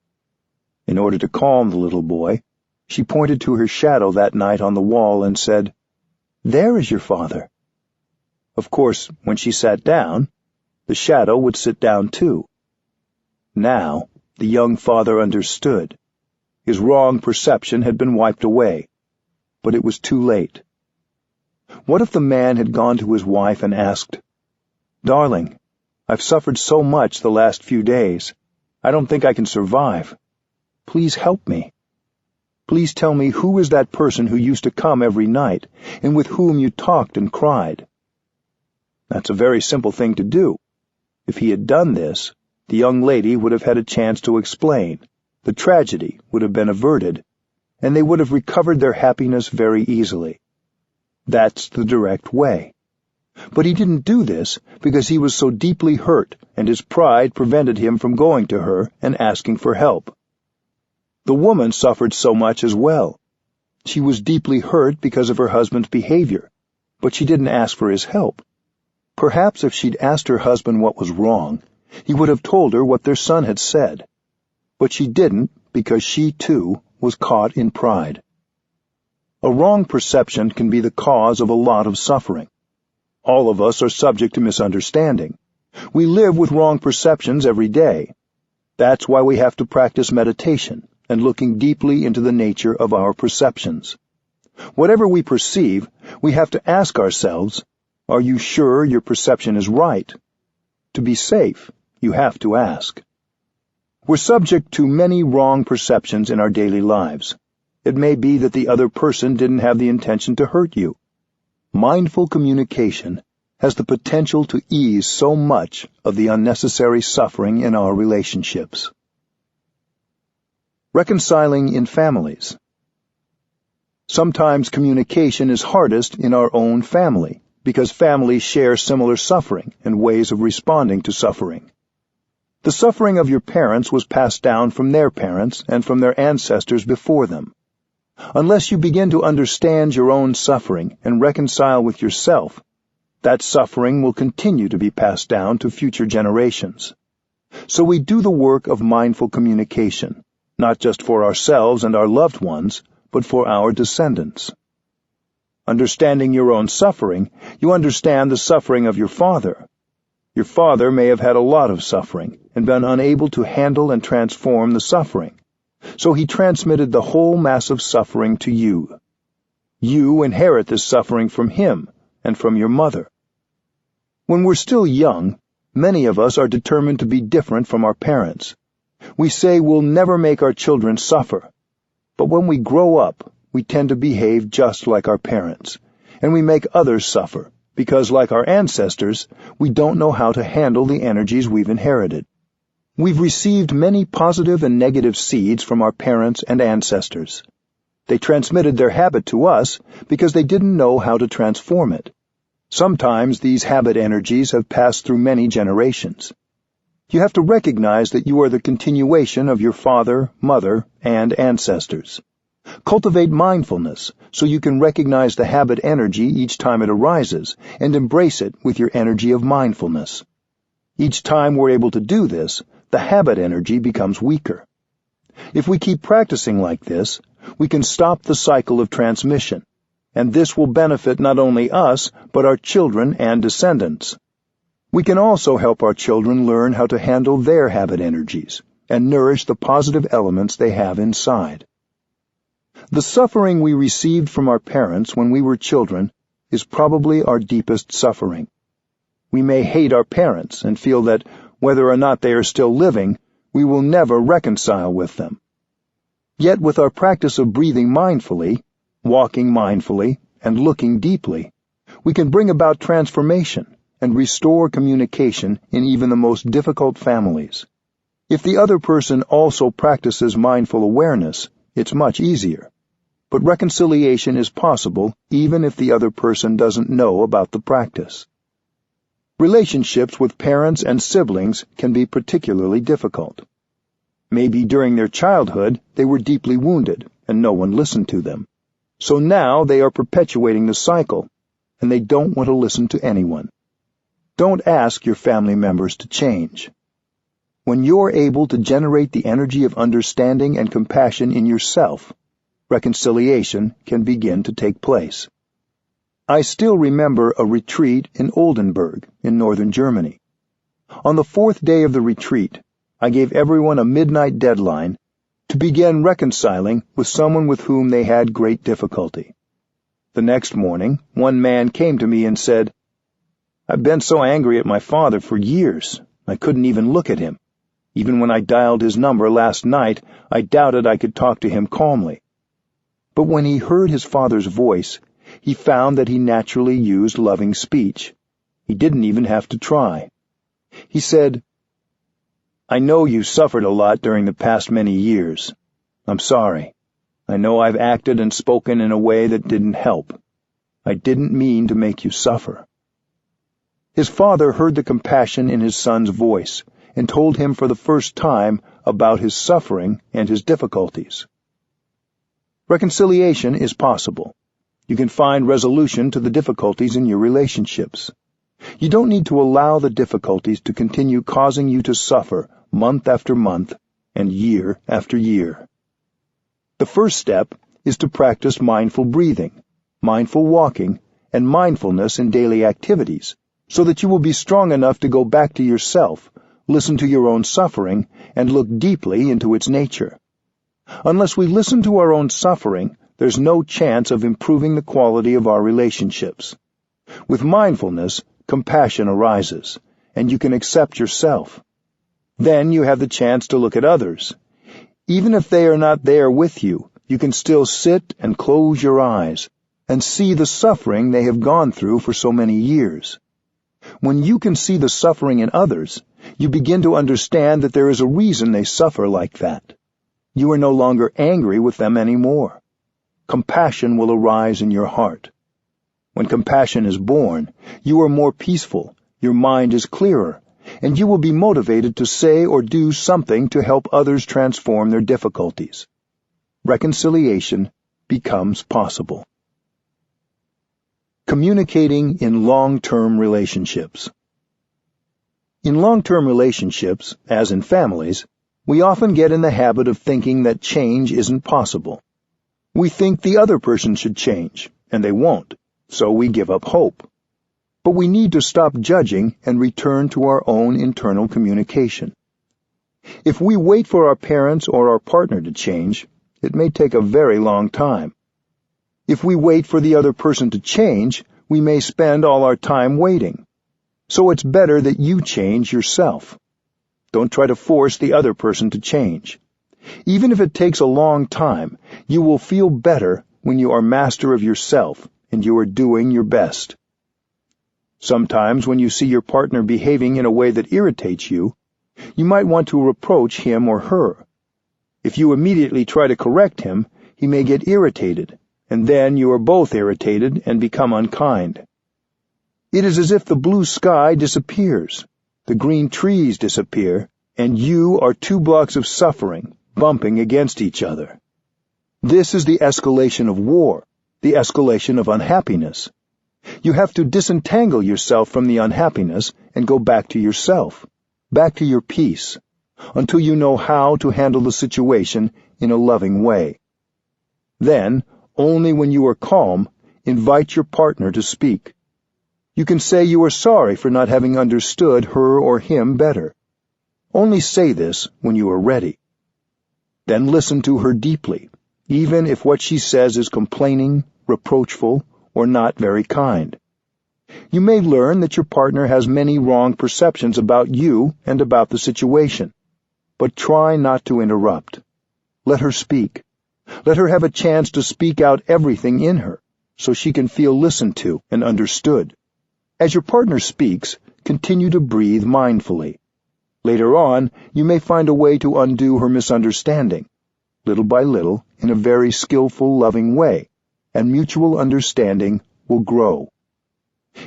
In order to calm the little boy, she pointed to her shadow that night on the wall and said, "There is your father." Of course, when she sat down, the shadow would sit down too. Now, the young father understood. His wrong perception had been wiped away, but it was too late. What if the man had gone to his wife and asked, "Darling, I've suffered so much the last few days. I don't think I can survive. Please help me. Please tell me who is that person who used to come every night and with whom you talked and cried?" That's a very simple thing to do. If he had done this, the young lady would have had a chance to explain, the tragedy would have been averted, and they would have recovered their happiness very easily. That's the direct way. But he didn't do this because he was so deeply hurt, and his pride prevented him from going to her and asking for help. The woman suffered so much as well. She was deeply hurt because of her husband's behavior, but she didn't ask for his help. Perhaps if she'd asked her husband what was wrong, he would have told her what their son had said. But she didn't because she, too, was caught in pride. A wrong perception can be the cause of a lot of suffering. All of us are subject to misunderstanding. We live with wrong perceptions every day. That's why we have to practice meditation and looking deeply into the nature of our perceptions. Whatever we perceive, we have to ask ourselves, are you sure your perception is right? To be safe, you have to ask. We're subject to many wrong perceptions in our daily lives. It may be that the other person didn't have the intention to hurt you. Mindful communication has the potential to ease so much of the unnecessary suffering in our relationships. Reconciling in families. Sometimes communication is hardest in our own family, because families share similar suffering and ways of responding to suffering. The suffering of your parents was passed down from their parents and from their ancestors before them. Unless you begin to understand your own suffering and reconcile with yourself, that suffering will continue to be passed down to future generations. So we do the work of mindful communication, not just for ourselves and our loved ones, but for our descendants. Understanding your own suffering, you understand the suffering of your father. Your father may have had a lot of suffering and been unable to handle and transform the suffering. So he transmitted the whole mass of suffering to you. You inherit this suffering from him and from your mother. When we're still young, many of us are determined to be different from our parents. We say we'll never make our children suffer. But when we grow up, we tend to behave just like our parents, and we make others suffer, because like our ancestors, we don't know how to handle the energies we've inherited. We've received many positive and negative seeds from our parents and ancestors. They transmitted their habit to us because they didn't know how to transform it. Sometimes these habit energies have passed through many generations. You have to recognize that you are the continuation of your father, mother, and ancestors. Cultivate mindfulness so you can recognize the habit energy each time it arises and embrace it with your energy of mindfulness. Each time we're able to do this, the habit energy becomes weaker. If we keep practicing like this, we can stop the cycle of transmission, and this will benefit not only us, but our children and descendants. We can also help our children learn how to handle their habit energies and nourish the positive elements they have inside. The suffering we received from our parents when we were children is probably our deepest suffering. We may hate our parents and feel that, whether or not they are still living, we will never reconcile with them. Yet with our practice of breathing mindfully, walking mindfully, and looking deeply, we can bring about transformation and restore communication in even the most difficult families. If the other person also practices mindful awareness, it's much easier. But reconciliation is possible even if the other person doesn't know about the practice. Relationships with parents and siblings can be particularly difficult. Maybe during their childhood they were deeply wounded and no one listened to them. So now they are perpetuating the cycle, and they don't want to listen to anyone. Don't ask your family members to change. When you're able to generate the energy of understanding and compassion in yourself, reconciliation can begin to take place. I still remember a retreat in Oldenburg in northern Germany. On the 4th day of the retreat, I gave everyone a midnight deadline to begin reconciling with someone with whom they had great difficulty. The next morning, one man came to me and said, "I've been so angry at my father for years, I couldn't even look at him. Even when I dialed his number last night, I doubted I could talk to him calmly." But when he heard his father's voice, he found that he naturally used loving speech. He didn't even have to try. He said, "I know you suffered a lot during the past many years. I'm sorry. I know I've acted and spoken in a way that didn't help. I didn't mean to make you suffer." His father heard the compassion in his son's voice and told him for the first time about his suffering and his difficulties. Reconciliation is possible. You can find resolution to the difficulties in your relationships. You don't need to allow the difficulties to continue causing you to suffer month after month and year after year. The first step is to practice mindful breathing, mindful walking, and mindfulness in daily activities, so that you will be strong enough to go back to yourself, listen to your own suffering, and look deeply into its nature. Unless we listen to our own suffering, there's no chance of improving the quality of our relationships. With mindfulness, compassion arises, and you can accept yourself. Then you have the chance to look at others. Even if they are not there with you, you can still sit and close your eyes and see the suffering they have gone through for so many years. When you can see the suffering in others, you begin to understand that there is a reason they suffer like that. You are no longer angry with them anymore. Compassion will arise in your heart. When compassion is born, you are more peaceful, your mind is clearer, and you will be motivated to say or do something to help others transform their difficulties. Reconciliation becomes possible. Communicating in long-term relationships. In long-term relationships, as in families, we often get in the habit of thinking that change isn't possible. We think the other person should change, and they won't, so we give up hope. But we need to stop judging and return to our own internal communication. If we wait for our parents or our partner to change, it may take a very long time. If we wait for the other person to change, we may spend all our time waiting. So it's better that you change yourself. Don't try to force the other person to change. Even if it takes a long time, you will feel better when you are master of yourself and you are doing your best. Sometimes when you see your partner behaving in a way that irritates you, you might want to reproach him or her. If you immediately try to correct him, he may get irritated, and then you are both irritated and become unkind. It is as if the blue sky disappears, the green trees disappear, and you are 2 blocks of suffering, bumping against each other. This is the escalation of war, the escalation of unhappiness. You have to disentangle yourself from the unhappiness and go back to yourself, back to your peace, until you know how to handle the situation in a loving way. Then, only when you are calm, invite your partner to speak. You can say you are sorry for not having understood her or him better. Only say this when you are ready. Then listen to her deeply, even if what she says is complaining, reproachful, or not very kind. You may learn that your partner has many wrong perceptions about you and about the situation, but try not to interrupt. Let her speak. Let her have a chance to speak out everything in her, so she can feel listened to and understood. As your partner speaks, continue to breathe mindfully. Later on, you may find a way to undo her misunderstanding, little by little, in a very skillful, loving way, and mutual understanding will grow.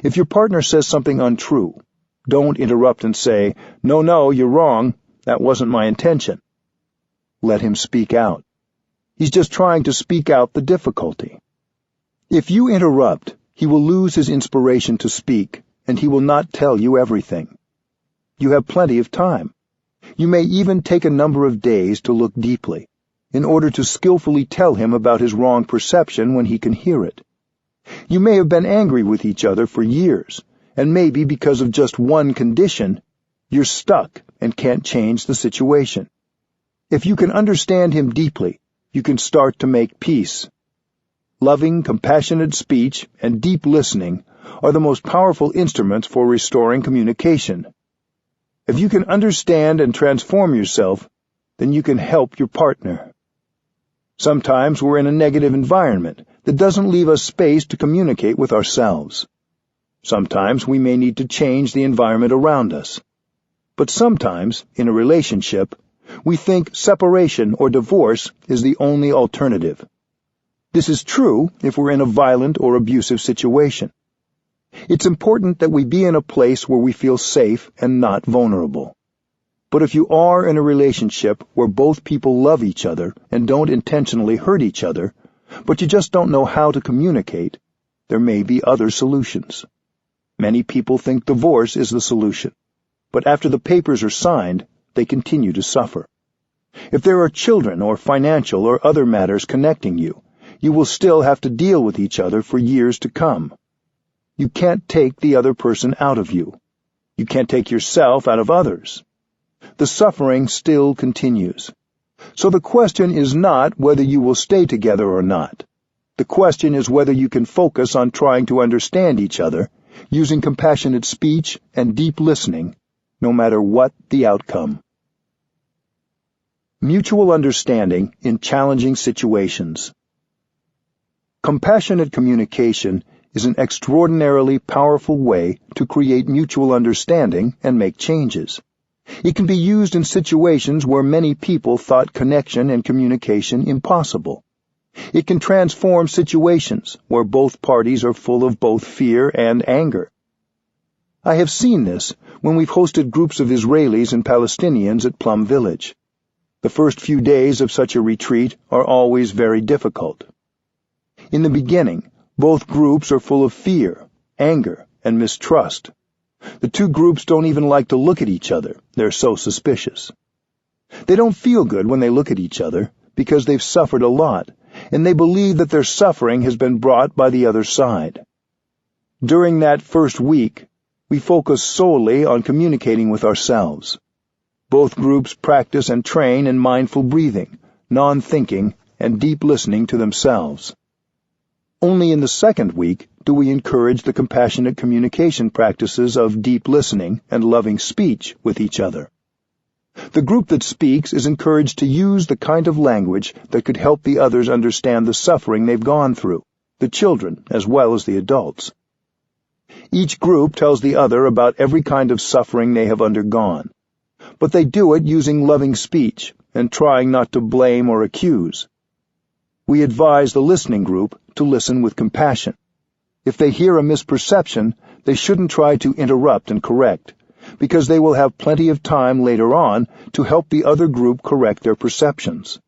If your partner says something untrue, don't interrupt and say, No, you're wrong. That wasn't my intention." Let him speak out. He's just trying to speak out the difficulty. If you interrupt, He will lose his inspiration to speak, and he will not tell you everything. You have plenty of time. You may even take a number of days to look deeply, in order to skillfully tell him about his wrong perception when he can hear it. You may have been angry with each other for years, and maybe because of just one condition, you're stuck and can't change the situation. If you can understand him deeply, you can start to make peace. Loving, compassionate speech and deep listening are the most powerful instruments for restoring communication. If you can understand and transform yourself, then you can help your partner. Sometimes we're in a negative environment that doesn't leave us space to communicate with ourselves. Sometimes we may need to change the environment around us. But sometimes, in a relationship, we think separation or divorce is the only alternative. This is true if we're in a violent or abusive situation. It's important that we be in a place where we feel safe and not vulnerable. But if you are in a relationship where both people love each other and don't intentionally hurt each other, but you just don't know how to communicate, there may be other solutions. Many people think divorce is the solution, but after the papers are signed, they continue to suffer. If there are children or financial or other matters connecting you, you will still have to deal with each other for years to come. You can't take the other person out of you. You can't take yourself out of others. The suffering still continues. So the question is not whether you will stay together or not. The question is whether you can focus on trying to understand each other, using compassionate speech and deep listening, no matter what the outcome. Mutual understanding in challenging situations. Compassionate communication is an extraordinarily powerful way to create mutual understanding and make changes. It can be used in situations where many people thought connection and communication impossible. It can transform situations where both parties are full of both fear and anger. I have seen this when we've hosted groups of Israelis and Palestinians at Plum Village. The first few days of such a retreat are always very difficult. In the beginning, both groups are full of fear, anger, and mistrust. The two groups don't even like to look at each other. They're so suspicious. They don't feel good when they look at each other because they've suffered a lot, and they believe that their suffering has been brought by the other side. During that first week, we focus solely on communicating with ourselves. Both groups practice and train in mindful breathing, non-thinking, and deep listening to themselves. Only in the second week do we encourage the compassionate communication practices of deep listening and loving speech with each other. The group that speaks is encouraged to use the kind of language that could help the others understand the suffering they've gone through, the children as well as the adults. Each group tells the other about every kind of suffering they have undergone, but they do it using loving speech and trying not to blame or accuse. We advise the listening group to listen with compassion. If they hear a misperception, they shouldn't try to interrupt and correct, because they will have plenty of time later on to help the other group correct their perceptions.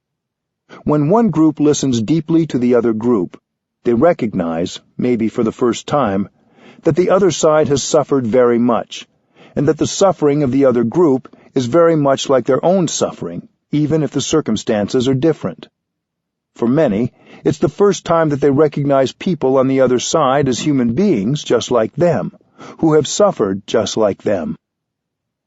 When one group listens deeply to the other group, they recognize, maybe for the first time, that the other side has suffered very much, and that the suffering of the other group is very much like their own suffering, even if the circumstances are different. For many, it's the first time that they recognize people on the other side as human beings just like them, who have suffered just like them.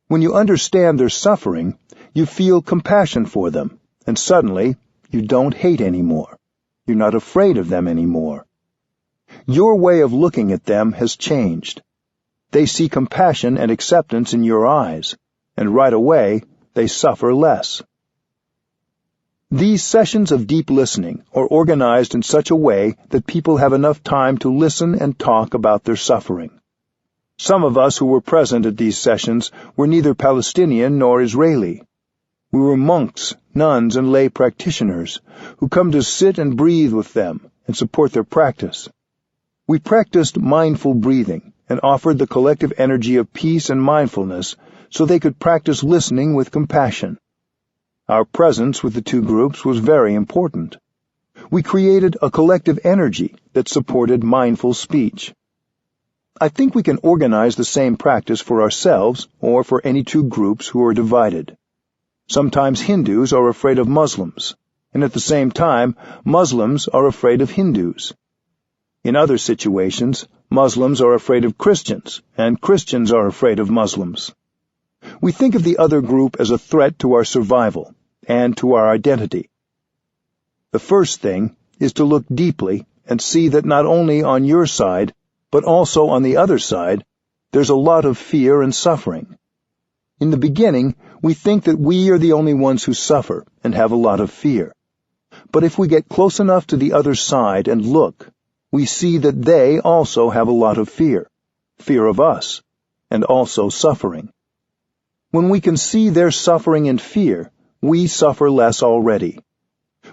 When you understand their suffering, you feel compassion for them, and suddenly you don't hate anymore. You're not afraid of them anymore. Your way of looking at them has changed. They see compassion and acceptance in your eyes, and right away they suffer less. These sessions of deep listening are organized in such a way that people have enough time to listen and talk about their suffering. Some of us who were present at these sessions were neither Palestinian nor Israeli. We were monks, nuns, and lay practitioners who come to sit and breathe with them and support their practice. We practiced mindful breathing and offered the collective energy of peace and mindfulness so they could practice listening with compassion. Our presence with the two groups was very important. We created a collective energy that supported mindful speech. I think we can organize the same practice for ourselves or for any two groups who are divided. Sometimes Hindus are afraid of Muslims, and at the same time, Muslims are afraid of Hindus. In other situations, Muslims are afraid of Christians, and Christians are afraid of Muslims. We think of the other group as a threat to our survival and to our identity. The first thing is to look deeply and see that not only on your side, but also on the other side, there's a lot of fear and suffering. In the beginning, we think that we are the only ones who suffer and have a lot of fear. But if we get close enough to the other side and look, we see that they also have a lot of fear of us, and also suffering. When we can see their suffering and fear, we suffer less already.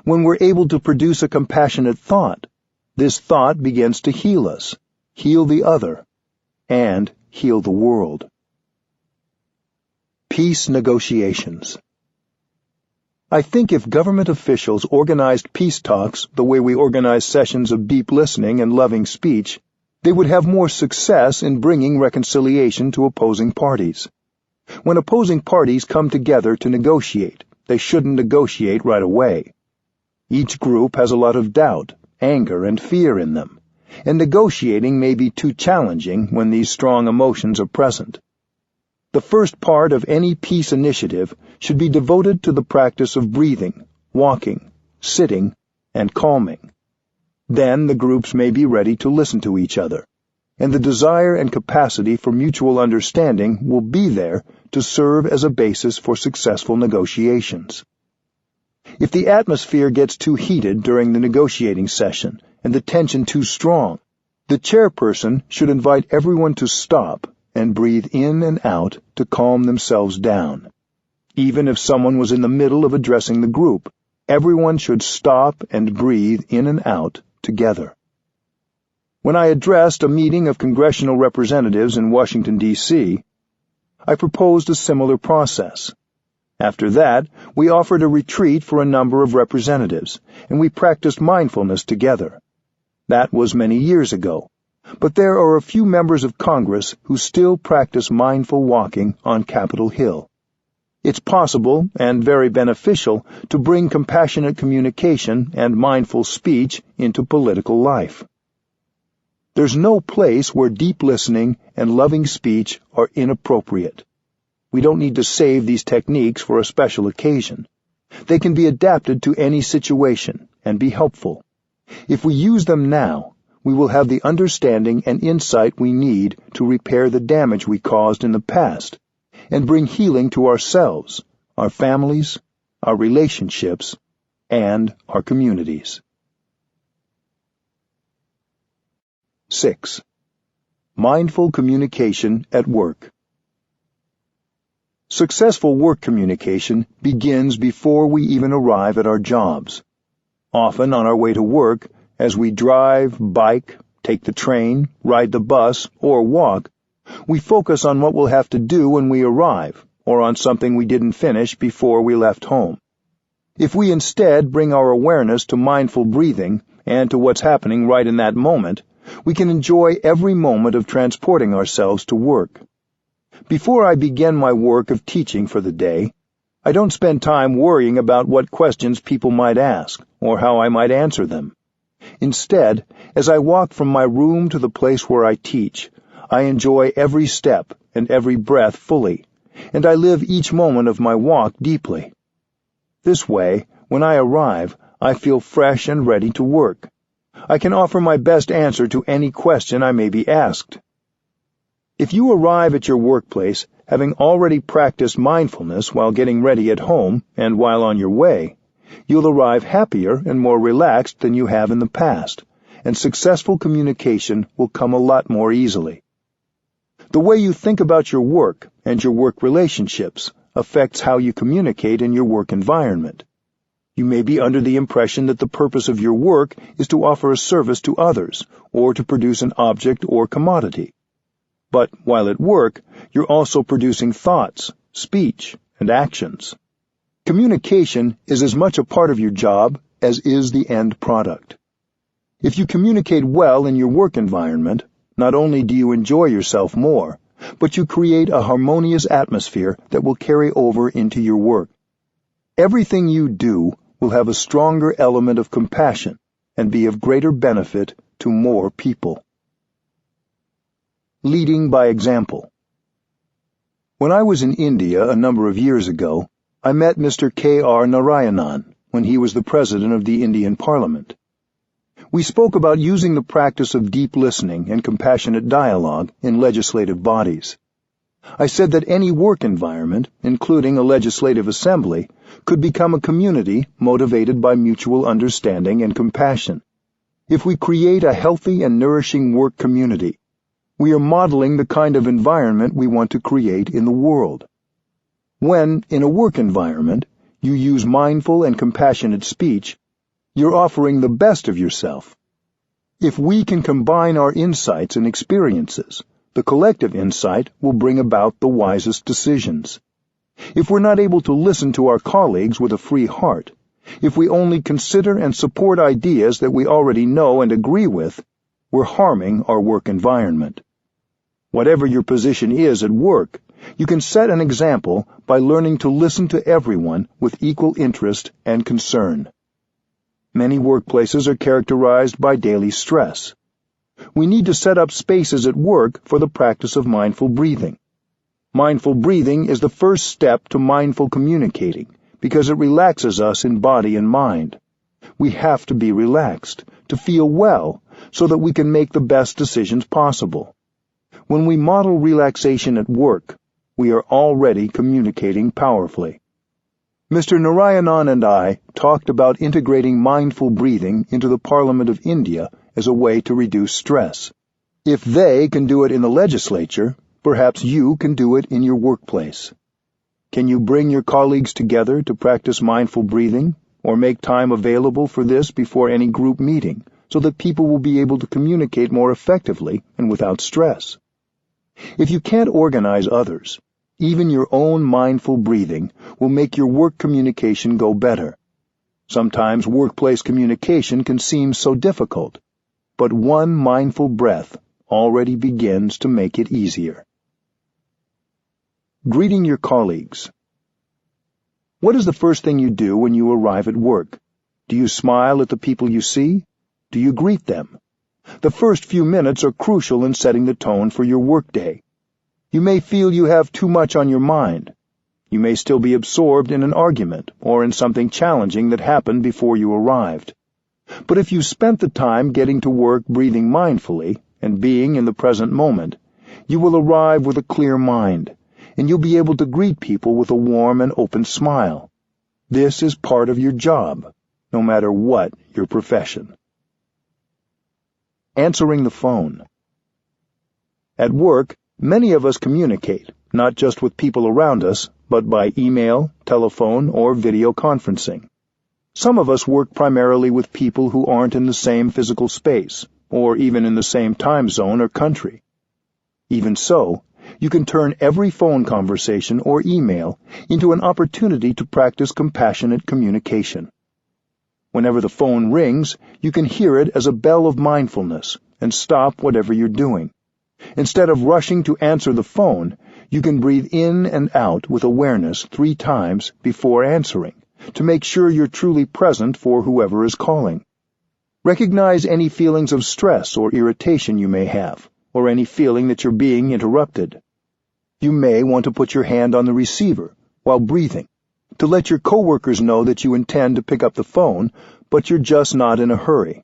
When we're able to produce a compassionate thought, this thought begins to heal us, heal the other, and heal the world. Peace negotiations. I think if government officials organized peace talks the way we organize sessions of deep listening and loving speech, they would have more success in bringing reconciliation to opposing parties. When opposing parties come together to negotiate, they shouldn't negotiate right away. Each group has a lot of doubt, anger, and fear in them, and negotiating may be too challenging when these strong emotions are present. The first part of any peace initiative should be devoted to the practice of breathing, walking, sitting, and calming. Then the groups may be ready to listen to each other, and the desire and capacity for mutual understanding will be there to serve as a basis for successful negotiations. If the atmosphere gets too heated during the negotiating session and the tension too strong, the chairperson should invite everyone to stop and breathe in and out to calm themselves down. Even if someone was in the middle of addressing the group, everyone should stop and breathe in and out together. When I addressed a meeting of congressional representatives in Washington, D.C., I proposed a similar process. After that, we offered a retreat for a number of representatives, and we practiced mindfulness together. That was many years ago. But there are a few members of Congress who still practice mindful walking on Capitol Hill. It's possible and very beneficial to bring compassionate communication and mindful speech into political life. There's no place where deep listening and loving speech are inappropriate. We don't need to save these techniques for a special occasion. They can be adapted to any situation and be helpful. If we use them now, we will have the understanding and insight we need to repair the damage we caused in the past and bring healing to ourselves, our families, our relationships, and our communities. 6. Mindful communication at work. Successful work communication begins before we even arrive at our jobs. Often on our way to work, as we drive, bike, take the train, ride the bus, or walk, we focus on what we'll have to do when we arrive, or on something we didn't finish before we left home. If we instead bring our awareness to mindful breathing and to what's happening right in that moment, we can enjoy every moment of transporting ourselves to work. Before I begin my work of teaching for the day, I don't spend time worrying about what questions people might ask or how I might answer them. Instead, as I walk from my room to the place where I teach, I enjoy every step and every breath fully, and I live each moment of my walk deeply. This way, when I arrive, I feel fresh and ready to work. I can offer my best answer to any question I may be asked. If you arrive at your workplace having already practiced mindfulness while getting ready at home and while on your way, you'll arrive happier and more relaxed than you have in the past, and successful communication will come a lot more easily. The way you think about your work and your work relationships affects how you communicate in your work environment. You may be under the impression that the purpose of your work is to offer a service to others or to produce an object or commodity. But while at work, you're also producing thoughts, speech, and actions. Communication is as much a part of your job as is the end product. If you communicate well in your work environment, not only do you enjoy yourself more, but you create a harmonious atmosphere that will carry over into your work. Everything you do will have a stronger element of compassion and be of greater benefit to more people. Leading by example. When I was in India a number of years ago, I met Mr. K.R. Narayanan when he was the President of the Indian Parliament. We spoke about using the practice of deep listening and compassionate dialogue in legislative bodies. I said that any work environment, including a legislative assembly, could become a community motivated by mutual understanding and compassion. If we create a healthy and nourishing work community, we are modeling the kind of environment we want to create in the world. When, in a work environment, you use mindful and compassionate speech, you're offering the best of yourself. If we can combine our insights and experiences, the collective insight will bring about the wisest decisions. If we're not able to listen to our colleagues with a free heart, if we only consider and support ideas that we already know and agree with, we're harming our work environment. Whatever your position is at work, you can set an example by learning to listen to everyone with equal interest and concern. Many workplaces are characterized by daily stress. We need to set up spaces at work for the practice of mindful breathing. Mindful breathing is the first step to mindful communicating because it relaxes us in body and mind. We have to be relaxed, to feel well, so that we can make the best decisions possible. When we model relaxation at work, we are already communicating powerfully. Mr. Narayanan and I talked about integrating mindful breathing into the Parliament of India as a way to reduce stress. If they can do it in the legislature, perhaps you can do it in your workplace. Can you bring your colleagues together to practice mindful breathing, or make time available for this before any group meeting, so that people will be able to communicate more effectively and without stress? If you can't organize others, even your own mindful breathing will make your work communication go better. Sometimes workplace communication can seem so difficult, but one mindful breath already begins to make it easier. Greeting your colleagues. What is the first thing you do when you arrive at work? Do you smile at the people you see? Do you greet them? The first few minutes are crucial in setting the tone for your workday. You may feel you have too much on your mind. You may still be absorbed in an argument or in something challenging that happened before you arrived. But if you spent the time getting to work breathing mindfully and being in the present moment, you will arrive with a clear mind, and you'll be able to greet people with a warm and open smile. This is part of your job, no matter what your profession. Answering the phone. At work, many of us communicate, not just with people around us, but by email, telephone, or video conferencing. Some of us work primarily with people who aren't in the same physical space, or even in the same time zone or country. Even so, you can turn every phone conversation or email into an opportunity to practice compassionate communication. Whenever the phone rings, you can hear it as a bell of mindfulness and stop whatever you're doing. Instead of rushing to answer the phone, you can breathe in and out with awareness 3 times before answering, to make sure you're truly present for whoever is calling. Recognize any feelings of stress or irritation you may have, or any feeling that you're being interrupted. You may want to put your hand on the receiver while breathing, to let your coworkers know that you intend to pick up the phone, but you're just not in a hurry.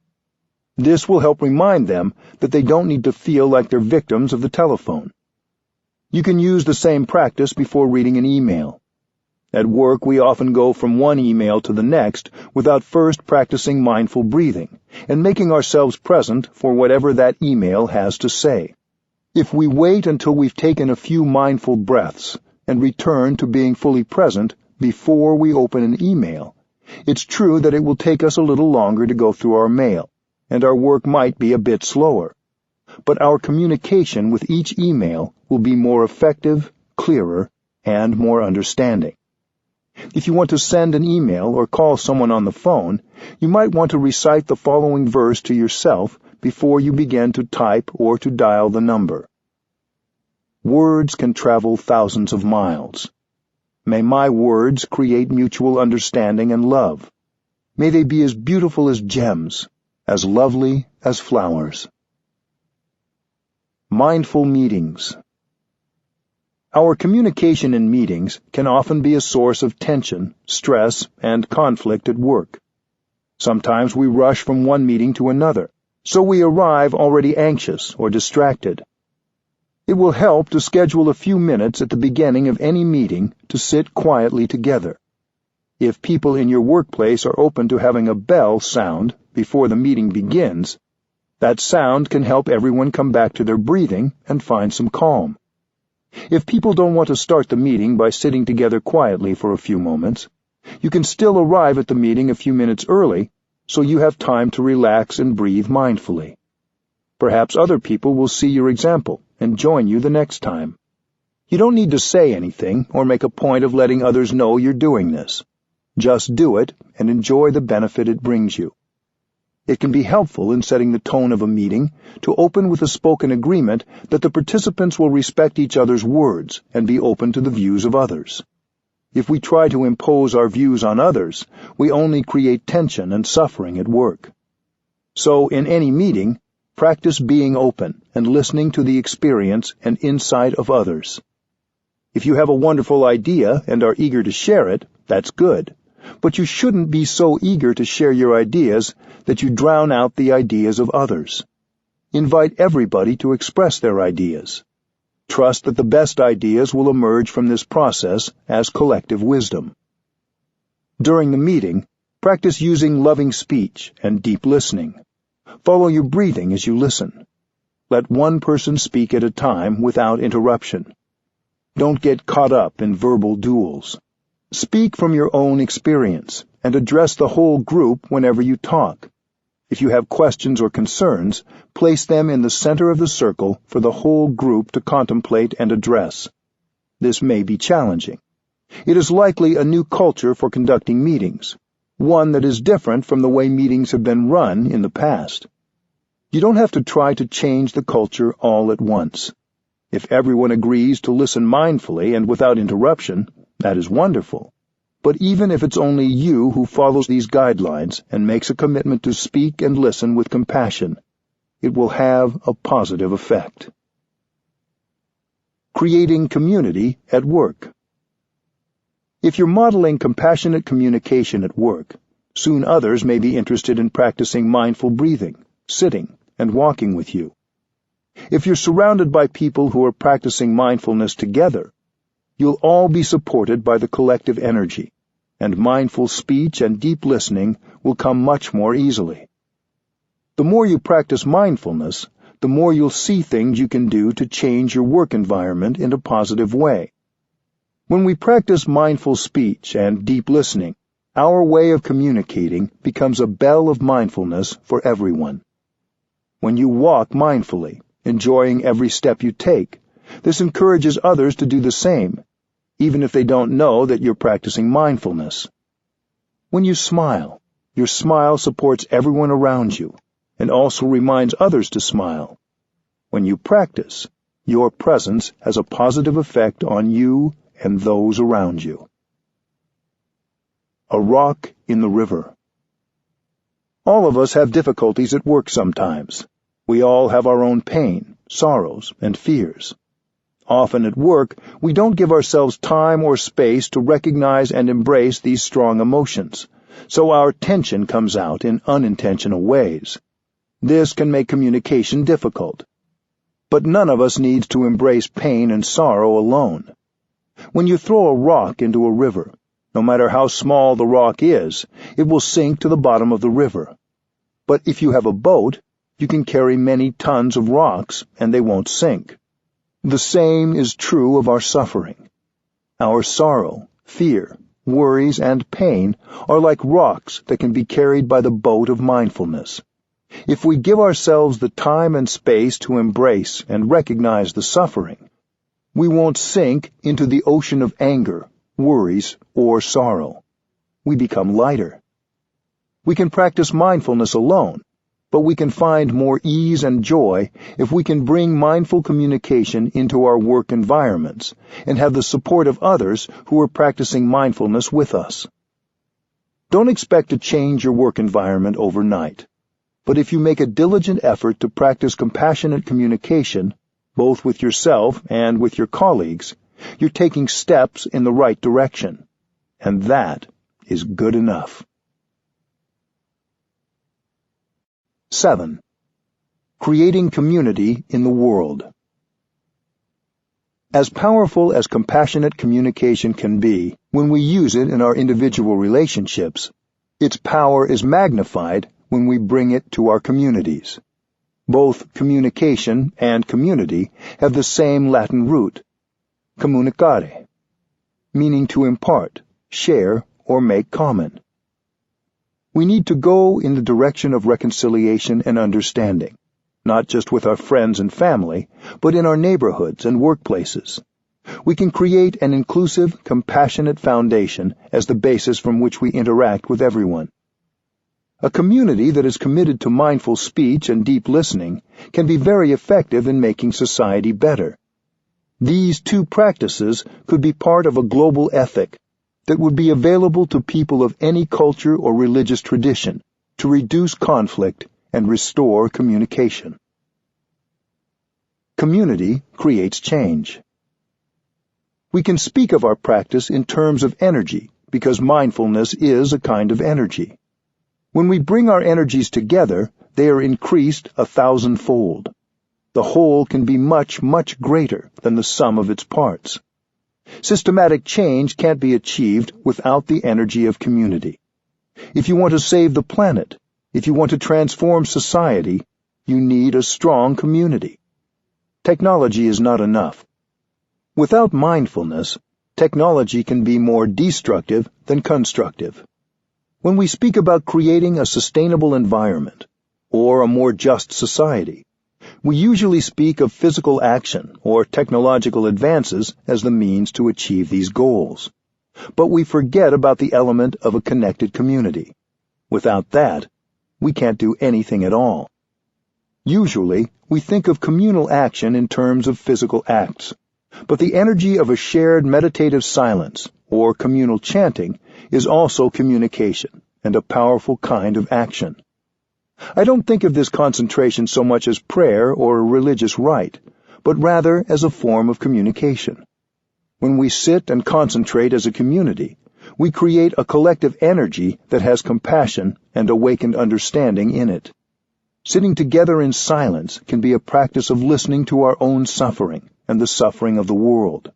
This will help remind them that they don't need to feel like they're victims of the telephone. You can use the same practice before reading an email. At work, we often go from one email to the next without first practicing mindful breathing and making ourselves present for whatever that email has to say. If we wait until we've taken a few mindful breaths and return to being fully present before we open an email, it's true that it will take us a little longer to go through our mail, and our work might be a bit slower. But our communication with each email will be more effective, clearer, and more understanding. If you want to send an email or call someone on the phone, you might want to recite the following verse to yourself before you begin to type or to dial the number. Words can travel thousands of miles. May my words create mutual understanding and love. May they be as beautiful as gems, as lovely as flowers. Mindful meetings. Our communication in meetings can often be a source of tension, stress, and conflict at work. Sometimes we rush from one meeting to another, so we arrive already anxious or distracted. It will help to schedule a few minutes at the beginning of any meeting to sit quietly together. If people in your workplace are open to having a bell sound before the meeting begins, that sound can help everyone come back to their breathing and find some calm. If people don't want to start the meeting by sitting together quietly for a few moments, you can still arrive at the meeting a few minutes early so you have time to relax and breathe mindfully. Perhaps other people will see your example and join you the next time. You don't need to say anything or make a point of letting others know you're doing this. Just do it and enjoy the benefit it brings you. It can be helpful in setting the tone of a meeting to open with a spoken agreement that the participants will respect each other's words and be open to the views of others. If we try to impose our views on others, we only create tension and suffering at work. So, in any meeting, practice being open and listening to the experience and insight of others. If you have a wonderful idea and are eager to share it, that's good. But you shouldn't be so eager to share your ideas that you drown out the ideas of others. Invite everybody to express their ideas. Trust that the best ideas will emerge from this process as collective wisdom. During the meeting, practice using loving speech and deep listening. Follow your breathing as you listen. Let one person speak at a time without interruption. Don't get caught up in verbal duels. Speak from your own experience and address the whole group whenever you talk. If you have questions or concerns, place them in the center of the circle for the whole group to contemplate and address. This may be challenging. It is likely a new culture for conducting meetings, one that is different from the way meetings have been run in the past. You don't have to try to change the culture all at once. If everyone agrees to listen mindfully and without interruption, that is wonderful. But even if it's only you who follows these guidelines and makes a commitment to speak and listen with compassion, it will have a positive effect. Creating community at work. If you're modeling compassionate communication at work, soon others may be interested in practicing mindful breathing, sitting, and walking with you. If you're surrounded by people who are practicing mindfulness together, you'll all be supported by the collective energy, and mindful speech and deep listening will come much more easily. The more you practice mindfulness, the more you'll see things you can do to change your work environment in a positive way. When we practice mindful speech and deep listening, our way of communicating becomes a bell of mindfulness for everyone. When you walk mindfully, enjoying every step you take, this encourages others to do the same, even if they don't know that you're practicing mindfulness. When you smile, your smile supports everyone around you and also reminds others to smile. When you practice, your presence has a positive effect on you and those around you. A rock in the river. All of us have difficulties at work sometimes. We all have our own pain, sorrows, and fears. Often at work, we don't give ourselves time or space to recognize and embrace these strong emotions, so our tension comes out in unintentional ways. This can make communication difficult. But none of us needs to embrace pain and sorrow alone. When you throw a rock into a river, no matter how small the rock is, it will sink to the bottom of the river. But if you have a boat, you can carry many tons of rocks and they won't sink. The same is true of our suffering. Our sorrow, fear, worries, and pain are like rocks that can be carried by the boat of mindfulness. If we give ourselves the time and space to embrace and recognize the suffering, we won't sink into the ocean of anger, worries, or sorrow. We become lighter. We can practice mindfulness alone, but we can find more ease and joy if we can bring mindful communication into our work environments and have the support of others who are practicing mindfulness with us. Don't expect to change your work environment overnight, but if you make a diligent effort to practice compassionate communication, both with yourself and with your colleagues, you're taking steps in the right direction, and that is good enough. 7. Creating community in the world. As powerful as compassionate communication can be when we use it in our individual relationships, its power is magnified when we bring it to our communities. Both communication and community have the same Latin root, communicare, meaning to impart, share, or make common. We need to go in the direction of reconciliation and understanding, not just with our friends and family, but in our neighborhoods and workplaces. We can create an inclusive, compassionate foundation as the basis from which we interact with everyone. A community that is committed to mindful speech and deep listening can be very effective in making society better. These two practices could be part of a global ethic that would be available to people of any culture or religious tradition to reduce conflict and restore communication. Community creates change. We can speak of our practice in terms of energy because mindfulness is a kind of energy. When we bring our energies together, they are increased 1,000-fold. The whole can be much, much greater than the sum of its parts. Systematic change can't be achieved without the energy of community. If you want to save the planet, if you want to transform society, you need a strong community. Technology is not enough. Without mindfulness, technology can be more destructive than constructive. When we speak about creating a sustainable environment or a more just society, we usually speak of physical action or technological advances as the means to achieve these goals. But we forget about the element of a connected community. Without that, we can't do anything at all. Usually, we think of communal action in terms of physical acts, but the energy of a shared meditative silence or communal chanting is also communication and a powerful kind of action. I don't think of this concentration so much as prayer or a religious rite, but rather as a form of communication. When we sit and concentrate as a community, we create a collective energy that has compassion and awakened understanding in it. Sitting together in silence can be a practice of listening to our own suffering and the suffering of the world.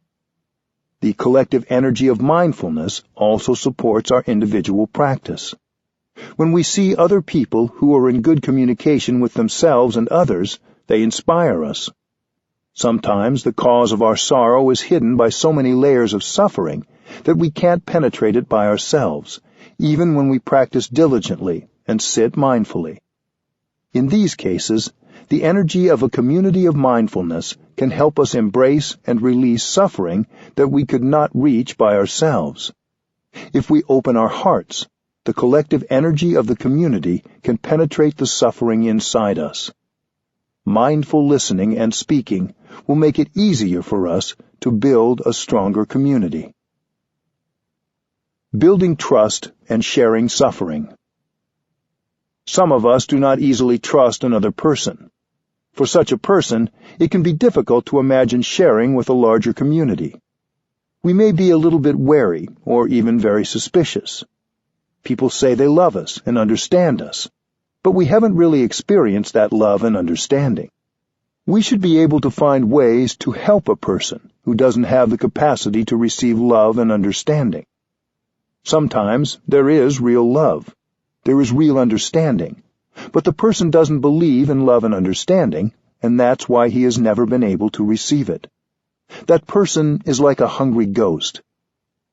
The collective energy of mindfulness also supports our individual practice. When we see other people who are in good communication with themselves and others, they inspire us. Sometimes the cause of our sorrow is hidden by so many layers of suffering that we can't penetrate it by ourselves, even when we practice diligently and sit mindfully. In these cases, the energy of a community of mindfulness can help us embrace and release suffering that we could not reach by ourselves. If we open our hearts, the collective energy of the community can penetrate the suffering inside us. Mindful listening and speaking will make it easier for us to build a stronger community. Building trust and sharing suffering. Some of us do not easily trust another person. For such a person, it can be difficult to imagine sharing with a larger community. We may be a little bit wary or even very suspicious. People say they love us and understand us, but we haven't really experienced that love and understanding. We should be able to find ways to help a person who doesn't have the capacity to receive love and understanding. Sometimes there is real love. There is real understanding, but the person doesn't believe in love and understanding, and that's why he has never been able to receive it. That person is like a hungry ghost.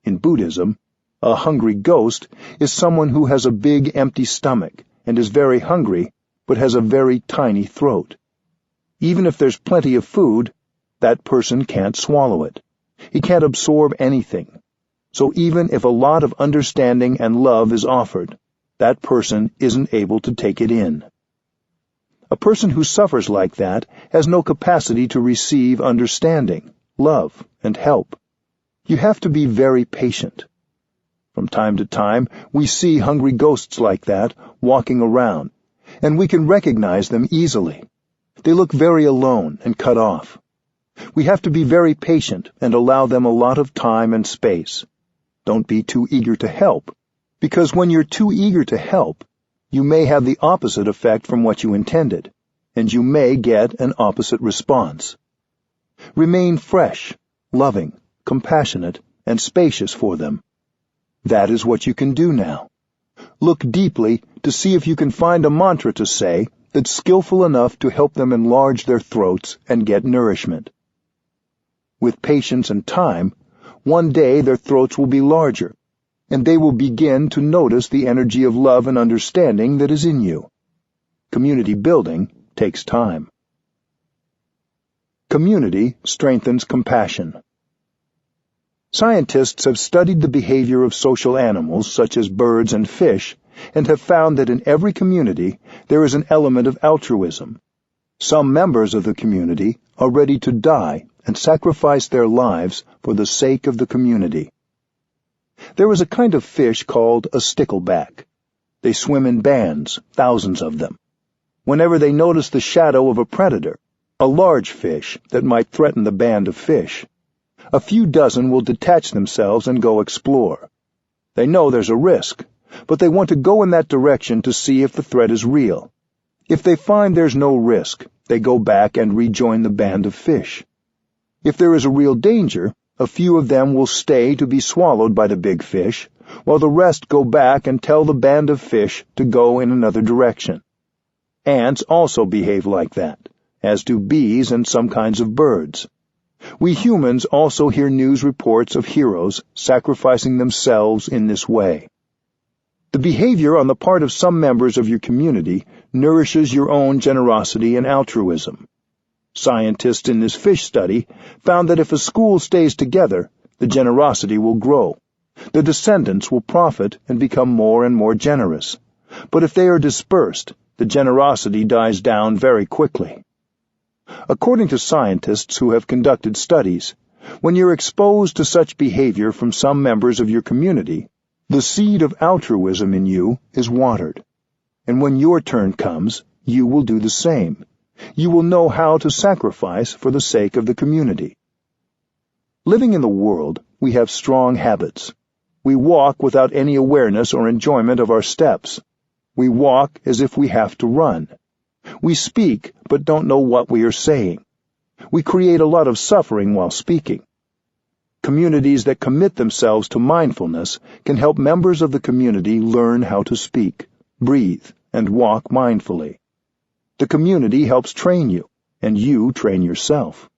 In Buddhism, a hungry ghost is someone who has a big empty stomach and is very hungry but has a very tiny throat. Even if there's plenty of food, that person can't swallow it. He can't absorb anything. So even if a lot of understanding and love is offered, that person isn't able to take it in. A person who suffers like that has no capacity to receive understanding, love, and help. You have to be very patient. From time to time, we see hungry ghosts like that walking around, and we can recognize them easily. They look very alone and cut off. We have to be very patient and allow them a lot of time and space. Don't be too eager to help, because when you're too eager to help, you may have the opposite effect from what you intended, and you may get an opposite response. Remain fresh, loving, compassionate, and spacious for them. That is what you can do now. Look deeply to see if you can find a mantra to say that's skillful enough to help them enlarge their throats and get nourishment. With patience and time, one day their throats will be larger, and they will begin to notice the energy of love and understanding that is in you. Community building takes time. Community strengthens compassion. Scientists have studied the behavior of social animals such as birds and fish and have found that in every community there is an element of altruism. Some members of the community are ready to die and sacrifice their lives for the sake of the community. There is a kind of fish called a stickleback. They swim in bands, thousands of them. Whenever they notice the shadow of a predator, a large fish that might threaten the band of fish, a few dozen will detach themselves and go explore. They know there's a risk, but they want to go in that direction to see if the threat is real. If they find there's no risk, they go back and rejoin the band of fish. If there is a real danger, a few of them will stay to be swallowed by the big fish, while the rest go back and tell the band of fish to go in another direction. Ants also behave like that, as do bees and some kinds of birds. We humans also hear news reports of heroes sacrificing themselves in this way. The behavior on the part of some members of your community nourishes your own generosity and altruism. Scientists in this fish study found that if a school stays together, the generosity will grow. The descendants will profit and become more and more generous. But if they are dispersed, the generosity dies down very quickly. According to scientists who have conducted studies, when you're exposed to such behavior from some members of your community, the seed of altruism in you is watered. And when your turn comes, you will do the same. You will know how to sacrifice for the sake of the community. Living in the world, we have strong habits. We walk without any awareness or enjoyment of our steps. We walk as if we have to run. We speak, but don't know what we are saying. We create a lot of suffering while speaking. Communities that commit themselves to mindfulness can help members of the community learn how to speak, breathe, and walk mindfully. The community helps train you, and you train yourself.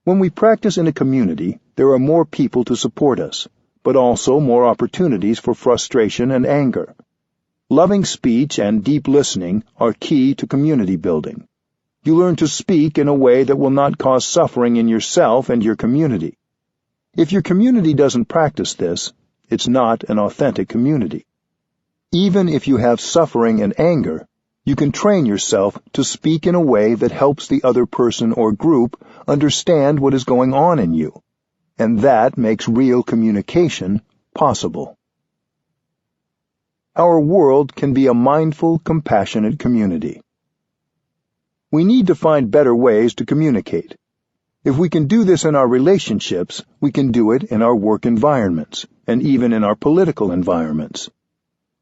When we practice in a community, there are more people to support us, but also more opportunities for frustration and anger. Loving speech and deep listening are key to community building. You learn to speak in a way that will not cause suffering in yourself and your community. If your community doesn't practice this, it's not an authentic community. Even if you have suffering and anger, you can train yourself to speak in a way that helps the other person or group understand what is going on in you, and that makes real communication possible. Our world can be a mindful, compassionate community. We need to find better ways to communicate. If we can do this in our relationships, we can do it in our work environments, and even in our political environments.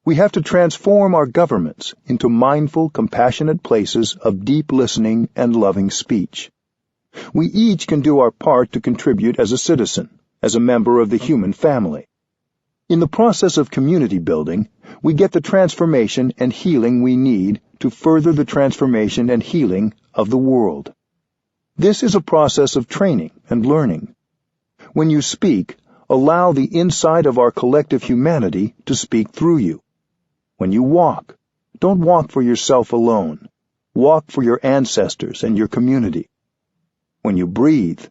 We have to transform our governments into mindful, compassionate places of deep listening and loving speech. We each can do our part to contribute as a citizen, as a member of the human family. In the process of community building, we get the transformation and healing we need to further the transformation and healing of the world. This is a process of training and learning. When you speak, allow the inside of our collective humanity to speak through you. When you walk, don't walk for yourself alone. Walk for your ancestors and your community. When you breathe,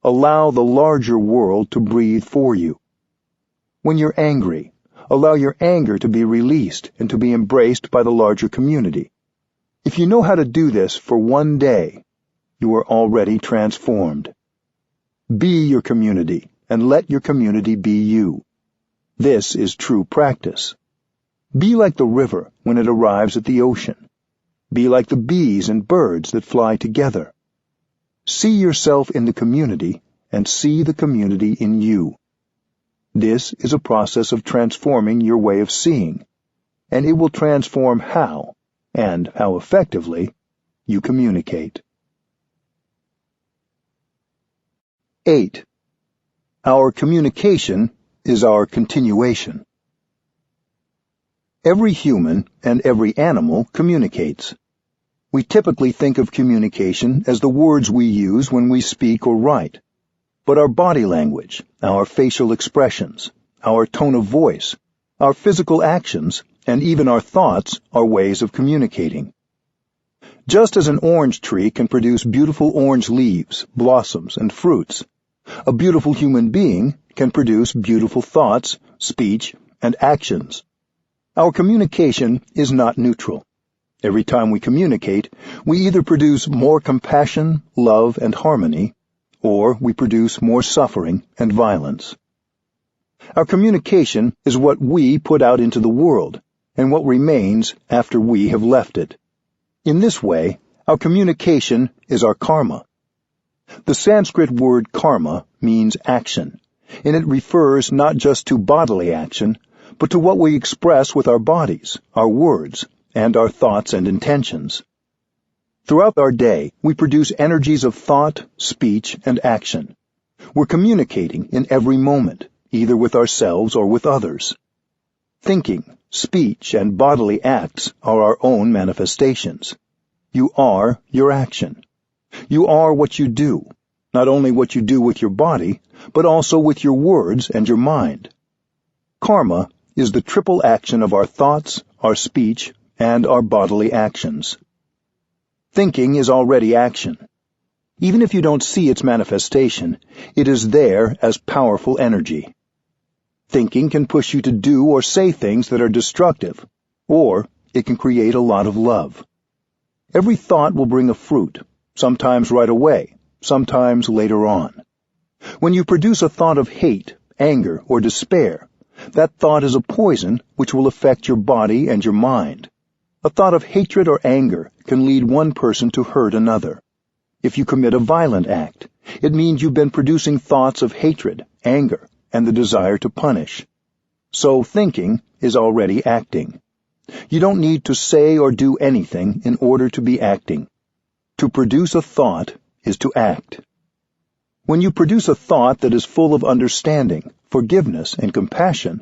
allow the larger world to breathe for you. When you're angry, allow your anger to be released and to be embraced by the larger community. If you know how to do this for one day, you are already transformed. Be your community and let your community be you. This is true practice. Be like the river when it arrives at the ocean. Be like the bees and birds that fly together. See yourself in the community and see the community in you. This is a process of transforming your way of seeing, and it will transform how, and how effectively, you communicate. 8. Our communication is our continuation. Every human and every animal communicates. We typically think of communication as the words we use when we speak or write. But our body language, our facial expressions, our tone of voice, our physical actions, and even our thoughts are ways of communicating. Just as an orange tree can produce beautiful orange leaves, blossoms, and fruits, a beautiful human being can produce beautiful thoughts, speech, and actions. Our communication is not neutral. Every time we communicate, we either produce more compassion, love, and harmony, or we produce more suffering and violence. Our communication is what we put out into the world, and what remains after we have left it. In this way, our communication is our karma. The Sanskrit word karma means action, and it refers not just to bodily action, but to what we express with our bodies, our words, and our thoughts and intentions. Throughout our day, we produce energies of thought, speech, and action. We're communicating in every moment, either with ourselves or with others. Thinking, speech, and bodily acts are our own manifestations. You are your action. You are what you do, not only what you do with your body, but also with your words and your mind. Karma is the triple action of our thoughts, our speech, and our bodily actions. Thinking is already action. Even if you don't see its manifestation, it is there as powerful energy. Thinking can push you to do or say things that are destructive, or it can create a lot of love. Every thought will bring a fruit, sometimes right away, sometimes later on. When you produce a thought of hate, anger, or despair, that thought is a poison which will affect your body and your mind. A thought of hatred or anger can lead one person to hurt another. If you commit a violent act, it means you've been producing thoughts of hatred, anger, and the desire to punish. So thinking is already acting. You don't need to say or do anything in order to be acting. To produce a thought is to act. When you produce a thought that is full of understanding, forgiveness, and compassion,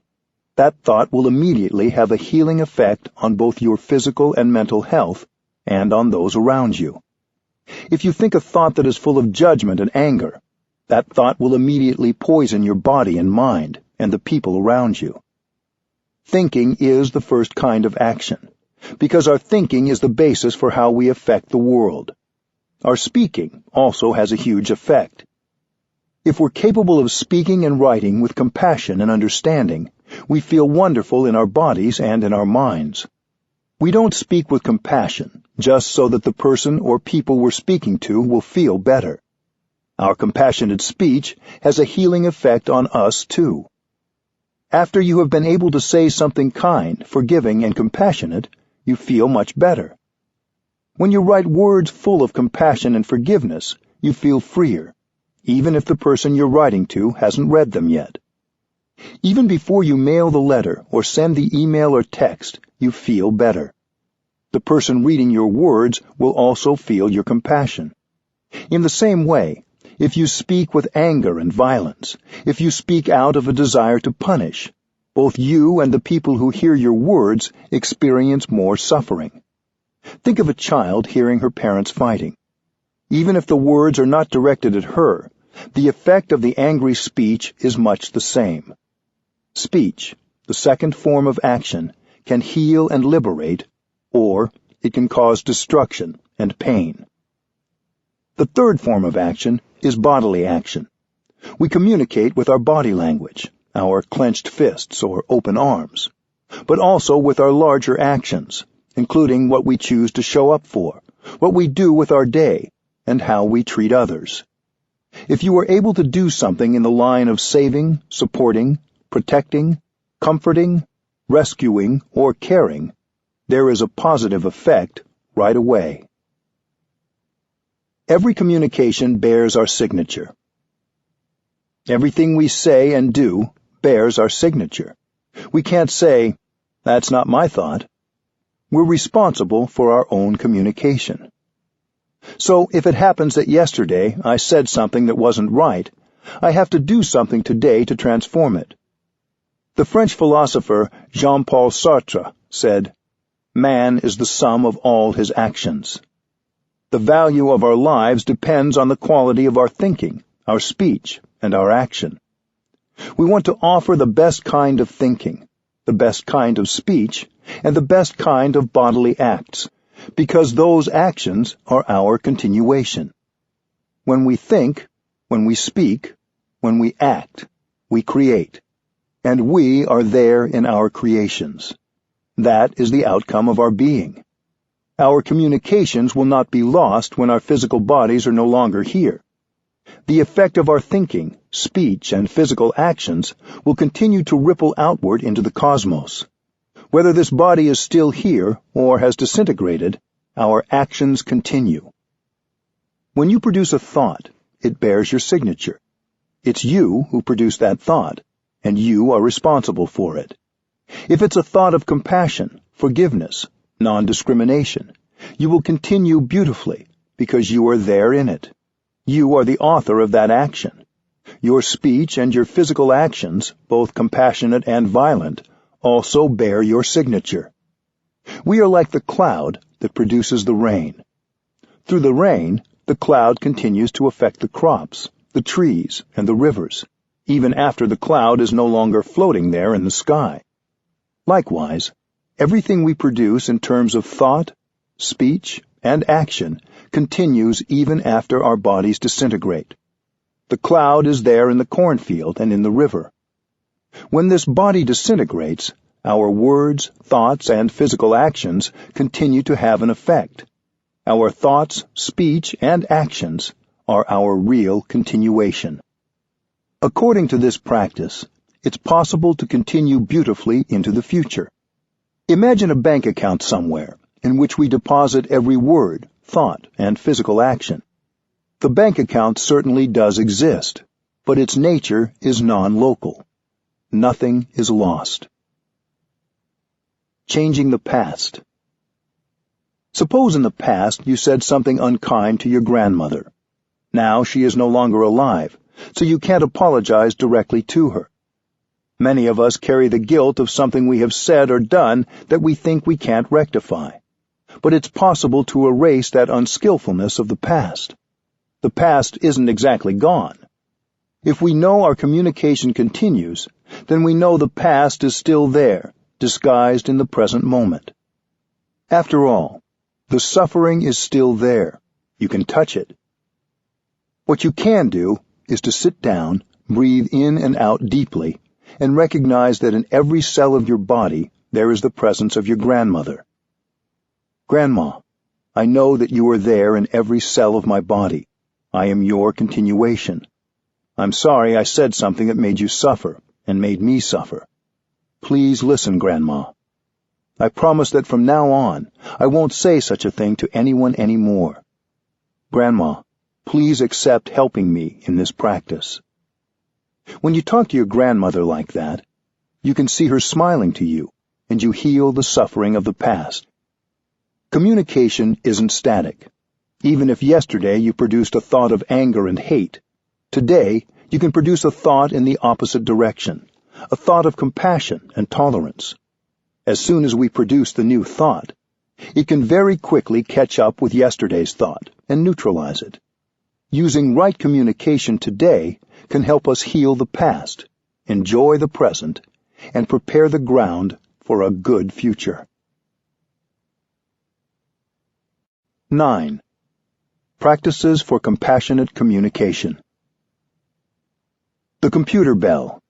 that thought will immediately have a healing effect on both your physical and mental health and on those around you. If you think a thought that is full of judgment and anger, that thought will immediately poison your body and mind and the people around you. Thinking is the first kind of action, because our thinking is the basis for how we affect the world. Our speaking also has a huge effect. If we're capable of speaking and writing with compassion and understanding, we feel wonderful in our bodies and in our minds. We don't speak with compassion just so that the person or people we're speaking to will feel better. Our compassionate speech has a healing effect on us too. After you have been able to say something kind, forgiving, and compassionate, you feel much better. When you write words full of compassion and forgiveness, you feel freer, even if the person you're writing to hasn't read them yet. Even before you mail the letter or send the email or text, you feel better. The person reading your words will also feel your compassion. In the same way, if you speak with anger and violence, if you speak out of a desire to punish, both you and the people who hear your words experience more suffering. Think of a child hearing her parents fighting. Even if the words are not directed at her, the effect of the angry speech is much the same. Speech, the second form of action, can heal and liberate, or it can cause destruction and pain. The third form of action is bodily action. We communicate with our body language, our clenched fists or open arms, but also with our larger actions, including what we choose to show up for, what we do with our day, and how we treat others. If you are able to do something in the line of saving, supporting, protecting, comforting, rescuing, or caring, there is a positive effect right away. Every communication bears our signature. Everything we say and do bears our signature. We can't say, "That's not my thought." We're responsible for our own communication. So if it happens that yesterday I said something that wasn't right, I have to do something today to transform it. The French philosopher Jean-Paul Sartre said, "Man is the sum of all his actions." The value of our lives depends on the quality of our thinking, our speech, and our action. We want to offer the best kind of thinking, the best kind of speech, and the best kind of bodily acts, because those actions are our continuation. When we think, when we speak, when we act, we create, and we are there in our creations. That is the outcome of our being. Our communications will not be lost when our physical bodies are no longer here. The effect of our thinking, speech, and physical actions will continue to ripple outward into the cosmos. Whether this body is still here or has disintegrated, our actions continue. When you produce a thought, it bears your signature. It's you who produced that thought, and you are responsible for it. If it's a thought of compassion, forgiveness, non-discrimination, you will continue beautifully because you are there in it. You are the author of that action. Your speech and your physical actions, both compassionate and violent, also bear your signature. We are like the cloud that produces the rain. Through the rain, the cloud continues to affect the crops, the trees, and the rivers, even after the cloud is no longer floating there in the sky. Likewise, everything we produce in terms of thought, speech, and action continues even after our bodies disintegrate. The cloud is there in the cornfield and in the river. When this body disintegrates, our words, thoughts, and physical actions continue to have an effect. Our thoughts, speech, and actions are our real continuation. According to this practice, it's possible to continue beautifully into the future. Imagine a bank account somewhere in which we deposit every word, thought, and physical action. The bank account certainly does exist, but its nature is non-local. Nothing is lost. Changing the past. Suppose in the past you said something unkind to your grandmother. Now she is no longer alive, so you can't apologize directly to her. Many of us carry the guilt of something we have said or done that we think we can't rectify. But it's possible to erase that unskillfulness of the past. The past isn't exactly gone. If we know our communication continues, then we know the past is still there, disguised in the present moment. After all, the suffering is still there. You can touch it. What you can do is to sit down, breathe in and out deeply, and recognize that in every cell of your body there is the presence of your grandmother. Grandma, I know that you are there in every cell of my body. I am your continuation. I'm sorry I said something that made you suffer and made me suffer. Please listen, Grandma. I promise that from now on, I won't say such a thing to anyone anymore. Grandma, please accept helping me in this practice. When you talk to your grandmother like that, you can see her smiling to you, and you heal the suffering of the past. Communication isn't static. Even if yesterday you produced a thought of anger and hate, today you can produce a thought in the opposite direction, a thought of compassion and tolerance. As soon as we produce the new thought, it can very quickly catch up with yesterday's thought and neutralize it. Using right communication today can help us heal the past, enjoy the present, and prepare the ground for a good future. 9. Practices for compassionate communication. The computer bell.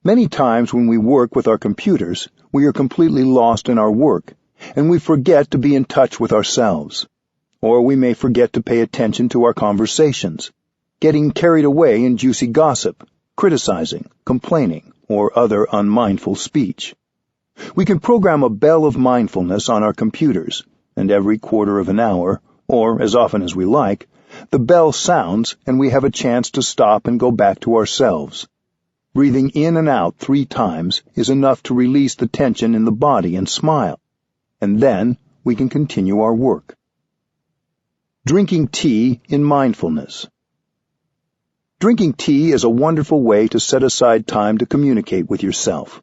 Many times when we work with our computers, we are completely lost in our work, and we forget to be in touch with ourselves. Or we may forget to pay attention to our conversations, getting carried away in juicy gossip, criticizing, complaining, or other unmindful speech. We can program a bell of mindfulness on our computers, and every quarter of an hour, or as often as we like, the bell sounds and we have a chance to stop and go back to ourselves. Breathing in and out 3 times is enough to release the tension in the body and smile, and then we can continue our work. Drinking tea in mindfulness. Drinking tea is a wonderful way to set aside time to communicate with yourself.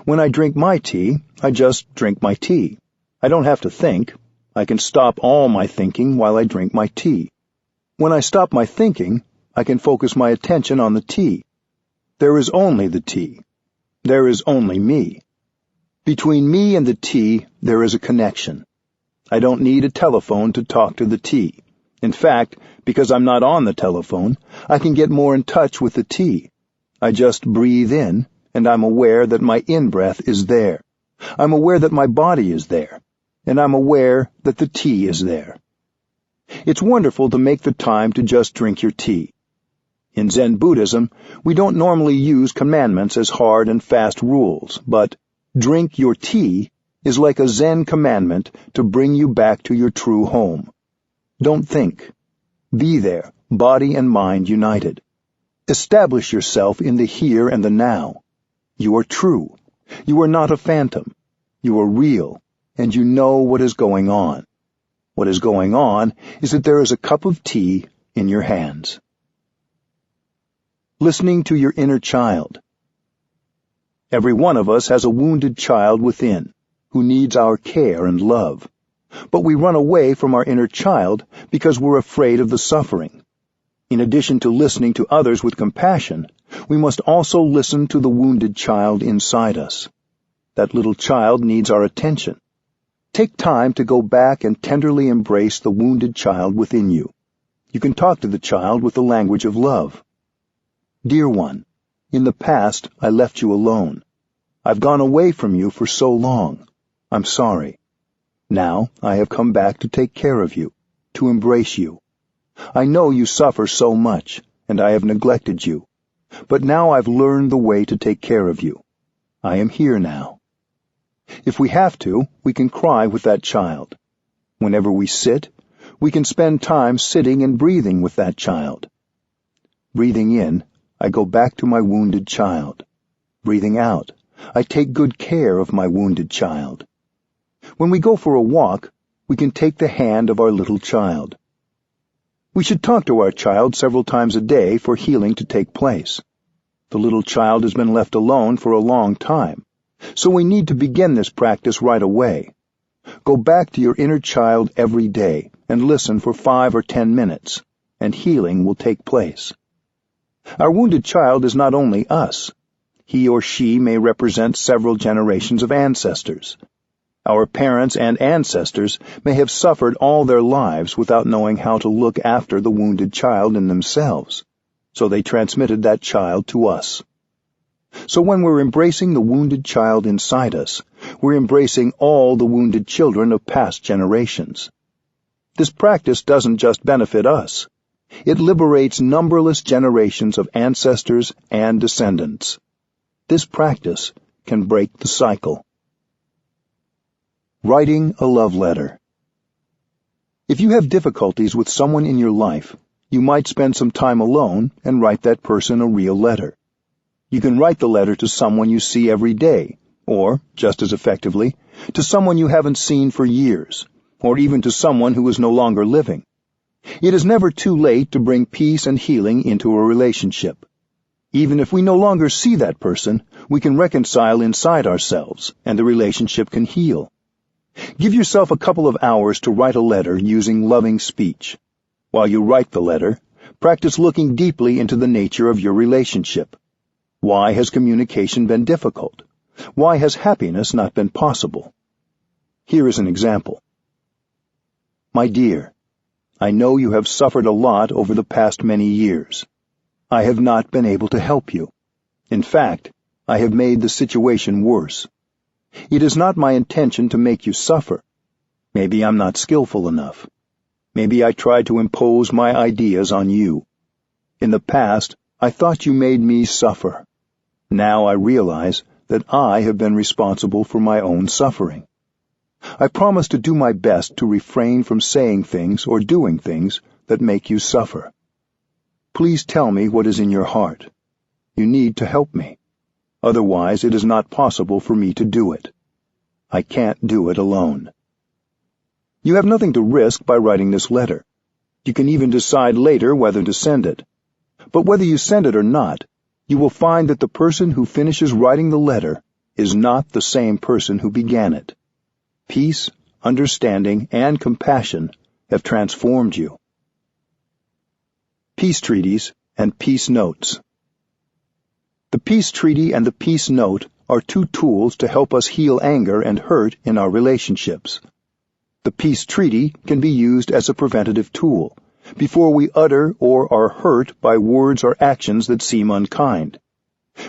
When I drink my tea, I just drink my tea. I don't have to think. I can stop all my thinking while I drink my tea. When I stop my thinking, I can focus my attention on the tea. There is only the tea. There is only me. Between me and the tea, there is a connection. I don't need a telephone to talk to the tea. In fact, because I'm not on the telephone, I can get more in touch with the tea. I just breathe in, and I'm aware that my in-breath is there. I'm aware that my body is there, and I'm aware that the tea is there. It's wonderful to make the time to just drink your tea. In Zen Buddhism, we don't normally use commandments as hard and fast rules, but drink your tea is like a Zen commandment to bring you back to your true home. Don't think. Be there, body and mind united. Establish yourself in the here and the now. You are true. You are not a phantom. You are real, and you know what is going on. What is going on is that there is a cup of tea in your hands. Listening to your inner child. Every one of us has a wounded child within, who needs our care and love. But we run away from our inner child because we're afraid of the suffering. In addition to listening to others with compassion, we must also listen to the wounded child inside us. That little child needs our attention. Take time to go back and tenderly embrace the wounded child within you. You can talk to the child with the language of love. Dear one, in the past I left you alone. I've gone away from you for so long. I'm sorry. Now I have come back to take care of you, to embrace you. I know you suffer so much, and I have neglected you. But now I've learned the way to take care of you. I am here now. If we have to, we can cry with that child. Whenever we sit, we can spend time sitting and breathing with that child. Breathing in, I go back to my wounded child. Breathing out, I take good care of my wounded child. When we go for a walk, we can take the hand of our little child. We should talk to our child several times a day for healing to take place. The little child has been left alone for a long time, so we need to begin this practice right away. Go back to your inner child every day and listen for 5 or 10 minutes, and healing will take place. Our wounded child is not only us. He or she may represent several generations of ancestors. Our parents and ancestors may have suffered all their lives without knowing how to look after the wounded child in themselves, so they transmitted that child to us. So when we're embracing the wounded child inside us, we're embracing all the wounded children of past generations. This practice doesn't just benefit us. It liberates numberless generations of ancestors and descendants. This practice can break the cycle. Writing a love letter. If you have difficulties with someone in your life, you might spend some time alone and write that person a real letter. You can write the letter to someone you see every day, or, just as effectively, to someone you haven't seen for years, or even to someone who is no longer living. It is never too late to bring peace and healing into a relationship. Even if we no longer see that person, we can reconcile inside ourselves, and the relationship can heal. Give yourself a couple of hours to write a letter using loving speech. While you write the letter, practice looking deeply into the nature of your relationship. Why has communication been difficult? Why has happiness not been possible? Here is an example. My dear, I know you have suffered a lot over the past many years. I have not been able to help you. In fact, I have made the situation worse. It is not my intention to make you suffer. Maybe I'm not skillful enough. Maybe I tried to impose my ideas on you. In the past, I thought you made me suffer. Now I realize that I have been responsible for my own suffering. I promise to do my best to refrain from saying things or doing things that make you suffer. Please tell me what is in your heart. You need to help me. Otherwise, it is not possible for me to do it. I can't do it alone. You have nothing to risk by writing this letter. You can even decide later whether to send it. But whether you send it or not, you will find that the person who finishes writing the letter is not the same person who began it. Peace, understanding, and compassion have transformed you. Peace Treaties and Peace Notes. The Peace Treaty and the Peace Note are two tools to help us heal anger and hurt in our relationships. The Peace Treaty can be used as a preventative tool, before we utter or are hurt by words or actions that seem unkind.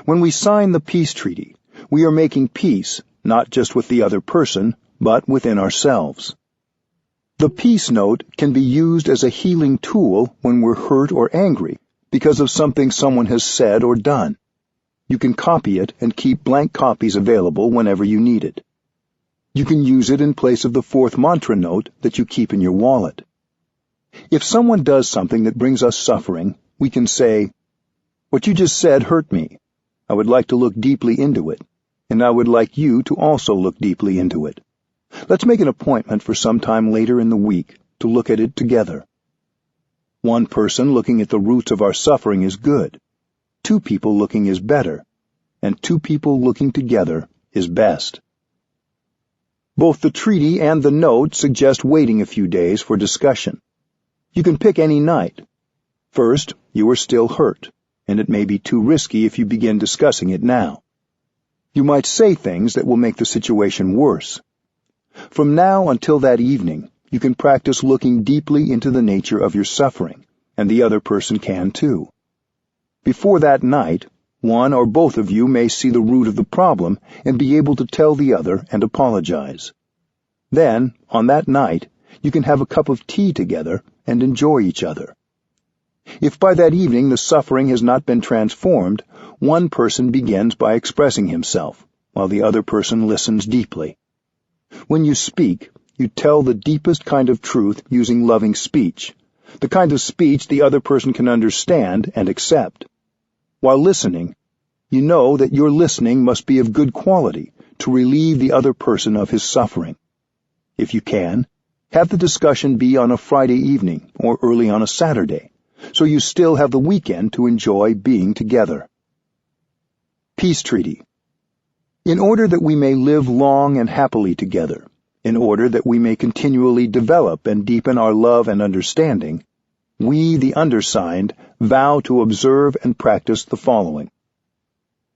When we sign the Peace Treaty, we are making peace, not just with the other person, but within ourselves. The Peace Note can be used as a healing tool when we're hurt or angry because of something someone has said or done. You can copy it and keep blank copies available whenever you need it. You can use it in place of the fourth mantra note that you keep in your wallet. If someone does something that brings us suffering, we can say, "What you just said hurt me. I would like to look deeply into it, and I would like you to also look deeply into it. Let's make an appointment for some time later in the week to look at it together." One person looking at the roots of our suffering is good. Two people looking is better, and two people looking together is best. Both the treaty and the note suggest waiting a few days for discussion. You can pick any night. First, you are still hurt, and it may be too risky if you begin discussing it now. You might say things that will make the situation worse. From now until that evening, you can practice looking deeply into the nature of your suffering, and the other person can too. Before that night, one or both of you may see the root of the problem and be able to tell the other and apologize. Then, on that night, you can have a cup of tea together and enjoy each other. If by that evening the suffering has not been transformed, one person begins by expressing himself, while the other person listens deeply. When you speak, you tell the deepest kind of truth using loving speech, the kind of speech the other person can understand and accept. While listening, you know that your listening must be of good quality to relieve the other person of his suffering. If you can, have the discussion be on a Friday evening or early on a Saturday, so you still have the weekend to enjoy being together. Peace Treaty. In order that we may live long and happily together, in order that we may continually develop and deepen our love and understanding, we, the undersigned, vow to observe and practice the following.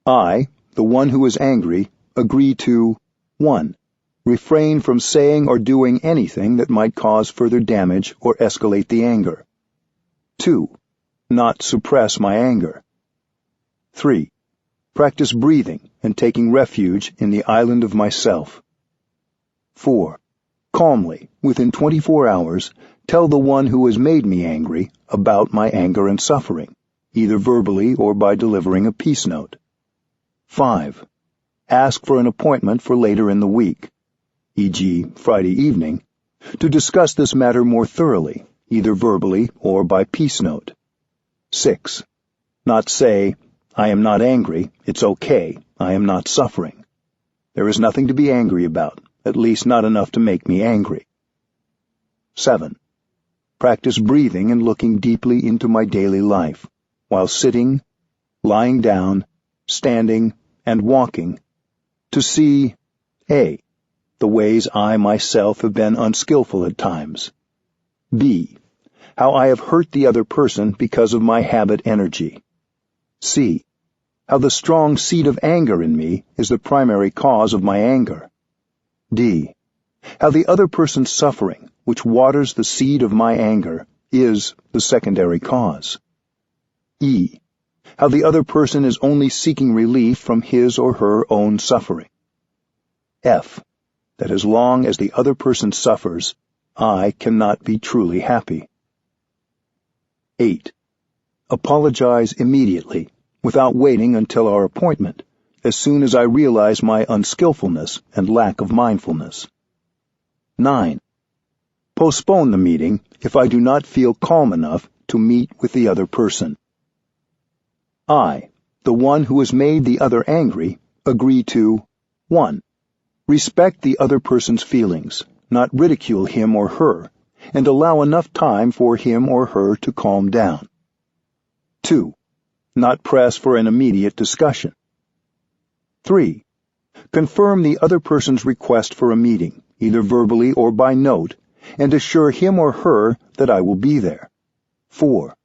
I, the one who is angry, agree to 1. Refrain from saying or doing anything that might cause further damage or escalate the anger. 2. Not suppress my anger. 3. Practice breathing and taking refuge in the island of myself. 4. Calmly, within 24 hours, tell the one who has made me angry about my anger and suffering, either verbally or by delivering a peace note. 5. Ask for an appointment for later in the week, e.g., Friday evening, to discuss this matter more thoroughly, either verbally or by peace note. 6. Not say, "I am not angry, it's okay, I am not suffering." There is nothing to be angry about, at least not enough to make me angry. 7. Practice breathing and looking deeply into my daily life, while sitting, lying down, standing, and walking, to see A. The ways I myself have been unskillful at times. B. How I have hurt the other person because of my habit energy. C. How the strong seed of anger in me is the primary cause of my anger. D. How the other person's suffering, which waters the seed of my anger, is the secondary cause. E. how the other person is only seeking relief from his or her own suffering. F. That as long as the other person suffers, I cannot be truly happy. 8. Apologize immediately, without waiting until our appointment, as soon as I realize my unskillfulness and lack of mindfulness. 9. Postpone the meeting if I do not feel calm enough to meet with the other person. I, the one who has made the other angry, agree to 1. Respect the other person's feelings, not ridicule him or her, and allow enough time for him or her to calm down. 2. Not press for an immediate discussion. 3. Confirm the other person's request for a meeting, either verbally or by note, and assure him or her that I will be there. 4.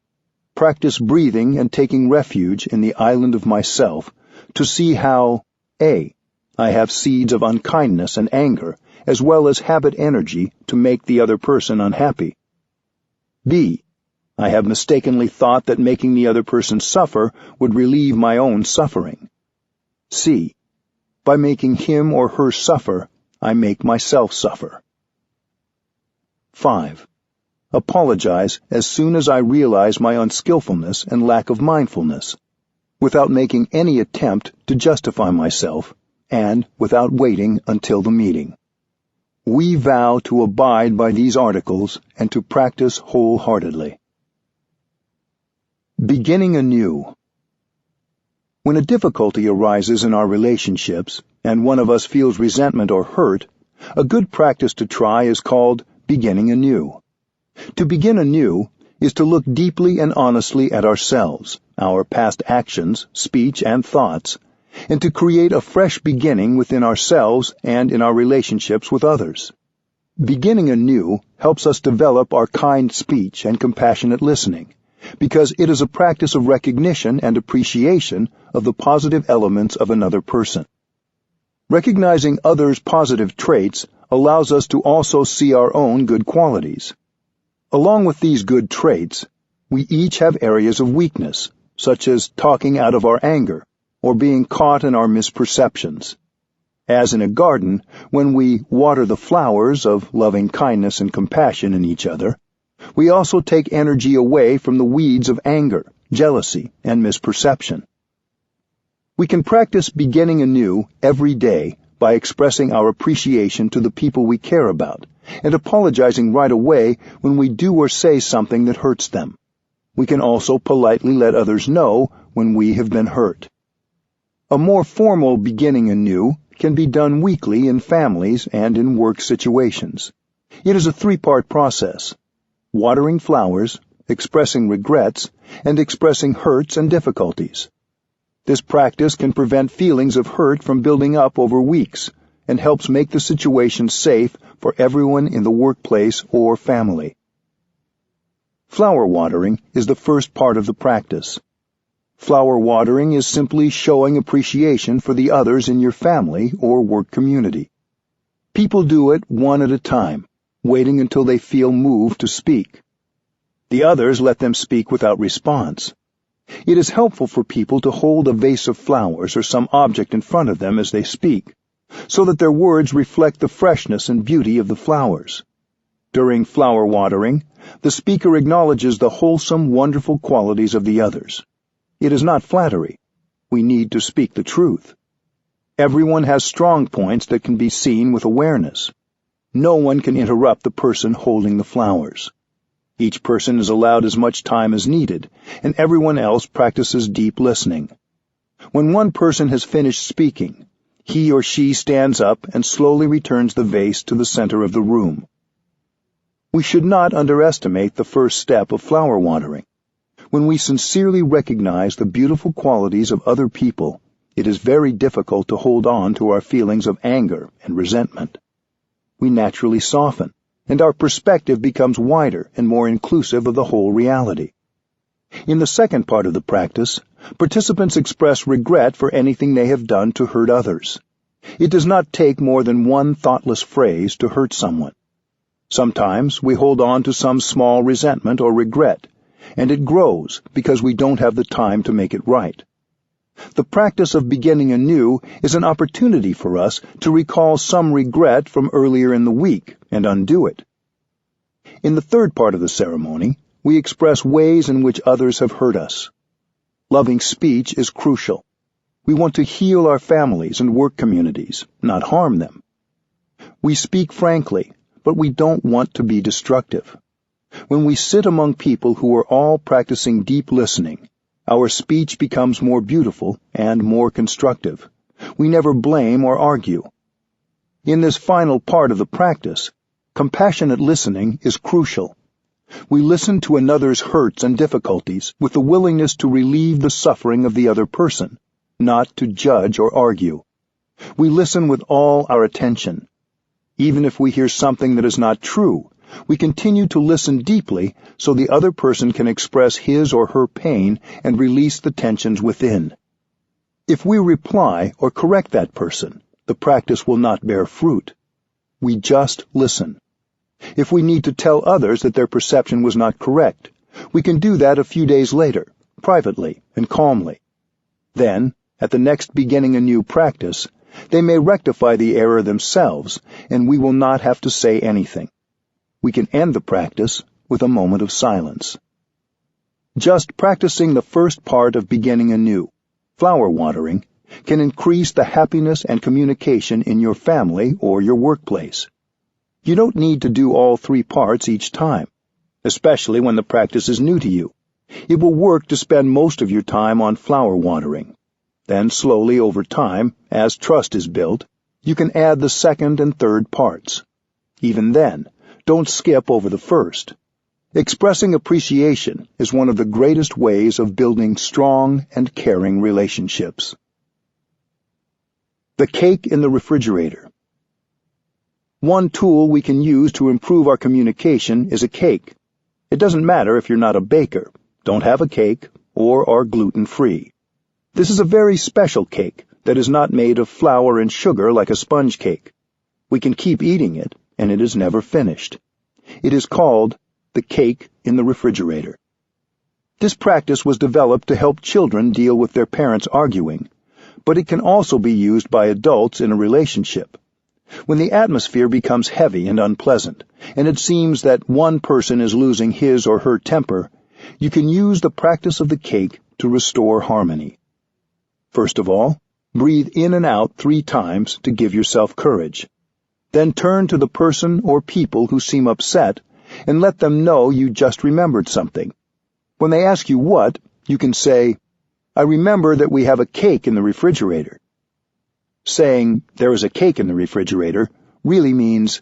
Practice breathing and taking refuge in the island of myself to see how A. I have seeds of unkindness and anger, as well as habit energy to make the other person unhappy. B. I have mistakenly thought that making the other person suffer would relieve my own suffering. C. By making him or her suffer, I make myself suffer. 5. Apologize as soon as I realize my unskillfulness and lack of mindfulness, without making any attempt to justify myself, and without waiting until the meeting. We vow to abide by these articles and to practice wholeheartedly. Beginning anew. When a difficulty arises in our relationships, and one of us feels resentment or hurt, a good practice to try is called beginning anew. To begin anew is to look deeply and honestly at ourselves, our past actions, speech, and thoughts, and to create a fresh beginning within ourselves and in our relationships with others. Beginning anew helps us develop our kind speech and compassionate listening, because it is a practice of recognition and appreciation of the positive elements of another person. Recognizing others' positive traits allows us to also see our own good qualities. Along with these good traits, we each have areas of weakness, such as talking out of our anger, or being caught in our misperceptions. As in a garden, when we water the flowers of loving kindness and compassion in each other, we also take energy away from the weeds of anger, jealousy, and misperception. We can practice beginning anew every day by expressing our appreciation to the people we care about and apologizing right away when we do or say something that hurts them. We can also politely let others know when we have been hurt. A more formal beginning anew can be done weekly in families and in work situations. It is a 3-part process: watering flowers, expressing regrets, and expressing hurts and difficulties. This practice can prevent feelings of hurt from building up over weeks and helps make the situation safe for everyone in the workplace or family. Flower watering is the first part of the practice. Flower watering is simply showing appreciation for the others in your family or work community. People do it one at a time, waiting until they feel moved to speak. The others let them speak without response. It is helpful for people to hold a vase of flowers or some object in front of them as they speak, so that their words reflect the freshness and beauty of the flowers. During flower watering, the speaker acknowledges the wholesome, wonderful qualities of the others. It is not flattery. We need to speak the truth. Everyone has strong points that can be seen with awareness. No one can interrupt the person holding the flowers. Each person is allowed as much time as needed, and everyone else practices deep listening. When one person has finished speaking, he or she stands up and slowly returns the vase to the center of the room. We should not underestimate the first step of flower watering. When we sincerely recognize the beautiful qualities of other people, it is very difficult to hold on to our feelings of anger and resentment. We naturally soften, and our perspective becomes wider and more inclusive of the whole reality. In the second part of the practice, participants express regret for anything they have done to hurt others. It does not take more than one thoughtless phrase to hurt someone. Sometimes we hold on to some small resentment or regret, and it grows because we don't have the time to make it right. The practice of beginning anew is an opportunity for us to recall some regret from earlier in the week and undo it. In the third part of the ceremony, we express ways in which others have hurt us. Loving speech is crucial. We want to heal our families and work communities, not harm them. We speak frankly, but we don't want to be destructive. When we sit among people who are all practicing deep listening, our speech becomes more beautiful and more constructive. We never blame or argue. In this final part of the practice, compassionate listening is crucial. We listen to another's hurts and difficulties with the willingness to relieve the suffering of the other person, not to judge or argue. We listen with all our attention. Even if we hear something that is not true, we continue to listen deeply so the other person can express his or her pain and release the tensions within. If we reply or correct that person, the practice will not bear fruit. We just listen. If we need to tell others that their perception was not correct, we can do that a few days later, privately and calmly. Then, at the next beginning anew practice, they may rectify the error themselves, and we will not have to say anything. We can end the practice with a moment of silence. Just practicing the first part of beginning anew, flower watering, can increase the happiness and communication in your family or your workplace. You don't need to do all 3 parts each time, especially when the practice is new to you. It will work to spend most of your time on flower watering. Then slowly over time, as trust is built, you can add the second and third parts. Even then, don't skip over the first. Expressing appreciation is one of the greatest ways of building strong and caring relationships. The cake in the refrigerator. One tool we can use to improve our communication is a cake. It doesn't matter if you're not a baker, don't have a cake, or are gluten-free. This is a very special cake that is not made of flour and sugar like a sponge cake. We can keep eating it, and it is never finished. It is called the cake in the refrigerator. This practice was developed to help children deal with their parents arguing, but it can also be used by adults in a relationship. When the atmosphere becomes heavy and unpleasant, and it seems that one person is losing his or her temper, you can use the practice of the cake to restore harmony. First of all, breathe in and out 3 times to give yourself courage. Then turn to the person or people who seem upset and let them know you just remembered something. When they ask you what, you can say, "I remember that we have a cake in the refrigerator." Saying, "There is a cake in the refrigerator," really means,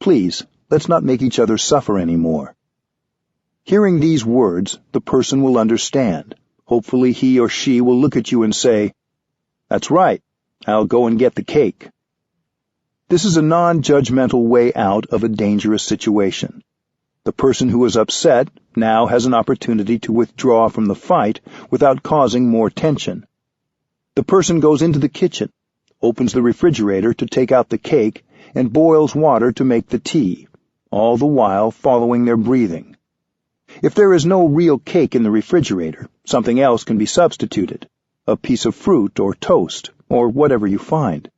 "Please, let's not make each other suffer anymore." Hearing these words, the person will understand. Hopefully he or she will look at you and say, "That's right, I'll go and get the cake." This is a non-judgmental way out of a dangerous situation. The person who is upset now has an opportunity to withdraw from the fight without causing more tension. The person goes into the kitchen, opens the refrigerator to take out the cake, and boils water to make the tea, all the while following their breathing. If there is no real cake in the refrigerator, something else can be substituted, a piece of fruit or toast, or whatever you find.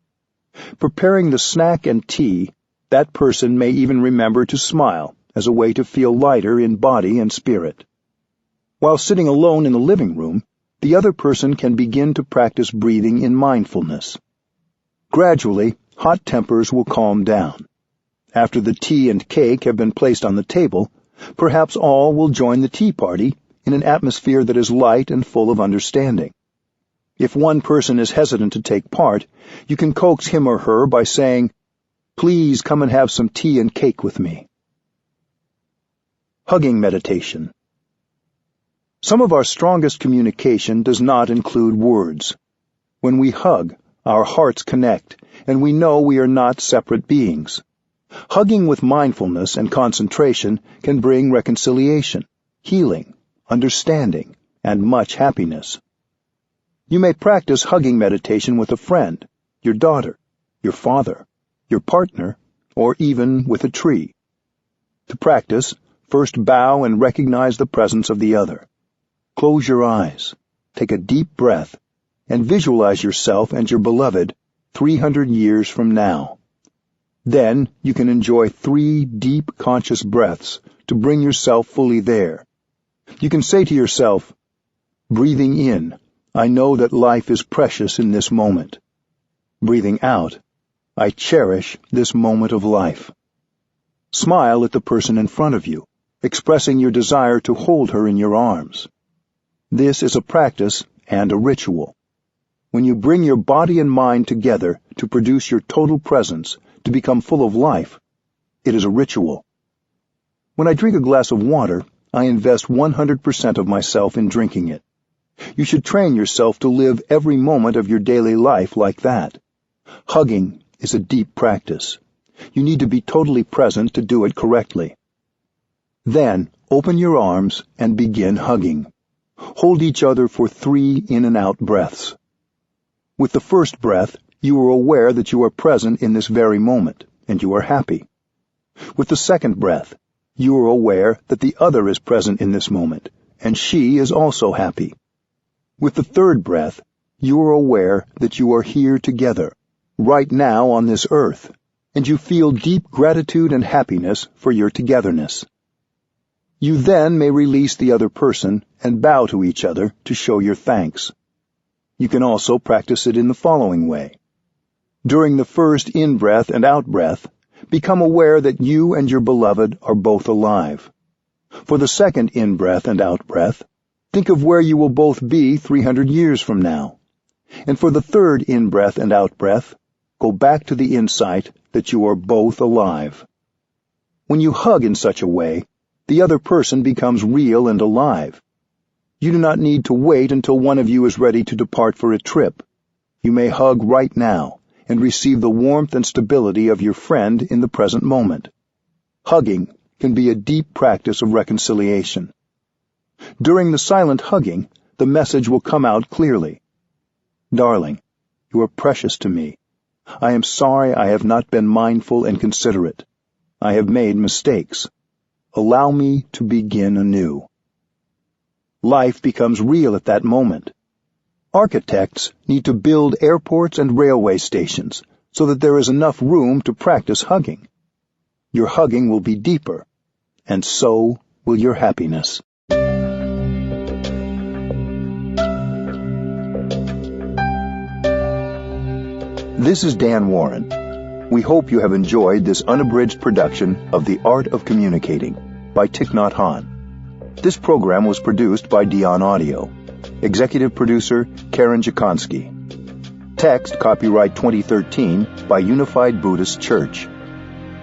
Preparing the snack and tea, that person may even remember to smile as a way to feel lighter in body and spirit. While sitting alone in the living room, the other person can begin to practice breathing in mindfulness. Gradually, hot tempers will calm down. After the tea and cake have been placed on the table, perhaps all will join the tea party in an atmosphere that is light and full of understanding. If one person is hesitant to take part, you can coax him or her by saying, "Please come and have some tea and cake with me." Hugging meditation. Some of our strongest communication does not include words. When we hug, our hearts connect, and we know we are not separate beings. Hugging with mindfulness and concentration can bring reconciliation, healing, understanding, and much happiness. You may practice hugging meditation with a friend, your daughter, your father, your partner, or even with a tree. To practice, First bow and recognize the presence of the other. Close your eyes, take a deep breath, and visualize yourself and your beloved 300 years from now. Then you can enjoy 3 deep conscious breaths to bring yourself fully there. You can say to yourself, breathing in, I know that life is precious in this moment. Breathing out, I cherish this moment of life. Smile at the person in front of you, expressing your desire to hold her in your arms. This is a practice and a ritual. When you bring your body and mind together to produce your total presence, to become full of life, it is a ritual. When I drink a glass of water, I invest 100% of myself in drinking it. You should train yourself to live every moment of your daily life like that. Hugging is a deep practice. You need to be totally present to do it correctly. Then, open your arms and begin hugging. Hold each other for 3 in and out breaths. With the first breath, you are aware that you are present in this very moment, and you are happy. With the second breath, you are aware that the other is present in this moment, and she is also happy. With the third breath, you are aware that you are here together, right now on this earth, and you feel deep gratitude and happiness for your togetherness. You then may release the other person and bow to each other to show your thanks. You can also practice it in the following way. During the first in-breath and out-breath, become aware that you and your beloved are both alive. For the second in-breath and out-breath, think of where you will both be 300 years from now. And for the third in-breath and out-breath, go back to the insight that you are both alive. When you hug in such a way, the other person becomes real and alive. You do not need to wait until one of you is ready to depart for a trip. You may hug right now and receive the warmth and stability of your friend in the present moment. Hugging can be a deep practice of reconciliation. During the silent hugging, the message will come out clearly. Darling, you are precious to me. I am sorry I have not been mindful and considerate. I have made mistakes. Allow me to begin anew. Life becomes real at that moment. Architects need to build airports and railway stations so that there is enough room to practice hugging. Your hugging will be deeper, and so will your happiness. This is Dan Warren. We hope you have enjoyed this unabridged production of The Art of Communicating by Thich Nhat Hanh. This program was produced by Dion Audio. Executive producer Karen Jakonski. Text copyright 2013 by Unified Buddhist Church.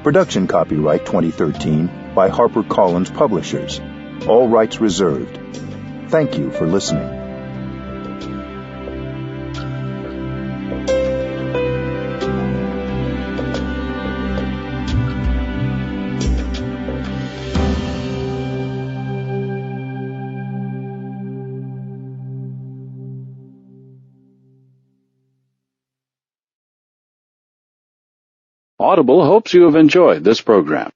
Production copyright 2013 by HarperCollins Publishers. All rights reserved. Thank you for listening. Audible hopes you have enjoyed this program.